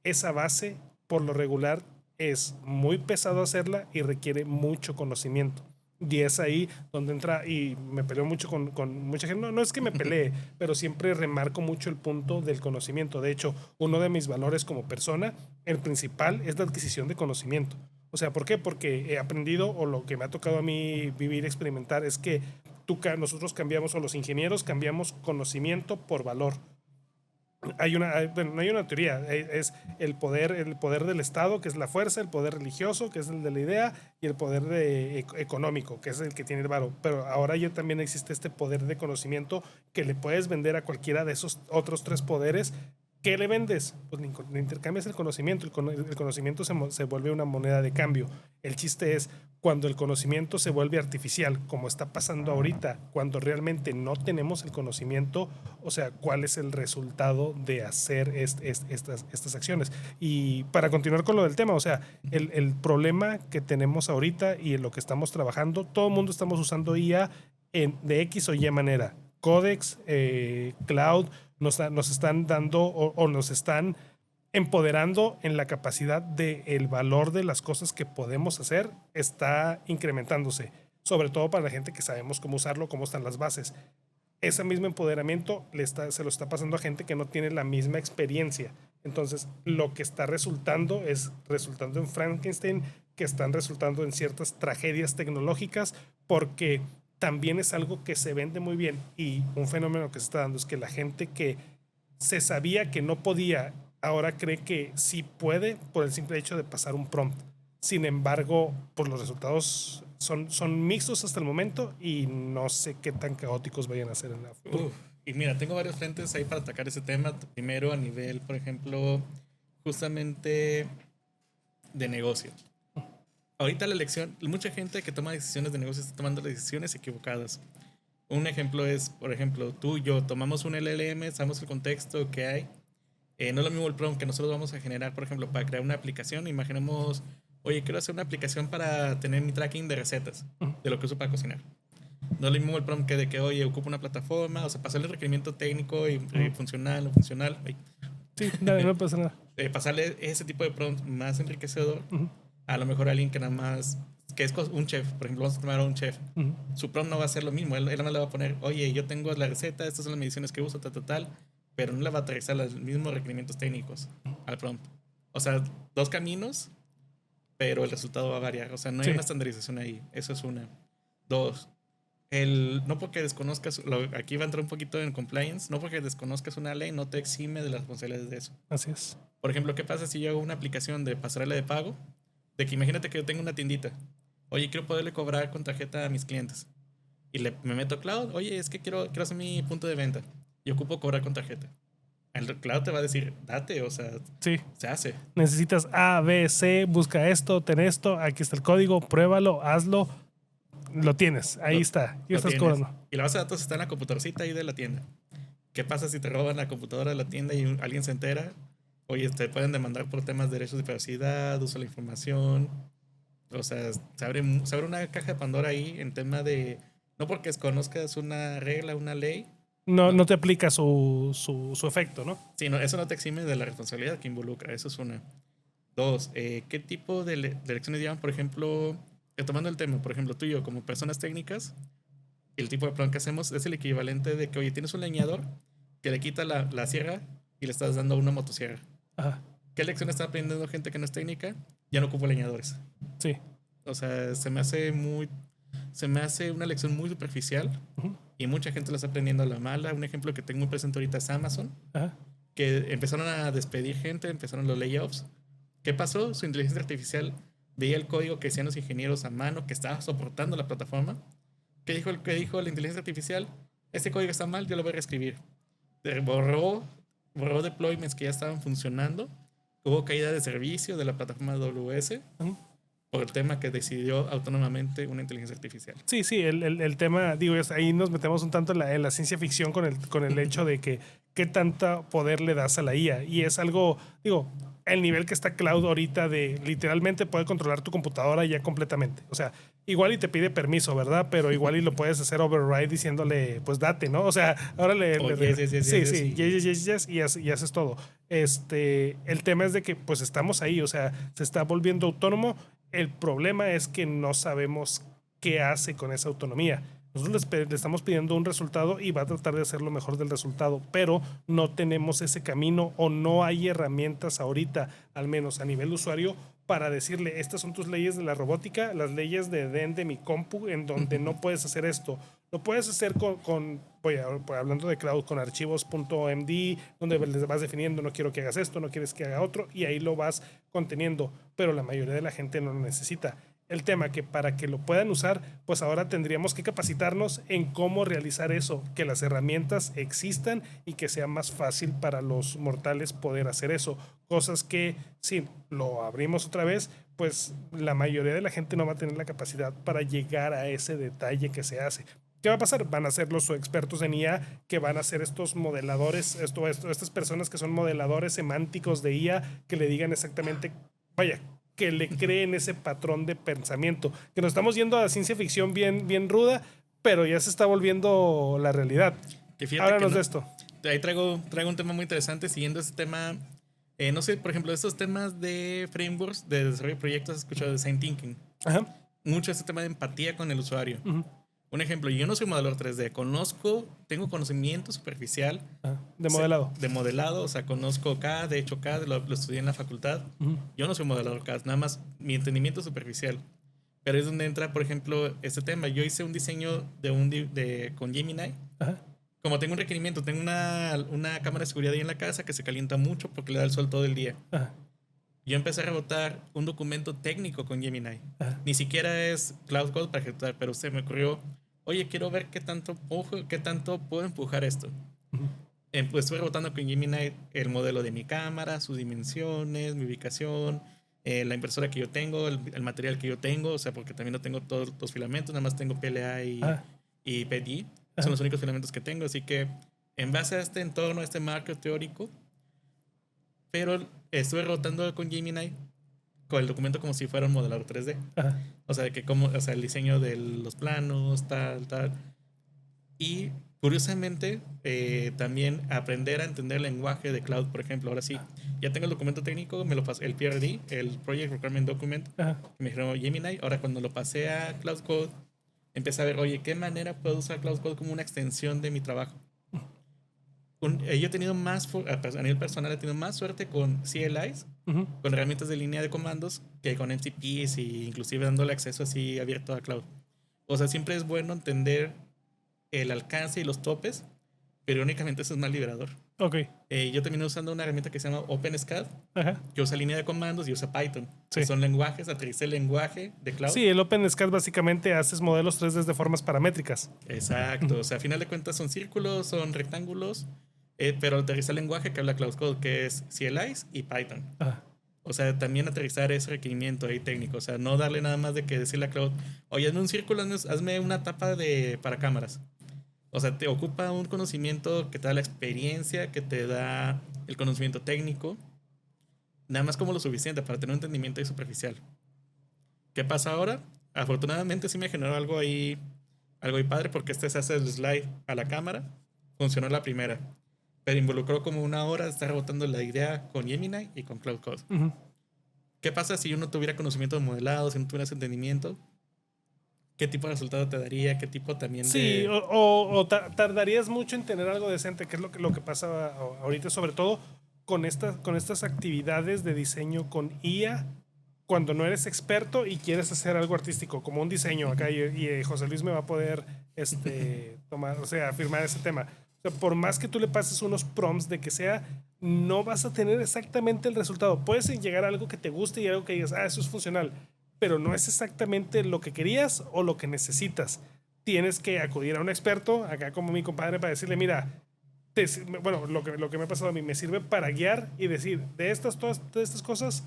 esa base, por lo regular, es muy pesado hacerla y requiere mucho conocimiento. Y es ahí donde entra, y me peleo mucho con mucha gente. No es que me pelee, pero siempre remarco mucho el punto del conocimiento. De hecho, uno de mis valores como persona, el principal, es la adquisición de conocimiento. O sea, ¿por qué? Porque he aprendido, o lo que me ha tocado a mí vivir, experimentar, es que nosotros cambiamos, o los ingenieros cambiamos conocimiento por valor. No hay una teoría, es el poder del Estado, que es la fuerza, el poder religioso, que es el de la idea, y el poder económico, que es el que tiene el varo. Pero ahora ya también existe este poder de conocimiento que le puedes vender a cualquiera de esos otros 3 poderes. ¿Qué le vendes? Pues le intercambias el conocimiento. El conocimiento se vuelve una moneda de cambio. El chiste es cuando el conocimiento se vuelve artificial, como está pasando ahorita, cuando realmente no tenemos el conocimiento, o sea, ¿cuál es el resultado de hacer estas acciones? Y para continuar con lo del tema, o sea, el problema que tenemos ahorita y en lo que estamos trabajando, todo el mundo estamos usando IA de X o Y manera. Codex, Cloud, nos están dando o nos están empoderando en la capacidad del valor de las cosas que podemos hacer, está incrementándose, sobre todo para la gente que sabemos cómo usarlo, cómo están las bases. Ese mismo empoderamiento se lo está pasando a gente que no tiene la misma experiencia. Entonces, lo que está resultando en Frankenstein, que están resultando en ciertas tragedias tecnológicas, porque también es algo que se vende muy bien, y un fenómeno que se está dando es que la gente que se sabía que no podía, ahora cree que sí puede por el simple hecho de pasar un prompt. Sin embargo, pues los resultados son mixtos hasta el momento y no sé qué tan caóticos vayan a ser en la futuro. Y mira, tengo varios frentes ahí para atacar ese tema. Primero, a nivel, por ejemplo, justamente de negocio. Ahorita la elección, mucha gente que toma decisiones de negocio está tomando decisiones equivocadas. Un ejemplo es, por ejemplo, tú y yo tomamos un LLM, sabemos el contexto que hay. No es lo mismo el prompt que nosotros vamos a generar, por ejemplo, para crear una aplicación. Imaginemos, oye, quiero hacer una aplicación para tener mi tracking de recetas, de lo que uso para cocinar. No es lo mismo el prompt que de que, oye, ocupo una plataforma, o sea, pasarle el requerimiento técnico y funcional, no funcional. Sí, dale, no pasa nada. Pasarle ese tipo de prompt más enriquecedor a lo mejor a alguien que nada más, que es un chef, por ejemplo, vamos a tomar a un chef. Su prompt no va a ser lo mismo, él nada más le va a poner, oye, yo tengo la receta, estas son las mediciones que uso, tal, pero no le va a aterrizar los mismos requerimientos técnicos al prompt. O sea, dos caminos, pero el resultado va a variar. O sea, no hay una estandarización ahí. Eso es una. Dos, no porque desconozcas, aquí va a entrar un poquito en compliance, no porque desconozcas una ley no te exime de las responsabilidades de eso. Así es. Por ejemplo, ¿qué pasa si yo hago una aplicación de pasarela de pago? De que imagínate que yo tengo una tiendita. Oye, quiero poderle cobrar con tarjeta a mis clientes. Y me meto a Cloud. Oye, es que quiero hacer mi punto de venta. Y ocupo cobrar con tarjeta. El Cloud te va a decir, date, o sea, sí. Se hace. Necesitas A, B, C, busca esto, ten esto, aquí está el código, pruébalo, hazlo. Lo tienes, ahí está. Y estás cobrando. Y la base de datos está en la computadorcita ahí de la tienda. ¿Qué pasa si te roban la computadora de la tienda y alguien se entera? Oye, te pueden demandar por temas de derechos de privacidad, uso de la información. O sea, se abre una caja de Pandora ahí en tema de... No porque desconozcas una regla, una ley. No te aplica su efecto, ¿no? Sí, no, eso no te exime de la responsabilidad que involucra. Eso es una. Dos, ¿qué tipo de elecciones llevan? Por ejemplo, tomando el tema, por ejemplo, tú y yo como personas técnicas, el tipo de plan que hacemos es el equivalente de que, oye, tienes un leñador que le quita la sierra y le estás dando una motosierra. Ajá. ¿Qué lección está aprendiendo gente que no es técnica? Ya no ocupo leñadores. Sí. O sea, se me hace una lección muy superficial y mucha gente la está aprendiendo a la mala. Un ejemplo que tengo muy presente ahorita es Amazon, que empezaron a despedir gente, empezaron los layoffs. ¿Qué pasó? Su inteligencia artificial veía el código que hacían los ingenieros a mano, que estaba soportando la plataforma. ¿Qué dijo la inteligencia artificial? Este código está mal, yo lo voy a reescribir. Borró deployments que ya estaban funcionando. Hubo caída de servicio de la plataforma AWS por el tema que decidió autónomamente una inteligencia artificial. Sí, el tema, digo, ahí nos metemos un tanto en la ciencia ficción con el hecho de que qué tanto poder le das a la IA. Y es algo, digo, el nivel que está Cloud ahorita de literalmente poder controlar tu computadora ya completamente. O sea, igual y te pide permiso, ¿verdad? Pero igual y lo puedes hacer override diciéndole, pues date, ¿no? O sea, ahora yes, y haces todo. El tema es de que pues estamos ahí, o sea, se está volviendo autónomo. El problema es que no sabemos qué hace con esa autonomía. Nosotros le estamos pidiendo un resultado y va a tratar de hacer lo mejor del resultado, pero no tenemos ese camino o no hay herramientas ahorita, al menos a nivel usuario, para decirle, estas son tus leyes de la robótica, las leyes de mi compu, en donde no puedes hacer esto. Lo puedes hacer hablando de cloud, con archivos.md, donde les vas definiendo, no quiero que hagas esto, no quieres que haga otro, y ahí lo vas conteniendo, pero la mayoría de la gente no lo necesita. El tema que para que lo puedan usar, pues ahora tendríamos que capacitarnos en cómo realizar eso, que las herramientas existan y que sea más fácil para los mortales poder hacer eso. Cosas que, si lo abrimos otra vez, pues la mayoría de la gente no va a tener la capacidad para llegar a ese detalle que se hace. ¿Qué va a pasar? Van a ser los expertos en IA que van a ser estos modeladores, estas personas que son modeladores semánticos de IA que le digan exactamente, que le creen ese patrón de pensamiento. Que nos estamos yendo a ciencia ficción bien ruda, pero ya se está volviendo la realidad. Háblanos de esto. Ahí traigo un tema muy interesante siguiendo ese tema. No sé, por ejemplo, estos temas de frameworks de desarrollo de proyectos, has escuchado de design thinking. Ajá. Mucho ese tema de empatía con el usuario. Un ejemplo, yo no soy modelador 3D, tengo conocimiento superficial. De modelado. De modelado, o sea, conozco CAD, de hecho CAD, lo estudié en la facultad. Yo no soy modelador CAD, nada más mi entendimiento superficial. Pero es donde entra, por ejemplo, este tema. Yo hice un diseño con Gemini. Ajá. Como tengo un requerimiento, tengo una cámara de seguridad ahí en la casa que se calienta mucho porque le da el sol todo el día. Ajá. Yo empecé a rebotar un documento técnico con Gemini. Ajá. Ni siquiera es Cloud Code para ejecutar, pero se me ocurrió, oye, quiero ver qué tanto puedo empujar esto. Ujú. Pues estuve rebotando con Gemini el modelo de mi cámara, sus dimensiones, mi ubicación, la impresora que yo tengo, el material que yo tengo, o sea, porque también no tengo todos los filamentos, nada más tengo PLA Ajá. y PETG. Ajá. Son los únicos filamentos que tengo, así que en base a este entorno, a este marco teórico, pero estuve rotando con Gemini con el documento como si fuera un modelador 3D. Ajá. O sea, el diseño de los planos, tal. Y curiosamente, también aprender a entender el lenguaje de cloud, por ejemplo. Ahora sí, ya tengo el documento técnico, me lo pasé, el PRD, el Project Requirement Document, Ajá. que me dijeron Gemini. Ahora, cuando lo pasé a Cloud Code, empecé a ver, oye, ¿qué manera puedo usar Cloud Code como una extensión de mi trabajo? Yo he tenido a nivel personal, he tenido más suerte con CLIs, Ujú. con herramientas de línea de comandos, que con MCPs y inclusive dándole acceso así abierto a cloud. O sea, siempre es bueno entender el alcance y los topes, pero únicamente eso es más liberador. Ok. Yo terminé usando una herramienta que se llama OpenSCAD, Ajá. que usa línea de comandos y usa Python. Sí. Que son lenguajes, aterricé el lenguaje de cloud. Sí, el OpenSCAD básicamente haces modelos 3D de formas paramétricas. Exacto. O sea, a final de cuentas son círculos, son rectángulos, pero aterrizar el lenguaje que habla Cloud Code, que es CLIs y Python. Ajá. O sea, también aterrizar ese requerimiento ahí técnico. O sea, no darle nada más de que decirle a Cloud, oye, hazme un círculo, hazme una tapa para cámaras. O sea, te ocupa un conocimiento que te da la experiencia, que te da el conocimiento técnico, nada más como lo suficiente para tener un entendimiento ahí superficial. ¿Qué pasa ahora? Afortunadamente sí me generó algo ahí padre, porque se hace el slide a la cámara, funcionó la primera, pero involucró como una hora de estar rebotando la idea con Gemini y con Cloud Code. Ujú. ¿Qué pasa si yo no tuviera conocimiento de modelado, si no tuviera ese entendimiento? ¿Qué tipo de resultado te daría? ¿Qué tipo también Sí, de...? tardarías mucho en tener algo decente, que es lo que pasa ahorita, sobre todo con estas actividades de diseño con IA, cuando no eres experto y quieres hacer algo artístico, como un diseño acá, y José Luis me va a poder afirmar ese tema. O sea, por más que tú le pases unos prompts de que sea, no vas a tener exactamente el resultado. Puedes llegar a algo que te guste y algo que digas, eso es funcional, pero no es exactamente lo que querías o lo que necesitas. Tienes que acudir a un experto, acá como mi compadre, para decirle, mira, bueno, lo que me ha pasado a mí me sirve para guiar y decir, todas estas cosas,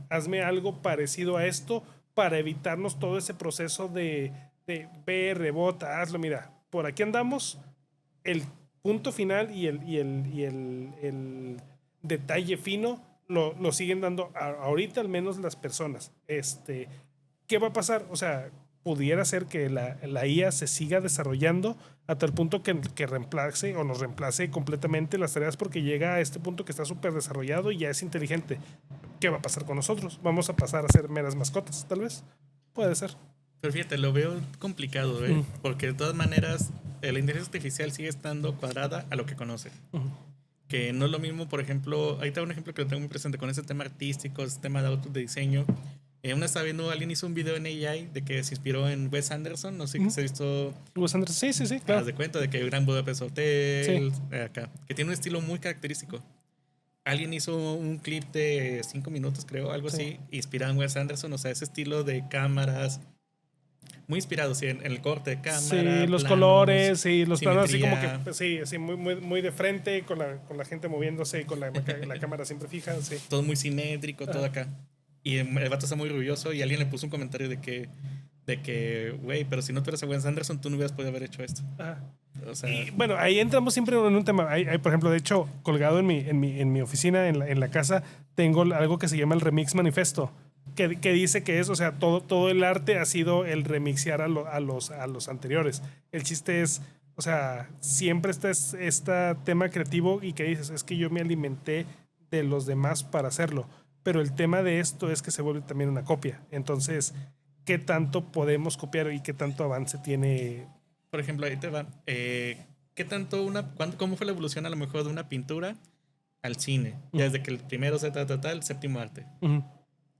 hazme algo parecido a esto para evitarnos todo ese proceso de ve, rebota, hazlo, mira, por aquí andamos, el punto final y el detalle fino lo siguen dando ahorita al menos las personas. ¿Qué va a pasar? O sea, pudiera ser que la IA se siga desarrollando a tal punto que reemplace o nos reemplace completamente las tareas porque llega a este punto que está súper desarrollado y ya es inteligente. ¿Qué va a pasar con nosotros? ¿Vamos a pasar a ser meras mascotas, tal vez? Puede ser. Pero fíjate, lo veo complicado, porque de todas maneras la inteligencia artificial sigue estando cuadrada a lo que conoce. Que no es lo mismo, por ejemplo, ahí tengo un ejemplo que lo tengo muy presente con ese tema artístico, ese tema de autos de diseño. Una estaba viendo, alguien hizo un video en AI de que se inspiró en Wes Anderson, no sé si se ha visto. Wes Anderson, sí, claro. Haz de cuenta de que Gran Budapest Hotel, acá, que tiene un estilo muy característico. Alguien hizo un clip de 5 minutos, creo, algo así, inspirado en Wes Anderson, o sea, ese estilo de cámaras, muy inspirado, sí, en el corte de cámara. Sí, los planos, colores, sí, los planos así como simetría. que, sí, así muy de frente, con la gente moviéndose y con la cámara siempre fija, sí. Todo muy simétrico, todo acá. Y el vato está muy orgulloso y alguien le puso un comentario de que, güey, pero si no tú eres a Wes Anderson, tú no hubieras podido haber hecho esto. Ajá. O sea, Y bueno, ahí entramos siempre en un tema. Hay, por ejemplo, de hecho, colgado en mi oficina, en la casa, tengo algo que se llama el Remix Manifesto, que dice que es, o sea, todo el arte ha sido el remixear a los anteriores. El chiste es, o sea, siempre está este tema creativo y que dices, es que yo me alimenté de los demás para hacerlo. Pero el tema de esto es que se vuelve también una copia. Entonces, ¿qué tanto podemos copiar y qué tanto avance tiene? por ejemplo, ahí te va. ¿Qué tanto cómo fue la evolución a lo mejor de una pintura al cine? Ya desde que el primero el séptimo arte. Uh-huh.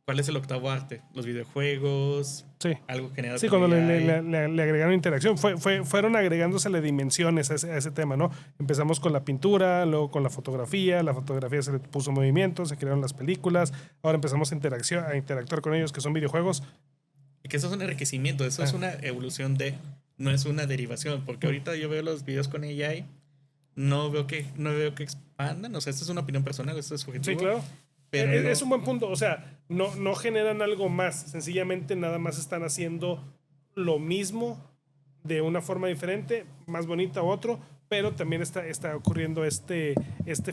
¿cuál es el octavo arte? Los videojuegos, Sí. algo generado Sí, con cuando AI. le agregaron interacción, fueron agregándosele dimensiones a ese tema, ¿no? Empezamos con la pintura, luego con la fotografía se le puso movimiento, se crearon las películas, ahora empezamos a interactuar con ellos, que son videojuegos. Y que eso es un enriquecimiento, eso es una evolución no es una derivación, porque ahorita yo veo los videos con AI, no veo que expandan, o sea, esto es una opinión personal, esto es Sí, subjetivo, claro. pero no, Es un buen punto, o sea, no generan algo más, sencillamente nada más están haciendo lo mismo de una forma diferente, más bonita u otro, pero también está ocurriendo este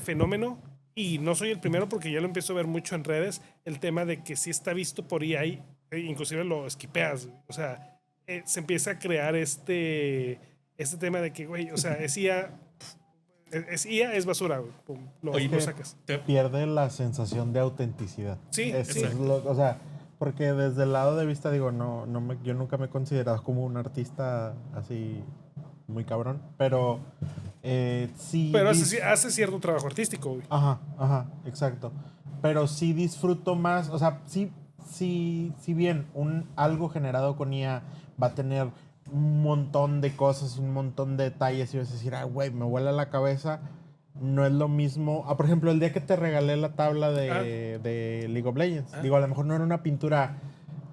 fenómeno, y no soy el primero porque ya lo empiezo a ver mucho en redes, el tema de que si está visto por IA, inclusive lo esquipeas, o sea, se empieza a crear este tema de que, güey, o sea, es IA, es IA, es basura, güey, pum, oye, lo sacas. Pierde la sensación de autenticidad. Sí, Eso sí. es o sea, porque desde el lado de vista digo, yo nunca me he considerado como un artista así muy cabrón, pero sí. Pero hace cierto trabajo artístico, güey. Ajá, exacto. Pero sí disfruto más, o sea, si bien algo generado con IA va a tener un montón de cosas, un montón de detalles y vas a decir, ah, güey, me vuela la cabeza, no es lo mismo. Por ejemplo, el día que te regalé la tabla de League of Legends, digo, a lo mejor no era una pintura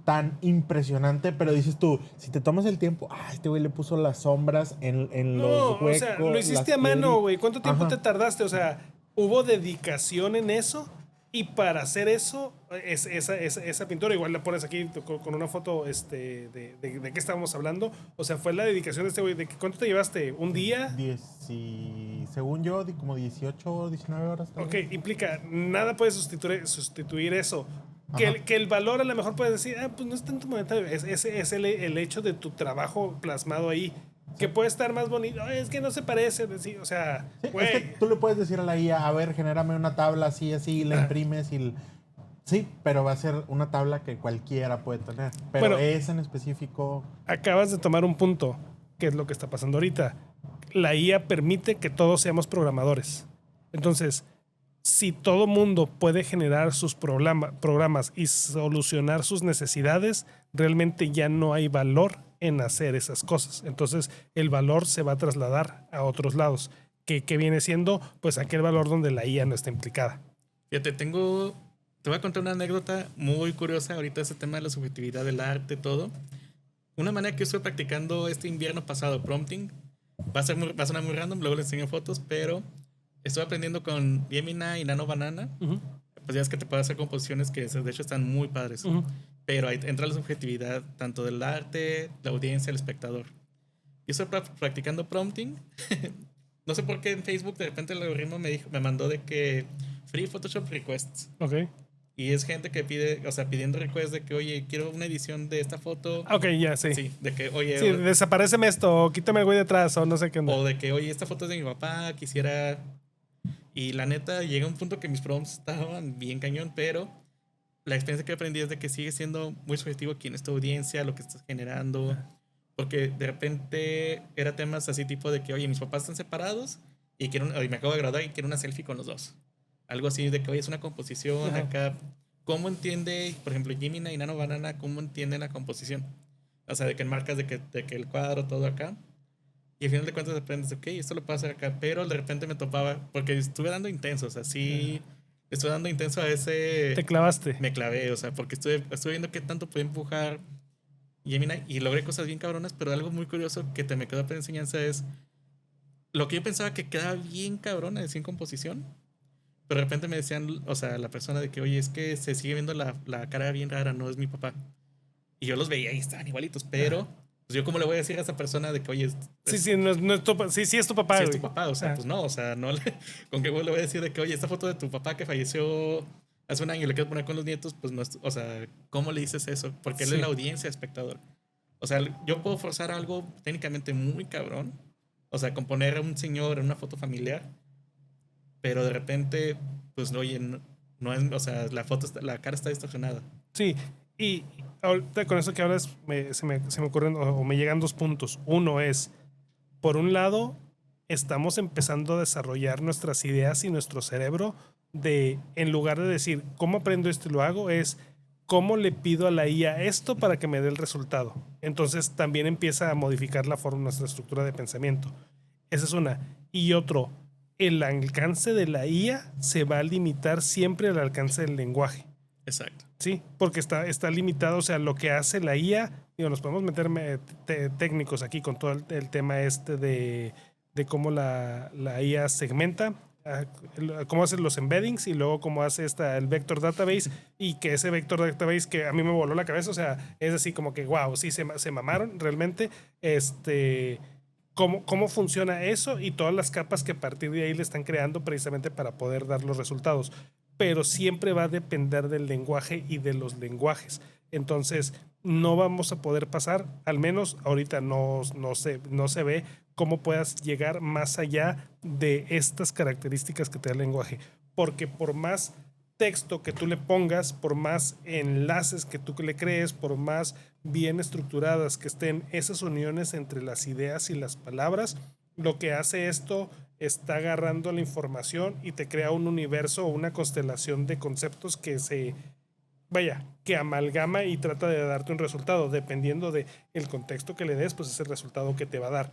tan impresionante, pero dices tú, si te tomas el tiempo, este güey le puso las sombras en los No, o sea, lo huecos, hiciste las a mano, piedritas. güey. ¿Cuánto tiempo Ajá. te tardaste? O sea, hubo dedicación en eso. Y para hacer eso, esa pintura, igual la pones aquí con una foto de qué estábamos hablando. O sea, fue la dedicación de este güey. ¿Cuánto te llevaste? ¿Un día? Según yo, como 18 o 19 horas. Ok, implica, nada puede sustituir eso. Ajá. Que el valor a lo mejor puedes decir, pues no es tanto monetario, es el hecho de tu trabajo plasmado ahí. Que puede estar más bonito, es que no se parece, sí, o sea, Sí, es que güey. tú le puedes decir a la IA, a ver, genérame una tabla así, así, la imprimes y... Sí, pero va a ser una tabla que cualquiera puede tener. Pero Bueno, esa en específico... acabas de tomar un punto, que es lo que está pasando ahorita. La IA permite que todos seamos programadores. Entonces, si todo mundo puede generar sus programas y solucionar sus necesidades, realmente ya no hay valor en hacer esas cosas. Entonces, el valor se va a trasladar a otros lados, que viene siendo pues aquel valor donde la IA no está implicada. fíjate, te voy a contar una anécdota muy curiosa ahorita ese tema de la subjetividad del arte, todo. Una manera que estuve practicando este invierno pasado, prompting, va a sonar muy random, luego les enseño fotos, pero estuve aprendiendo con Gemini y Nano Banana. Pues ya es que te puede hacer composiciones que de hecho están muy padres. Pero ahí entra la subjetividad tanto del arte, la audiencia, el espectador. Yo estoy practicando prompting. No sé por qué en Facebook de repente el algoritmo me mandó de que free Photoshop requests. Ok. Y es gente que pide, o sea, pidiendo requests de que, oye, quiero una edición de esta foto. Ok, ya, sí. Sí, de que, oye, Sí, desaparéceme esto, o quítame el güey detrás, o no sé qué onda. o de que, oye, esta foto es de mi papá, quisiera. Y la neta, llega un punto que mis prompts estaban bien cañón, pero la experiencia que aprendí es de que sigue siendo muy subjetivo quién es tu audiencia, lo que estás generando. Porque de repente era temas así tipo de que, oye, mis papás están separados y me acabo de graduar y quiero una selfie con los dos. Algo así de que, oye, es una composición acá. ¿Cómo entiende, por ejemplo, Gemini y Nano Banana, cómo entienden la composición? O sea, de que enmarcas de que el cuadro, todo acá. Y al final de cuentas aprendes, ok, esto lo puedo hacer acá. Pero de repente me topaba, porque estuve dando intenso, o sea, sí, estuve dando intenso a ese... Te clavaste. Me clavé, o sea, porque estuve viendo qué tanto puede empujar Gemini y logré cosas bien cabronas, pero algo muy curioso que te me quedó para enseñanza es lo que yo pensaba que quedaba bien cabrona de sin composición. Pero de repente me decían, o sea, la persona de que, oye, es que se sigue viendo la cara bien rara, no es mi papá. Y yo los veía y estaban igualitos, pero pues yo cómo le voy a decir a esa persona de que, oye, Sí, no, sí es tu papá, sí güey. es tu papá, o sea, pues no, o sea, no con qué le voy a decir de que, oye, esta foto de tu papá que falleció hace un año y le quieres poner con los nietos, pues no es, o sea, ¿cómo le dices eso? Porque él es la audiencia, espectador. O sea, yo puedo forzar algo técnicamente muy cabrón, o sea, componer a un señor en una foto familiar, pero de repente, pues oye, no es, o sea, la cara está distorsionada. Sí, y ahorita con eso que hablas se me ocurren o me llegan dos puntos. Uno es, por un lado, estamos empezando a desarrollar nuestras ideas y nuestro cerebro en lugar de decir, ¿cómo aprendo esto y lo hago? Es, ¿cómo le pido a la IA esto para que me dé el resultado? Entonces también empieza a modificar la forma, nuestra estructura de pensamiento. Esa es una. Y otro, el alcance de la IA se va a limitar siempre al alcance del lenguaje. Exacto. Sí, porque está limitado, o sea, lo que hace la IA, digo, nos podemos meter técnicos aquí con todo el tema este de cómo la IA segmenta, cómo hace los embeddings y luego cómo hace el vector database, y que ese vector database que a mí me voló la cabeza, o sea, es así como que, wow, sí, se mamaron realmente, cómo funciona eso y todas las capas que a partir de ahí le están creando precisamente para poder dar los resultados. Pero siempre va a depender del lenguaje y de los lenguajes. Entonces, no vamos a poder pasar, al menos ahorita no se ve cómo puedas llegar más allá de estas características que te da el lenguaje. Porque por más texto que tú le pongas, por más enlaces que tú le crees, por más bien estructuradas que estén esas uniones entre las ideas y las palabras, lo que hace esto está agarrando la información y te crea un universo o una constelación de conceptos que amalgama y trata de darte un resultado. Dependiendo de el contexto que le des, pues es el resultado que te va a dar.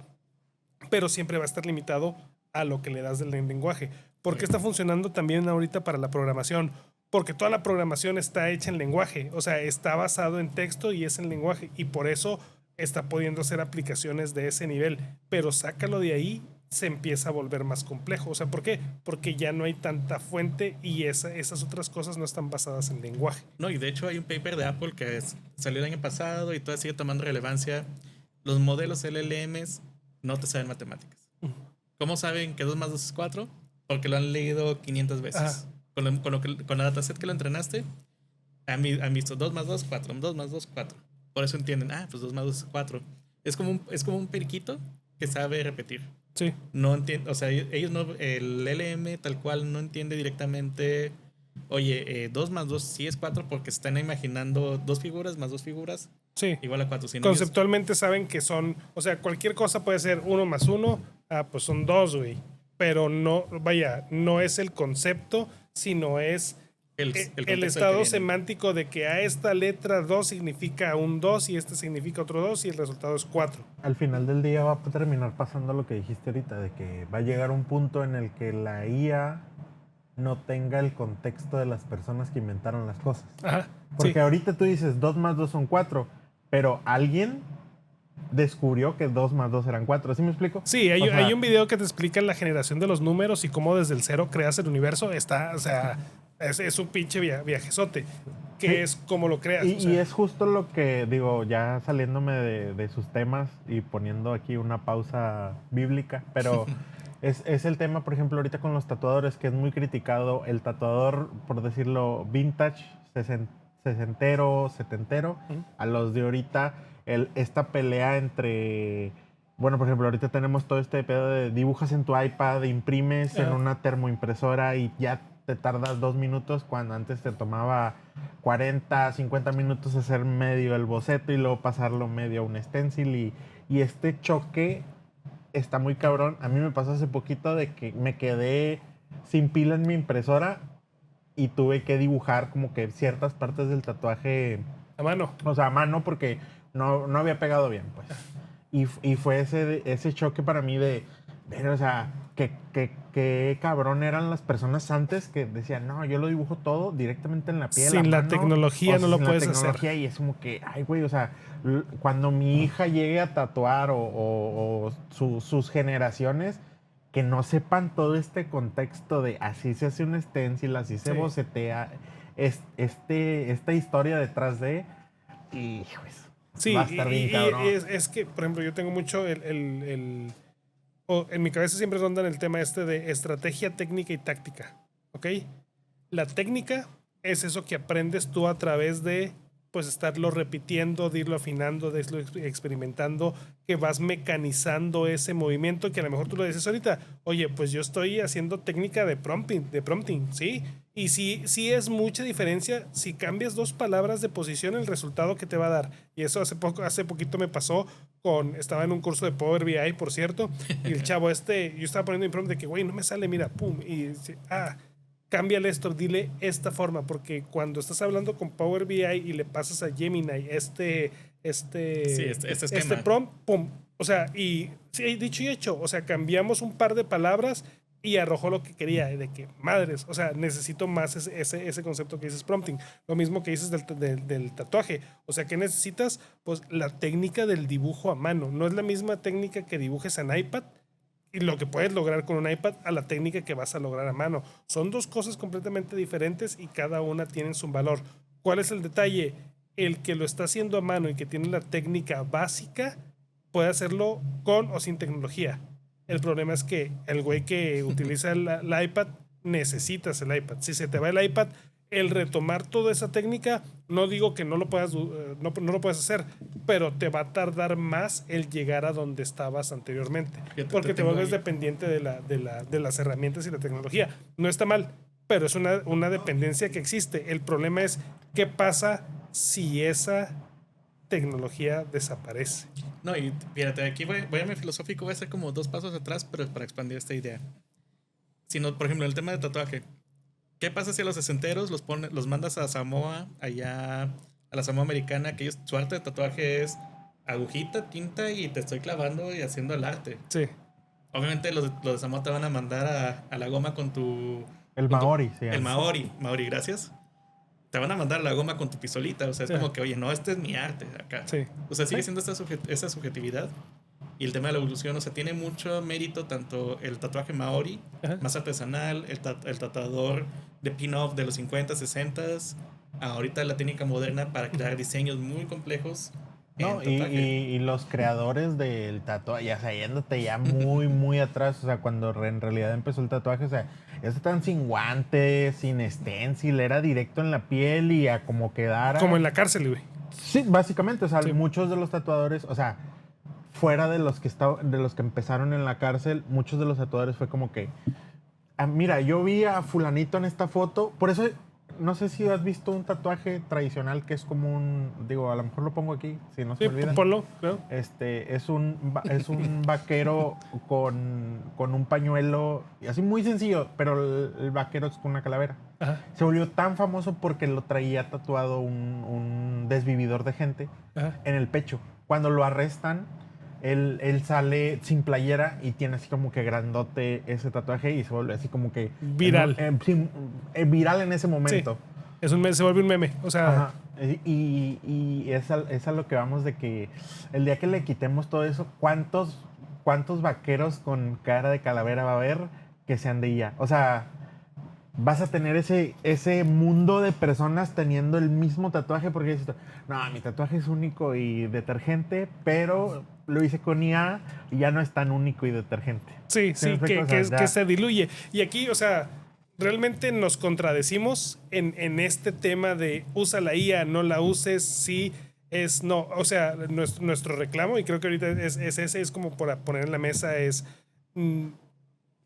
Pero siempre va a estar limitado a lo que le das del lenguaje. ¿Por qué está funcionando también ahorita para la programación? Porque toda la programación está hecha en lenguaje, o sea, está basado en texto y es en lenguaje, y por eso está pudiendo hacer aplicaciones de ese nivel. Pero sácalo de ahí, se empieza a volver más complejo. O sea, ¿por qué? Porque ya no hay tanta fuente y esas otras cosas no están basadas en lenguaje. No, y de hecho hay un paper de Apple que salió el año pasado y todavía sigue tomando relevancia. Los modelos LLMs no te saben matemáticas. ¿Cómo saben que 2 más 2 es 4? Porque lo han leído 500 veces. Con la dataset que lo entrenaste, han visto 2 más 2, 4, 2 más 2, 4. Por eso entienden, pues 2 más 2 es 4. Es como un periquito que sabe repetir. Sí. No entiende, o sea, ellos no, el LM tal cual no entiende directamente, oye, 2 más 2 sí es 4 porque están imaginando 2 figuras más 2 figuras. Sí. Igual a 4. Conceptualmente saben que son, o sea, cualquier cosa puede ser 1 más 1, pues son 2, güey. Pero no, no es el concepto, sino es el estado semántico de que a esta letra 2 significa un 2 y este significa otro 2 y el resultado es 4. Al final del día va a terminar pasando lo que dijiste ahorita, de que va a llegar un punto en el que la IA no tenga el contexto de las personas que inventaron las cosas. Ajá, porque ahorita tú dices 2 más 2 son 4, pero alguien descubrió que 2 más 2 eran 4. ¿Sí me explico? Sí, hay un video que te explica la generación de los números y cómo desde el cero creas el universo. O sea, es un pinche viajezote, que es como lo creas. Y es justo lo que digo, ya saliéndome de sus temas y poniendo aquí una pausa bíblica, pero es el tema, por ejemplo, ahorita con los tatuadores, que es muy criticado. El tatuador, por decirlo, vintage, sesentero, setentero, a los de ahorita, esta pelea entre... Bueno, por ejemplo, ahorita tenemos todo este pedo de dibujas en tu iPad, imprimes en una termoimpresora y ya te tardas 2 minutos cuando antes te tomaba 40, 50 minutos hacer medio el boceto y luego pasarlo medio a un stencil. Y este choque está muy cabrón. A mí me pasó hace poquito de que me quedé sin pila en mi impresora y tuve que dibujar como que ciertas partes del tatuaje a mano. O sea, a mano porque no había pegado bien, pues. Y fue ese choque para mí de o sea, qué cabrón eran las personas antes que decían, no, yo lo dibujo todo directamente en la piel. Sin la tecnología no lo puedes hacer. Y es como que, ay, güey, o sea, cuando mi hija llegue a tatuar o sus generaciones, que no sepan todo este contexto de así se hace un stencil, así se bocetea, esta historia detrás de... Y, pues, sí, va a estar bien cabrón. Es que, por ejemplo, yo tengo mucho en mi cabeza siempre ronda en el tema de estrategia, técnica y táctica, ¿ok? La técnica es eso que aprendes tú a través de, pues, estarlo repitiendo, de irlo afinando, de irlo experimentando, que vas mecanizando ese movimiento, que a lo mejor tú lo dices ahorita, oye, pues yo estoy haciendo técnica de prompting, ¿sí? Y sí es mucha diferencia si cambias 2 palabras de posición, el resultado que te va a dar. Y eso hace poquito me pasó estaba en un curso de Power BI, por cierto, y el chavo yo estaba poniendo mi prompt de que, güey, no me sale, mira, pum, y cámbiale esto, dile esta forma, porque cuando estás hablando con Power BI y le pasas a Gemini Sí, este esquema. prompt, pum. O sea, y sí, dicho y hecho, o sea, cambiamos un par de palabras y arrojó lo que quería, de que madres, o sea, necesito más ese concepto que dices prompting. Lo mismo que dices del tatuaje. O sea, ¿qué necesitas? Pues la técnica del dibujo a mano. No es la misma técnica que dibujes en iPad y lo que puedes lograr con un iPad a la técnica que vas a lograr a mano. Son dos cosas completamente diferentes y cada una tiene su valor. ¿Cuál es el detalle? El que lo está haciendo a mano y que tiene la técnica básica puede hacerlo con o sin tecnología. El problema es que el güey que utiliza el iPad necesitas el iPad. Si se te va el iPad, el retomar toda esa técnica, no digo que no lo puedas, no lo puedas hacer, pero te va a tardar más el llegar a donde estabas anteriormente. Porque te vuelves dependiente de las herramientas y la tecnología. No está mal, pero es una dependencia que existe. El problema es qué pasa si esa tecnología desaparece. No, y fíjate, aquí voy a mi filosófico, voy a hacer como 2 pasos atrás, pero para expandir esta idea. Sino, por ejemplo, el tema de tatuaje. ¿Qué pasa si a los sesenteros los mandas a Samoa, allá a la Samoa americana, que ellos, su arte de tatuaje es agujita, tinta y te estoy clavando y haciendo el arte? Sí. Obviamente los de Samoa te van a mandar a la goma con tu... El con tu- Maori, sí. El Maori, gracias. Te van a mandar a la goma con tu pistolita, o sea, es Sí. como que, oye, no, este es mi arte acá. Sí. O sea, sigue Sí. siendo esa subjetividad. Y el tema de la evolución, o sea, tiene mucho mérito tanto el tatuaje maori, Ajá. más artesanal, el tatuador de pin-off de los 50, 60, ahorita la técnica moderna para crear diseños muy complejos. No, en tatuaje. y los creadores del tatuaje, ya sea, yéndote ya muy, muy atrás, o sea, cuando en realidad empezó el tatuaje, o sea, ya estaban sin guantes, sin stencil, era directo en la piel y a como quedara. Como en la cárcel, güey. Sí, básicamente, o sea, Sí. muchos de los tatuadores, o sea, fuera de los que de los que empezaron en la cárcel, muchos de los tatuadores fue como que, mira, yo vi a fulanito en esta foto, por eso no sé si has visto un tatuaje tradicional que es como un, digo, a lo mejor lo pongo aquí, si no se Sí, me olvida. ponlo, claro. Es un vaquero con un pañuelo, y así muy sencillo, pero el vaquero es con una calavera. Ajá. Se volvió tan famoso porque lo traía tatuado un desvividor de gente Ajá. en el pecho. Cuando lo arrestan, él sale sin playera y tiene así como que grandote ese tatuaje y se vuelve así como que... Viral. Viral en ese momento. Sí. Se vuelve un meme. O sea, Ajá. Y es a lo que vamos de que el día que le quitemos todo eso, ¿cuántos vaqueros con cara de calavera va a haber que sean de IA? O sea, vas a tener ese mundo de personas teniendo el mismo tatuaje porque dices, no, mi tatuaje es único y detergente, pero lo hice con IA y ya no es tan único y detergente. sí, que se diluye. Y aquí, o sea, realmente nos contradecimos en este tema de usa la IA, no la uses, sí es no. O sea, nuestro reclamo, y creo que ahorita es como por poner en la mesa, es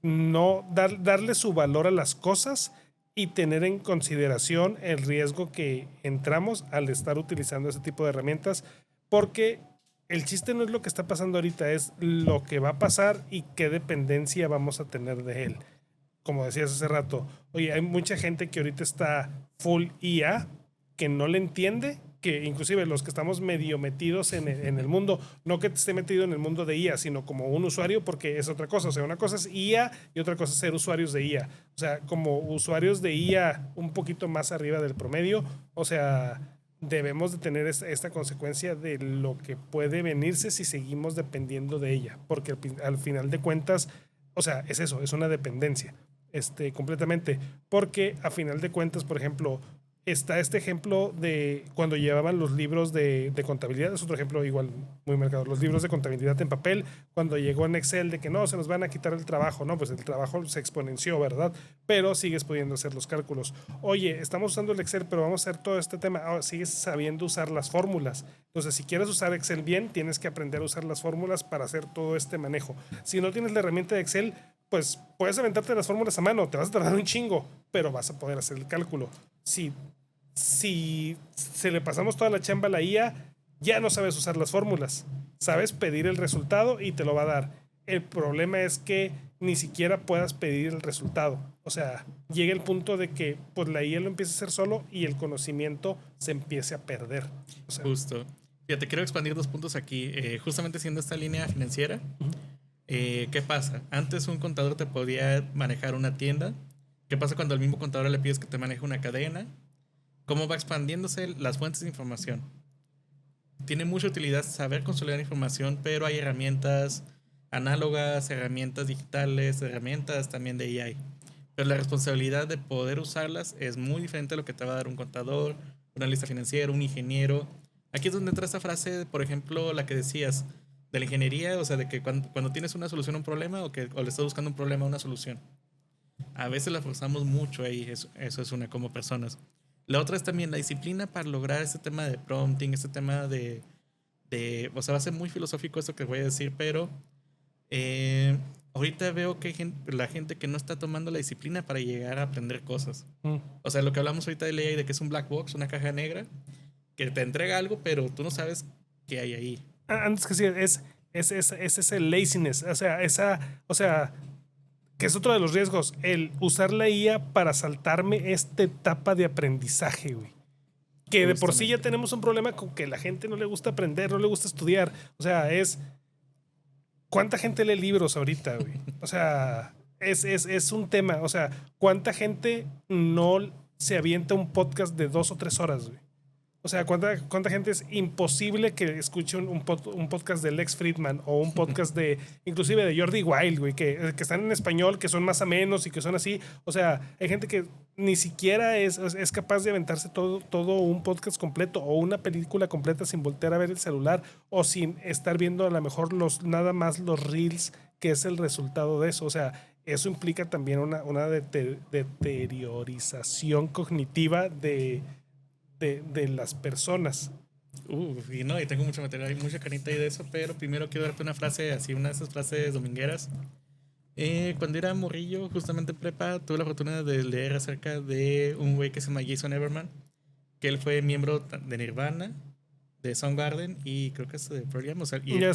no darle su valor a las cosas y tener en consideración el riesgo que entramos al estar utilizando ese tipo de herramientas, porque el chiste no es lo que está pasando ahorita, es lo que va a pasar y qué dependencia vamos a tener de él. Como decías hace rato, oye, hay mucha gente que ahorita está full IA, que no le entiende, que inclusive los que estamos medio metidos en el mundo, no que esté metido en el mundo de IA, sino como un usuario, porque es otra cosa. O sea, una cosa es IA y otra cosa es ser usuarios de IA. O sea, como usuarios de IA un poquito más arriba del promedio, o sea, debemos de tener esta consecuencia de lo que puede venirse si seguimos dependiendo de ella, porque al final de cuentas, o sea, es eso, es una dependencia, completamente, porque a final de cuentas, por ejemplo, está este ejemplo de cuando llevaban los libros de contabilidad, es otro ejemplo igual muy marcado, los libros de contabilidad en papel, cuando llegó en Excel de que no, se nos van a quitar el trabajo, no, pues el trabajo se exponenció, ¿verdad? Pero sigues pudiendo hacer los cálculos. Oye, estamos usando el Excel, pero vamos a hacer todo este tema, sigues sabiendo usar las fórmulas. Entonces, si quieres usar Excel bien, tienes que aprender a usar las fórmulas para hacer todo este manejo. Si no tienes la herramienta de Excel, pues puedes aventarte las fórmulas a mano, te vas a tardar un chingo, pero vas a poder hacer el cálculo. Si se le pasamos toda la chamba a la IA, ya no sabes usar las fórmulas. Sabes pedir el resultado y te lo va a dar. El problema es que ni siquiera puedas pedir el resultado. O sea, llega el punto de que pues la IA lo empieza a hacer solo y el conocimiento se empiece a perder. O sea, Justo. Fíjate, quiero expandir 2 puntos aquí. Justamente siendo esta línea financiera, ¿qué pasa? Antes un contador te podía manejar una tienda. ¿Qué pasa cuando al mismo contador le pides que te maneje una cadena? ¿Cómo va expandiéndose las fuentes de información? Tiene mucha utilidad saber consolidar información, pero hay herramientas análogas, herramientas digitales, herramientas también de AI. Pero la responsabilidad de poder usarlas es muy diferente a lo que te va a dar un contador, un analista financiero, un ingeniero. Aquí es donde entra esta frase, por ejemplo, la que decías de la ingeniería, o sea, de que cuando tienes una solución a un problema o le estás buscando un problema a una solución. A veces la forzamos mucho ahí, eso es una como personas. La otra es también la disciplina para lograr este tema de prompting, este tema o sea, va a ser muy filosófico esto que voy a decir, pero ahorita veo que hay la gente que no está tomando la disciplina para llegar a aprender cosas. O sea, lo que hablamos ahorita de AI, de que es un black box, una caja negra, que te entrega algo, pero tú no sabes qué hay ahí. antes que sí, es ese laziness. O sea, que es otro de los riesgos, el usar la IA para saltarme esta etapa de aprendizaje, güey. Que de por sí ya tenemos un problema con que la gente no le gusta aprender, no le gusta estudiar. O sea, ¿cuánta gente lee libros ahorita, güey? O sea, es un tema. O sea, ¿cuánta gente no se avienta un podcast de 2 o 3 horas, güey? O sea, ¿cuánta gente es imposible que escuche un podcast de Lex Friedman o un podcast inclusive de Jordi Wild, güey, que están en español, que son más amenos y que son así? O sea, hay gente que ni siquiera es capaz de aventarse todo un podcast completo o una película completa sin voltear a ver el celular o sin estar viendo a lo mejor nada más los reels, que es el resultado de eso. O sea, eso implica también una deteriorización cognitiva de las personas. Y no, y tengo mucho material, hay mucha canita ahí de eso, pero primero quiero darte una frase, así, una de esas frases domingueras. Cuando era morrillo, justamente en prepa, tuve la fortuna de leer acerca de un güey que se llama Jason Everman, que él fue miembro de Nirvana, de Soundgarden y creo que es de Pearl Jam. O sea, ya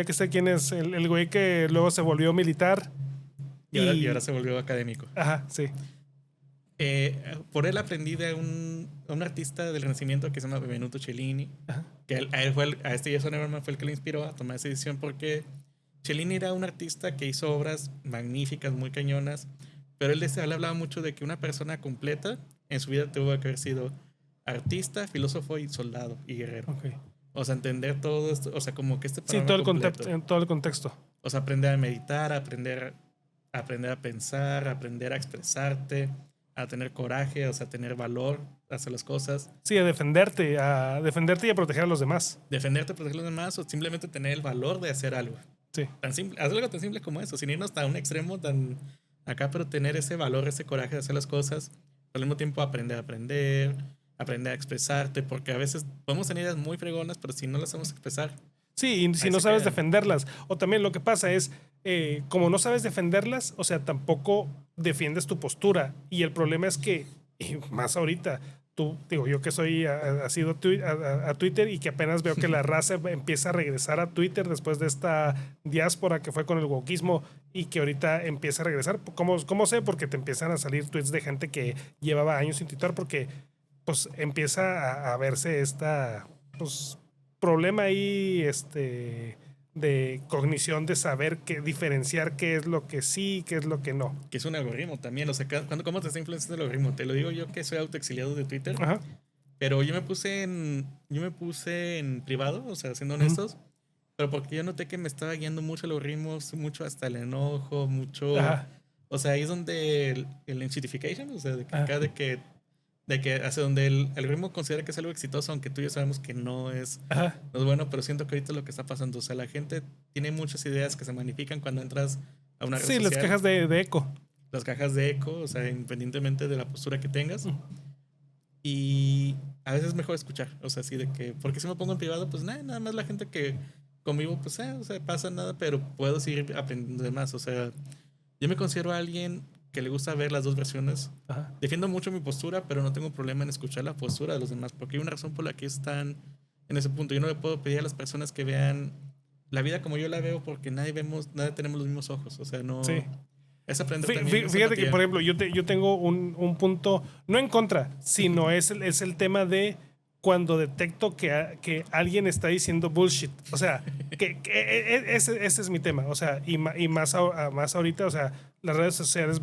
que sé quién es el güey que luego se volvió militar. Y ahora se volvió académico. Ajá, sí. Por él aprendí de un artista del Renacimiento que se llama Benvenuto Cellini. Ajá. Que a este Jason Everman fue el que le inspiró a tomar esa decisión, porque Cellini era un artista que hizo obras magníficas, muy cañonas, pero él hablaba mucho de que una persona completa en su vida tuvo que haber sido artista, filósofo y soldado y guerrero. Okay. O sea, entender todo esto, o sea, como que este panorama todo el contexto. O sea, aprender a meditar, aprender a pensar, aprender a expresarte, a tener coraje, o sea, tener valor, hacer las cosas. Sí, a defenderte y a proteger a los demás. Defenderte, proteger a los demás, o simplemente tener el valor de hacer algo. Sí. Tan simple, hacer algo tan simple como eso, sin irnos hasta un extremo tan acá, pero tener ese valor, ese coraje de hacer las cosas, al mismo tiempo aprender a expresarte, porque a veces podemos tener ideas muy fregonas, pero si no las sabemos expresar. Sí, y si no sabes defenderlas. O también lo que pasa es, como no sabes defenderlas, o sea, tampoco defiendes tu postura. Y el problema es que, y más ahorita, yo que soy asiduo a Twitter y que apenas veo que la raza empieza a regresar a Twitter después de esta diáspora que fue con el wokismo y que ahorita empieza a regresar. ¿Cómo sé? Porque te empiezan a salir tweets de gente que llevaba años sin tuitar, porque pues empieza a verse esta pues problema ahí de cognición, de saber diferenciar qué es lo que sí y qué es lo que no. Que es un algoritmo también. O sea, ¿cómo te está influenciando el algoritmo? Te lo digo yo, que soy autoexiliado de Twitter. Ajá. Pero yo me puse en privado, o sea, siendo honestos. Pero porque yo noté que me estaba guiando mucho el algoritmo, mucho hasta el enojo, mucho... Ajá. O sea, ahí es donde el inshitification, o sea, de que acá de que hacia donde el algoritmo considera que es algo exitoso, aunque tú y yo sabemos que no es bueno, pero siento que ahorita es lo que está pasando. O sea, la gente tiene muchas ideas que se magnifican cuando entras a una red social. Sí, las cajas de eco. Las cajas de eco, o sea, independientemente de la postura que tengas. Y a veces es mejor escuchar. O sea, así de que, porque si me pongo en privado, pues nada más la gente que convivo, pues, o sea, pasa nada, pero puedo seguir aprendiendo de más. O sea, yo me considero alguien que le gusta ver las dos versiones. Ajá. Defiendo mucho mi postura, pero no tengo problema en escuchar la postura de los demás, porque hay una razón por la que están en ese punto. Yo no le puedo pedir a las personas que vean la vida como yo la veo porque nadie tenemos los mismos ojos. O sea, no... Sí. Es aprender también. Fíjate que, por ejemplo, yo tengo un punto, no en contra, sino es el tema de cuando detecto que alguien está diciendo bullshit. O sea, ese es mi tema. O sea, y más ahorita, o sea, las redes sociales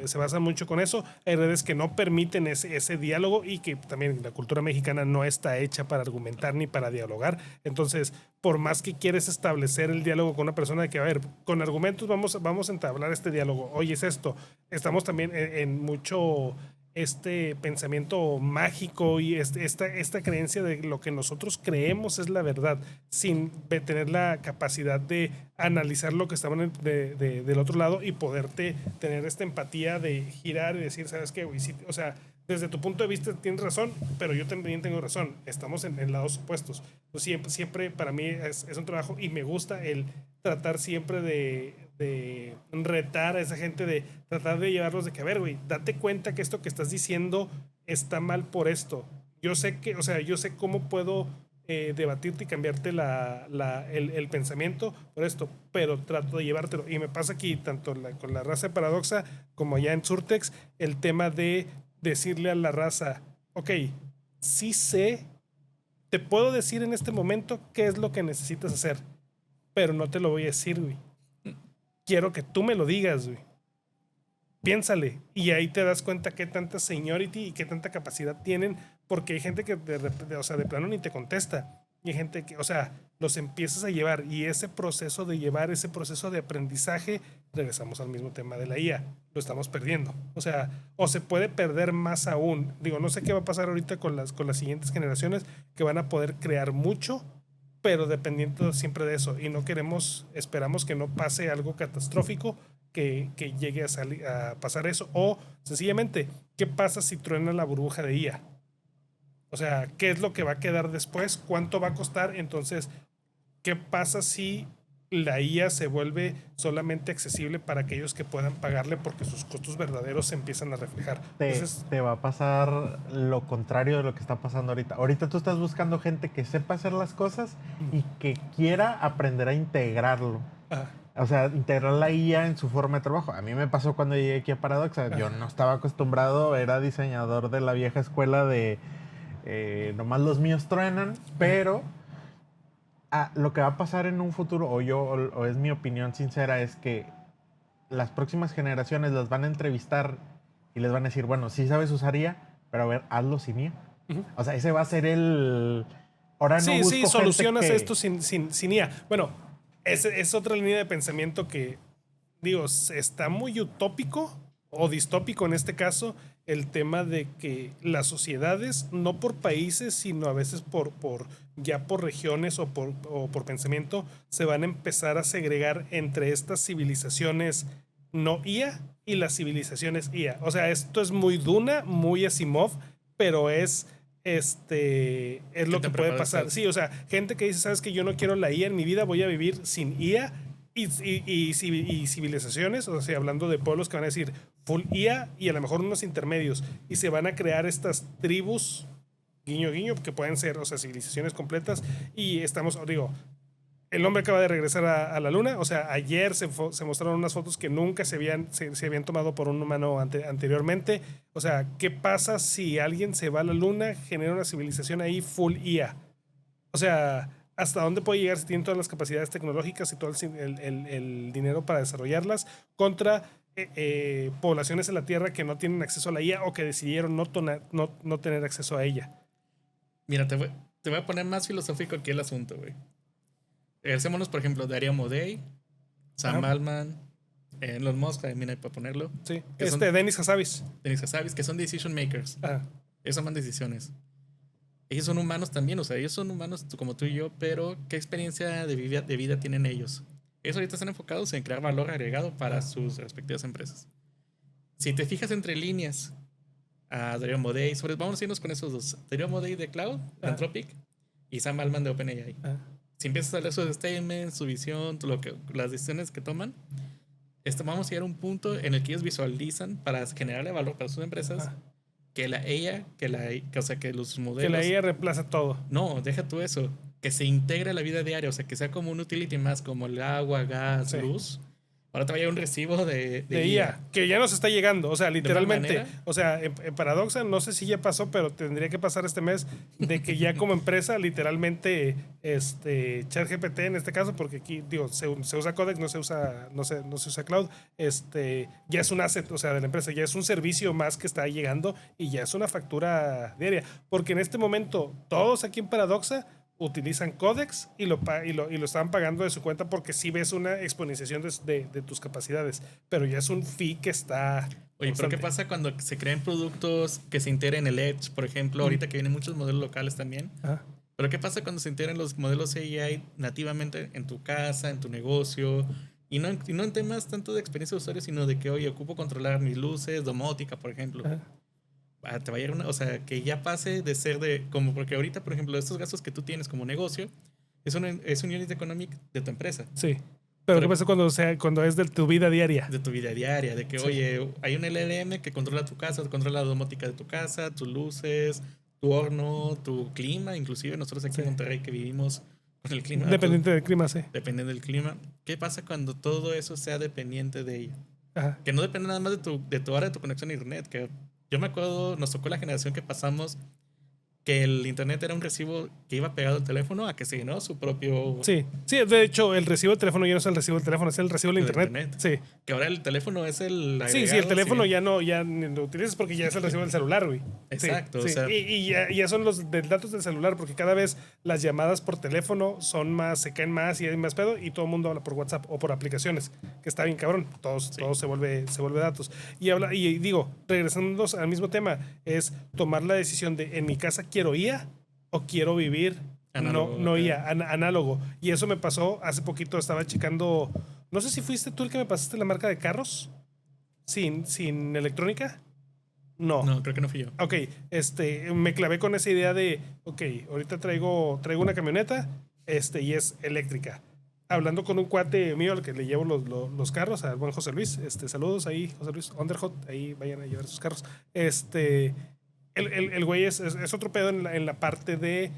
se basan mucho con eso. Hay redes que no permiten ese diálogo y que también la cultura mexicana no está hecha para argumentar ni para dialogar. Entonces, por más que quieres establecer el diálogo con una persona que, a ver, con argumentos vamos a entablar este diálogo. Oye, es esto. Estamos también en mucho este pensamiento mágico y esta creencia de lo que nosotros creemos es la verdad, sin tener la capacidad de analizar lo que está del otro lado y poderte tener esta empatía de girar y decir, ¿sabes qué, güey? Sí, o sea, desde tu punto de vista tienes razón, pero yo también tengo razón. Estamos en lados opuestos. Entonces, siempre para mí es un trabajo y me gusta el tratar siempre de retar a esa gente, de tratar de llevarlos de que, a ver, güey, date cuenta que esto que estás diciendo está mal por esto. Yo sé cómo puedo debatirte y cambiarte el pensamiento por esto, pero trato de llevártelo. Y me pasa aquí, tanto con la raza de Paradoxa como allá en Surtex, el tema de decirle a la raza, ok, sí sé, te puedo decir en este momento qué es lo que necesitas hacer, pero no te lo voy a decir, güey. Quiero que tú me lo digas, güey. Piénsale. Y ahí te das cuenta qué tanta seniority y qué tanta capacidad tienen, porque hay gente que de plano ni te contesta. Y hay gente que, o sea, los empiezas a llevar. Y ese proceso de llevar, ese proceso de aprendizaje, regresamos al mismo tema de la IA. Lo estamos perdiendo. O sea, o se puede perder más aún. Digo, no sé qué va a pasar ahorita con las siguientes generaciones que van a poder crear mucho, pero dependiendo siempre de eso. Y no esperamos que no pase algo catastrófico que llegue a pasar eso. O sencillamente, ¿qué pasa si truena la burbuja de IA? O sea, ¿qué es lo que va a quedar después? ¿Cuánto va a costar? Entonces, ¿qué pasa si la IA se vuelve solamente accesible para aquellos que puedan pagarle porque sus costos verdaderos se empiezan a reflejar? Te va a pasar lo contrario de lo que está pasando ahorita. Ahorita tú estás buscando gente que sepa hacer las cosas y que quiera aprender a integrarlo. O sea, integrar la IA en su forma de trabajo. A mí me pasó cuando llegué aquí a Paradoxa. Yo no estaba acostumbrado, era diseñador de la vieja escuela de nomás los míos truenan, pero lo que va a pasar en un futuro, o es mi opinión sincera, es que las próximas generaciones las van a entrevistar y les van a decir, bueno, sí sabes usar IA, pero a ver, hazlo sin IA. O sea, ese va a ser el... Ahora no busco sí, solucionas gente esto sin IA. Bueno, es otra línea de pensamiento que, digo, está muy utópico o distópico en este caso, el tema de que las sociedades, no por países, sino a veces por regiones o por pensamiento, se van a empezar a segregar entre estas civilizaciones no IA y las civilizaciones IA. O sea, esto es muy Duna, muy Asimov, pero es lo que puede pasar. Sí, o sea, gente que dice, sabes que yo no quiero la IA en mi vida, voy a vivir sin IA. Y civilizaciones, o sea, hablando de pueblos que van a decir full IA y a lo mejor unos intermedios, y se van a crear estas tribus, guiño guiño, que pueden ser, o sea, civilizaciones completas. Y el hombre acaba de regresar a la luna. O sea, ayer se mostraron unas fotos que nunca se habían tomado por un humano anteriormente. O sea, ¿qué pasa si alguien se va a la luna, genera una civilización ahí full IA? O sea, ¿hasta dónde puede llegar si tienen todas las capacidades tecnológicas y todo el dinero para desarrollarlas contra poblaciones en la Tierra que no tienen acceso a la IA o que decidieron no tener acceso a ella? Mira, te voy a poner más filosófico aquí el asunto, güey. Regresémonos, por ejemplo, Darío Amodei, Sam Altman, Elon Musk, también hay para ponerlo. Sí, Denis Hassabis. Denis Hassabis, que son decision makers. Ellos toman decisiones. Ellos son humanos también, o sea, ellos son humanos como tú y yo, pero ¿qué experiencia de vida tienen ellos? Ellos ahorita están enfocados en crear valor agregado para sus respectivas empresas. Si te fijas entre líneas, a Darío Amodei, vamos a irnos con esos dos. Darío Amodei de Cloud, de Anthropic, y Sam Altman de OpenAI. Si empiezas a leer sus statements, su visión, las decisiones que toman, vamos a llegar a un punto en el que ellos visualizan para generarle valor para sus empresas que la IA, que los modelos... Que la IA reemplaza todo. No, deja tú eso. que se integre a la vida diaria, o sea, que sea como un utility más, como el agua, gas, Sí. luz. Ahora te vaya un recibo de De IA, que ya nos está llegando, o sea, literalmente, manera? o sea, en Paradoxa, no sé si ya pasó, pero tendría que pasar este mes, de que ya como empresa, literalmente, ChatGPT en este caso, porque aquí, digo, se usa Codex, no se usa Cloud, ya es un asset, o sea, de la empresa, ya es un servicio más que está llegando y ya es una factura diaria, porque en este momento, todos aquí en Paradoxa utilizan Codex y lo estaban pagando de su cuenta porque sí ves una exponenciación de tus capacidades, pero ya es un fee que está Oye, pero ¿qué constante. pasa cuando se crean productos que se integren en el Edge, por ejemplo, ahorita que vienen muchos modelos locales también? Ajá. Pero ¿qué pasa cuando se integran los modelos AI nativamente en tu casa, en tu negocio? Y no en temas tanto de experiencia de usuario, sino de que, oye, ocupo controlar mis luces, domótica, por ejemplo. Ajá. Te va a llegar o sea, que ya pase de ser como, porque ahorita, por ejemplo, estos gastos que tú tienes como negocio, es un unit economic de tu empresa, Sí. Pero ¿qué pasa cuando es de tu vida diaria? de tu vida diaria, de que, Sí. oye, hay un LLM que controla tu casa, controla la domótica de tu casa, tus luces, tu horno, tu clima, inclusive nosotros aquí Sí. en Monterrey que vivimos con el clima, Dependiente del clima, sí. depende del clima. ¿Qué pasa cuando todo eso sea dependiente de ella? Ajá. Que no depende nada más de tu hora de tu conexión a internet, que yo me acuerdo, nos tocó la generación que pasamos que el internet era un recibo que iba pegado al teléfono a que se llenó su propio Sí, de hecho, el recibo de teléfono ya no es el recibo del teléfono, es el recibo del de internet. Sí. que ahora el teléfono es el Sí, agregado, el teléfono sí. ya ni lo utilizas porque ya es el recibo del celular, güey. Sí, Exacto, o sí. sea, Y ya son los datos del celular, porque cada vez las llamadas por teléfono se caen más y hay más pedo, y todo el mundo habla por WhatsApp o por aplicaciones, que está bien cabrón. Todo se vuelve datos. Y digo, regresando al mismo tema, es tomar la decisión de en mi casa quiero IA o quiero vivir Análogo, no acá. IA, análogo. Y eso me pasó hace poquito, estaba checando. No sé si fuiste tú el que me pasaste la marca de carros sin electrónica. No. no, creo que no fui yo. Ok, me clavé con esa idea de, ok, ahorita traigo una camioneta, y es eléctrica. Hablando con un cuate mío al que le llevo los carros, al buen José Luis, saludos ahí, José Luis Underhot, ahí vayan a llevar sus carros. El güey es otro pedo en la parte de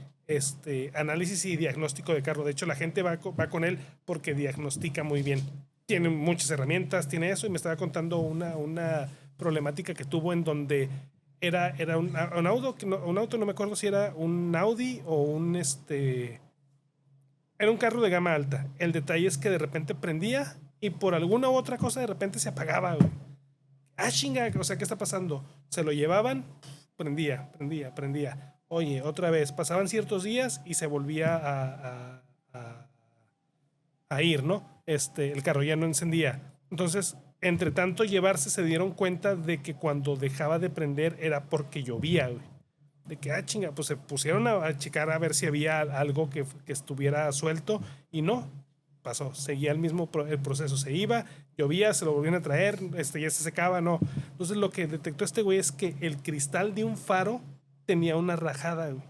análisis y diagnóstico de carro. De hecho, la gente va con él porque diagnostica muy bien. Tiene muchas herramientas, tiene eso, y me estaba contando una problemática que tuvo en donde era un auto, no me acuerdo si era un Audi o era un carro de gama alta. El detalle es que de repente prendía y por alguna u otra cosa de repente se apagaba, güey. Ah, chinga, o sea, ¿qué está pasando? Se lo llevaban, prendía. Oye, otra vez, pasaban ciertos días y se volvía a ir, ¿no? El carro ya no encendía. Entonces, entre tanto llevarse, se dieron cuenta de que cuando dejaba de prender era porque llovía, güey. De que, ah, chinga, pues se pusieron a checar a ver si había algo que estuviera suelto y no, pasó, seguía el proceso, se iba, llovía, se lo volvían a traer, ya se secaba, no. Entonces lo que detectó este güey es que el cristal de un faro tenía una rajada, güey.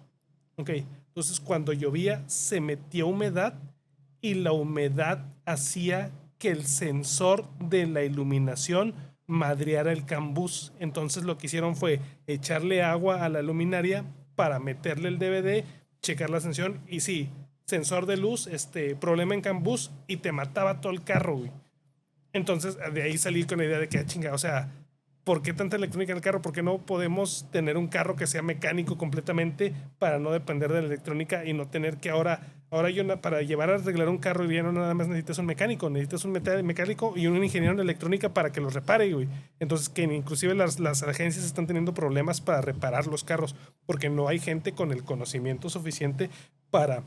Ok, entonces cuando llovía se metía humedad y la humedad hacía que el sensor de la iluminación madreara el cambús. Entonces lo que hicieron fue echarle agua a la luminaria para meterle el DVD, checar la sensor y sí, sensor de luz, problema en cambús y te mataba todo el carro, güey. Entonces de ahí salí con la idea de que, chinga, o sea, ¿por qué tanta electrónica en el carro? ¿Por qué no podemos tener un carro que sea mecánico completamente para no depender de la electrónica y no tener que ahora para llevar a arreglar un carro ya no nada más necesitas un mecánico, necesitas un mecánico y un ingeniero en electrónica para que lo repare, güey. Entonces que inclusive las agencias están teniendo problemas para reparar los carros porque no hay gente con el conocimiento suficiente para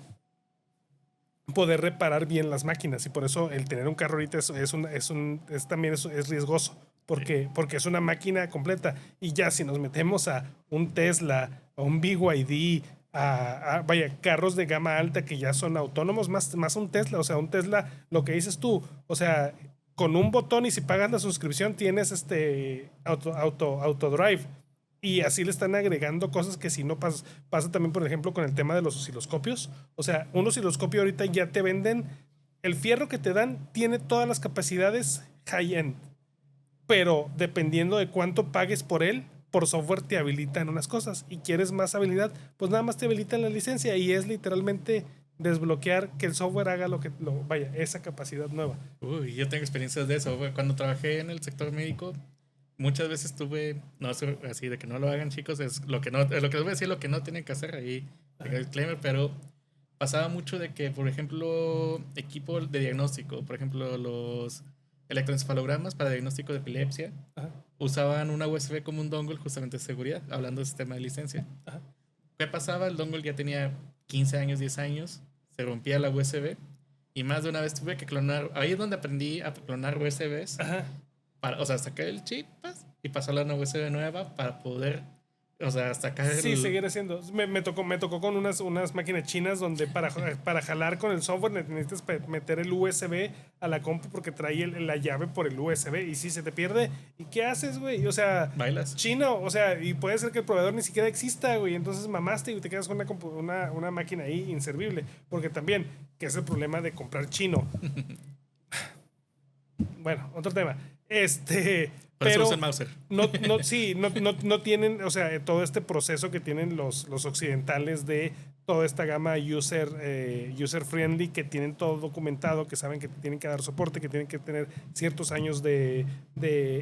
poder reparar bien las máquinas, y por eso el tener un carro ahorita también es riesgoso porque es una máquina completa. Y ya si nos metemos a un Tesla, a un BYD, vaya, carros de gama alta que ya son autónomos, más un Tesla, o sea, un Tesla, lo que dices tú, o sea, con un botón y si pagas la suscripción tienes autodrive. Y así le están agregando cosas que si no pasa también, por ejemplo, con el tema de los osciloscopios. O sea, un osciloscopio ahorita ya te venden, el fierro que te dan tiene todas las capacidades high-end, pero dependiendo de cuánto pagues por él, por software te habilitan unas cosas y quieres más habilidad, pues nada más te habilitan la licencia y es literalmente desbloquear que el software haga vaya, esa capacidad nueva. Uy, yo tengo experiencias de eso. Cuando trabajé en el sector médico, muchas veces tuve, no es así de que no lo hagan, chicos, es lo que no, es lo que les voy a decir, lo que no tienen que hacer ahí, disclaimer, pero pasaba mucho de que, por ejemplo, equipo de diagnóstico, por ejemplo, los electroencefalogramas para diagnóstico de epilepsia, Ajá. usaban una USB como un dongle justamente de seguridad, hablando de sistema de licencia. Ajá. ¿Qué pasaba? El dongle ya tenía 15 años, 10 años, se rompía la USB y más de una vez tuve que clonar. Ahí es donde aprendí a clonar USBs. Ajá. O sea, sacar el chip y pasarla a una USB nueva para poder, o sea, sacar Sí, seguir haciendo. Me tocó con unas máquinas chinas donde para jalar con el software necesitas meter el USB a la compu porque trae la llave por el USB y si se te pierde, ¿y qué haces, güey? O sea, Bailas. chino, o sea, y puede ser que el proveedor ni siquiera exista, güey, entonces mamaste y te quedas con una máquina ahí inservible, porque también, que es el problema de comprar chino. Bueno, otro tema. Por eso Pero usan Mauser. no tienen, o sea, todo este proceso que tienen los occidentales de toda esta gama user friendly, que tienen todo documentado, que saben que tienen que dar soporte, que tienen que tener ciertos años de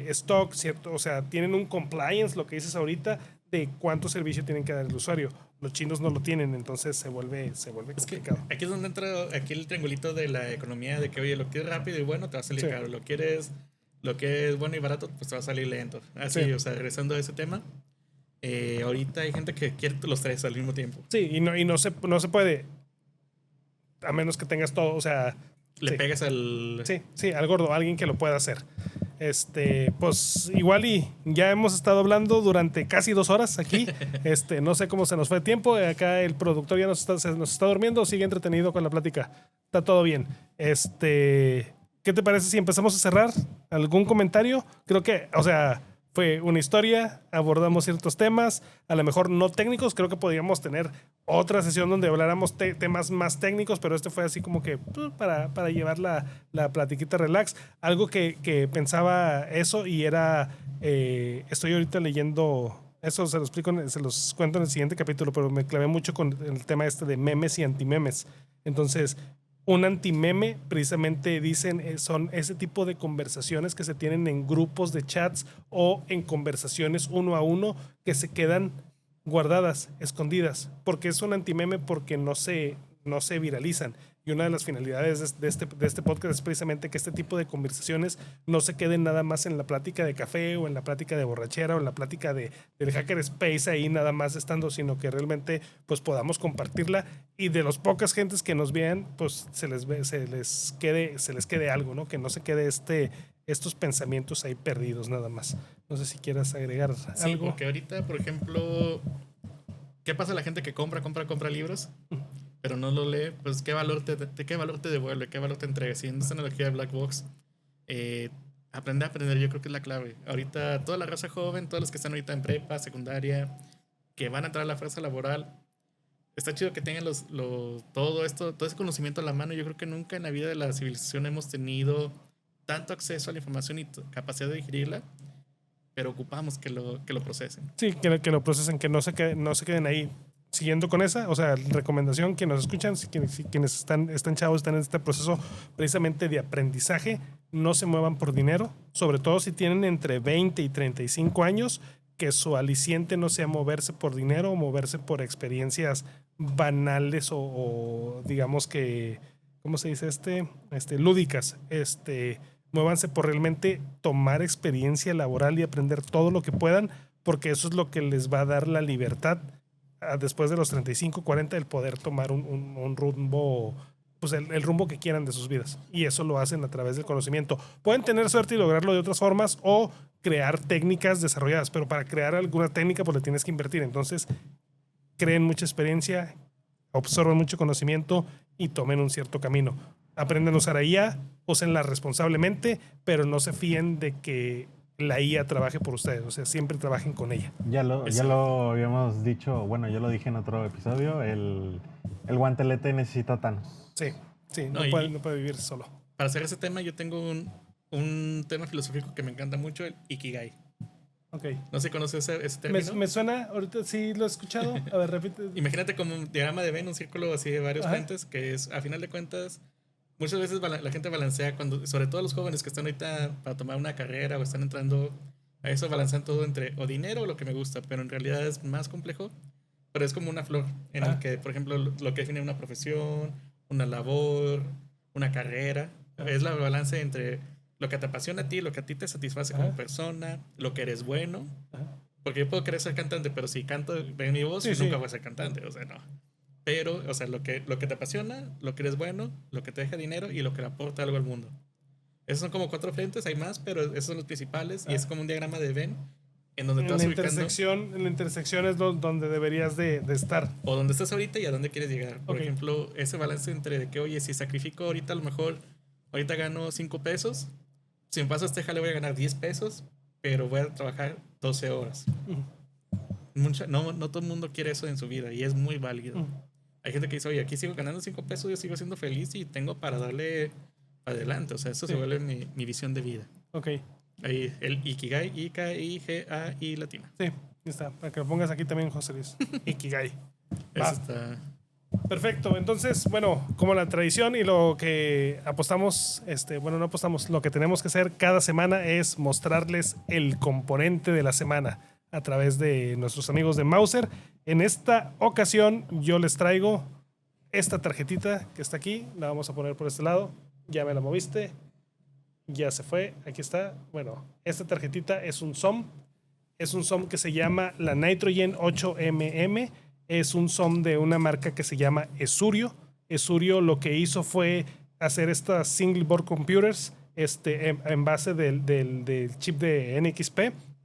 stock, cierto, o sea, tienen un compliance, lo que dices ahorita, de cuánto servicio tienen que dar el usuario. Los chinos no lo tienen, entonces se vuelve complicado. Aquí es donde entra aquí el triangulito de la economía, de que, oye, lo quieres rápido y bueno, te va a salir caro. Lo que es bueno y barato, pues te va a salir lento. Así, Sí. o sea, regresando a ese tema, ahorita hay gente que quiere los tres al mismo tiempo. Sí, y no se puede, a menos que tengas todo, o sea... Le pegas al... Sí, al gordo, alguien que lo pueda hacer. Pues igual y ya hemos estado hablando durante casi 2 horas aquí. No sé cómo se nos fue el tiempo. Acá el productor ya se nos está durmiendo, sigue entretenido con la plática. Está todo bien. ¿Qué te parece si empezamos a cerrar? ¿Algún comentario? Creo que, o sea, fue una historia, abordamos ciertos temas, a lo mejor no técnicos, creo que podríamos tener otra sesión donde habláramos temas más técnicos, pero fue así como que para llevar la platiquita relax. Algo que pensaba eso y era, estoy ahorita leyendo, eso se los cuento en el siguiente capítulo, pero me clavé mucho con el tema de memes y antimemes. Entonces, un antimeme, precisamente dicen, son ese tipo de conversaciones que se tienen en grupos de chats o en conversaciones uno a uno que se quedan guardadas, escondidas. ¿Porque es un antimeme? Porque no se viralizan. Y una de las finalidades de este podcast es precisamente que este tipo de conversaciones no se queden nada más en la plática de café o en la plática de borrachera o en la plática del Hacker Space ahí nada más estando, sino que realmente pues podamos compartirla y de las pocas gentes que nos vean pues se les quede algo, ¿no? Que no se quede estos pensamientos ahí perdidos nada más. No sé si quieras agregar algo. Sí, porque ahorita, por ejemplo, ¿qué pasa a la gente que compra libros? Pero no lo lee, pues ¿qué valor te devuelve? ¿Qué valor te entrega? Si en esta analogía de Black Box, aprender, yo creo que es la clave. Ahorita toda la raza joven, todos los que están ahorita en prepa, secundaria, que van a entrar a la fuerza laboral, está chido que tengan todo ese conocimiento a la mano. Yo creo que nunca en la vida de la civilización hemos tenido tanto acceso a la información y capacidad de digerirla, pero ocupamos que lo procesen. Sí, que lo procesen, que no se queden ahí. Siguiendo con esa, o sea, recomendación, quienes nos escuchan, quienes están chavos, están en este proceso precisamente de aprendizaje, no se muevan por dinero, sobre todo si tienen entre 20 y 35 años, que su aliciente no sea moverse por dinero o moverse por experiencias banales o digamos que, ¿cómo se dice? Lúdicas. Muévanse por realmente tomar experiencia laboral y aprender todo lo que puedan, porque eso es lo que les va a dar la libertad después de los 35, 40, el poder tomar un rumbo, pues el rumbo que quieran de sus vidas. Y eso lo hacen a través del conocimiento. Pueden tener suerte y lograrlo de otras formas o crear técnicas desarrolladas, pero para crear alguna técnica pues le tienes que invertir. Entonces, creen mucha experiencia, absorban mucho conocimiento y tomen un cierto camino. Aprendan a usar IA, úsenla responsablemente, pero no se fíen de que la IA trabaje por ustedes, o sea, siempre trabajen con ella. Ya lo habíamos dicho, bueno, yo lo dije en otro episodio, el guantelete necesita a Thanos. Sí, no puede vivir solo. Para hacer ese tema, yo tengo un tema filosófico que me encanta mucho, el Ikigai. Ok. No sé si conoces ese término. Me suena, ahorita sí lo he escuchado. A ver, repite. Imagínate como un diagrama de Venn, un círculo así de varios Ajá. frentes, que es, a final de cuentas, muchas veces la gente balancea, sobre todo los jóvenes que están ahorita para tomar una carrera o están entrando a eso, balancean todo entre o dinero o lo que me gusta, pero en realidad es más complejo, pero es como una flor, en el que, por ejemplo, lo que define una profesión, una labor, una carrera, es la balance entre lo que te apasiona a ti, lo que a ti te satisface como persona, lo que eres bueno. Porque yo puedo querer ser cantante, pero si canto, ven mi voz, nunca voy a ser cantante, o sea, no. Pero, o sea, lo que te apasiona, lo que eres bueno, lo que te deja dinero y lo que le aporta algo al mundo. Esos son como 4 frentes, hay más, pero esos son los principales y es como un diagrama de Venn en donde te vas ubicando. En la intersección es donde deberías de estar. O donde estás ahorita y a dónde quieres llegar. Por ejemplo, ese balance entre de que, oye, si sacrifico ahorita, a lo mejor, ahorita gano 5 pesos, si me paso este jale voy a ganar 10 pesos, pero voy a trabajar 12 horas. No todo el mundo quiere eso en su vida y es muy válido. Hay gente que dice, oye, aquí sigo ganando 5 pesos, yo sigo siendo feliz y tengo para darle adelante. O sea, eso se vuelve mi visión de vida. Ok. Ahí el Ikigai, I-K-I-G-A-I latina. Sí, está. Para que lo pongas aquí también, José Luis. Ikigai. Eso está. Perfecto. Entonces, bueno, como la tradición y lo que apostamos, no apostamos, lo que tenemos que hacer cada semana es mostrarles el componente de la semana a través de nuestros amigos de Mouser. En esta ocasión yo les traigo esta tarjetita que está aquí. La vamos a poner por este lado. Ya me la moviste. Ya se fue. Aquí está. Bueno, esta tarjetita es un SOM. Es un SOM que se llama la Nitrogen 8mm. Es un SOM de una marca que se llama Esurio. Esurio lo que hizo fue hacer estas single board computers en base del chip de NXP.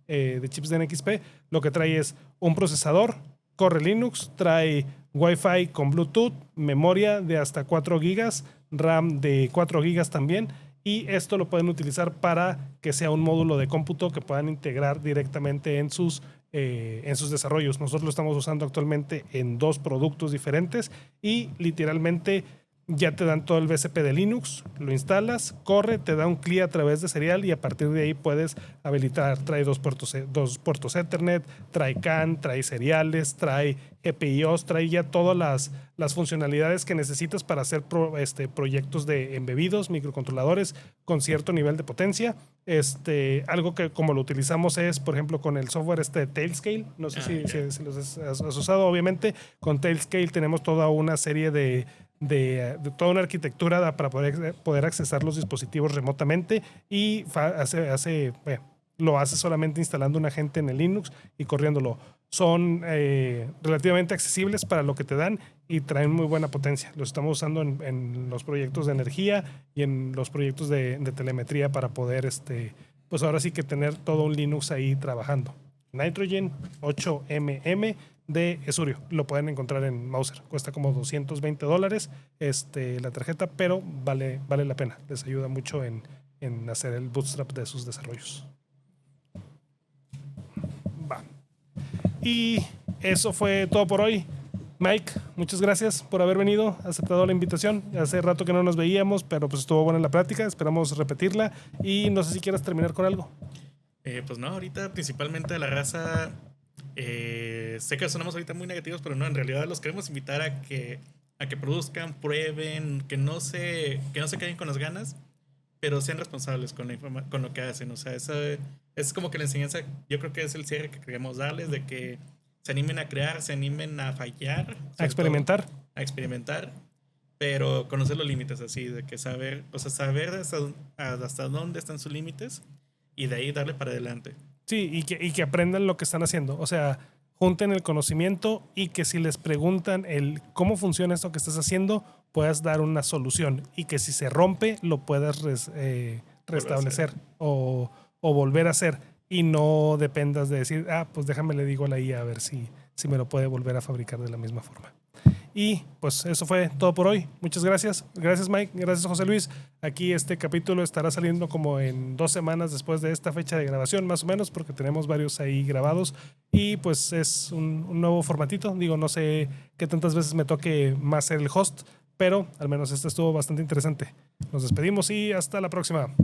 De chips de NXP. Lo que trae es un procesador, corre Linux, trae Wi-Fi con Bluetooth, memoria de hasta 4 GB, RAM de 4 GB también. Y esto lo pueden utilizar para que sea un módulo de cómputo que puedan integrar directamente en sus desarrollos. Nosotros lo estamos usando actualmente en 2 productos diferentes y literalmente ya te dan todo el BCP de Linux, lo instalas, corre, te da un CLI a través de serial y a partir de ahí puedes habilitar. Trae 2 puertos Ethernet, trae CAN, trae seriales, trae GPIOs, trae ya todas las funcionalidades que necesitas para hacer proyectos de embebidos, microcontroladores con cierto nivel de potencia. Algo que como lo utilizamos es, por ejemplo, con el software de Tailscale. No sé si los has usado. Obviamente, con Tailscale tenemos toda una serie de toda una arquitectura para poder accesar los dispositivos remotamente y lo hace solamente instalando un agente en el Linux y corriéndolo. Son relativamente accesibles para lo que te dan y traen muy buena potencia. Los estamos usando en los proyectos de energía y en los proyectos de telemetría para poder, pues ahora sí que tener todo un Linux ahí trabajando. Nitrogen 8mm de Esurio. Lo pueden encontrar en Mouser. Cuesta como $220 la tarjeta, pero vale la pena. Les ayuda mucho en hacer el bootstrap de sus desarrollos. Va. Y eso fue todo por hoy. Mike, muchas gracias por haber venido, aceptado la invitación. Hace rato que no nos veíamos, pero pues estuvo buena la plática. Esperamos repetirla. Y no sé si quieras terminar con algo. Pues no, ahorita principalmente a la raza... sé que sonamos ahorita muy negativos, pero no, en realidad los queremos invitar a que produzcan, prueben, que no se queden con las ganas, pero sean responsables con lo que hacen. O sea, eso es como que la enseñanza, yo creo que es el cierre que queremos darles, de que se animen a crear, se animen a fallar, a experimentar, pero conocer los límites, así, de que saber hasta dónde están sus límites y de ahí darle para adelante. Sí, y que aprendan lo que están haciendo. O sea, junten el conocimiento y que si les preguntan cómo funciona esto que estás haciendo, puedas dar una solución. Y que si se rompe, lo puedas restablecer o volver a hacer. Y no dependas de decir, pues déjame le digo a la IA a ver si me lo puede volver a fabricar de la misma forma. Y pues eso fue todo por hoy. Muchas gracias. Gracias, Mike. Gracias, José Luis. Aquí este capítulo estará saliendo como en 2 semanas después de esta fecha de grabación, más o menos, porque tenemos varios ahí grabados. Y pues es un nuevo formatito. Digo, no sé qué tantas veces me toque más ser el host, pero al menos este estuvo bastante interesante. Nos despedimos y hasta la próxima.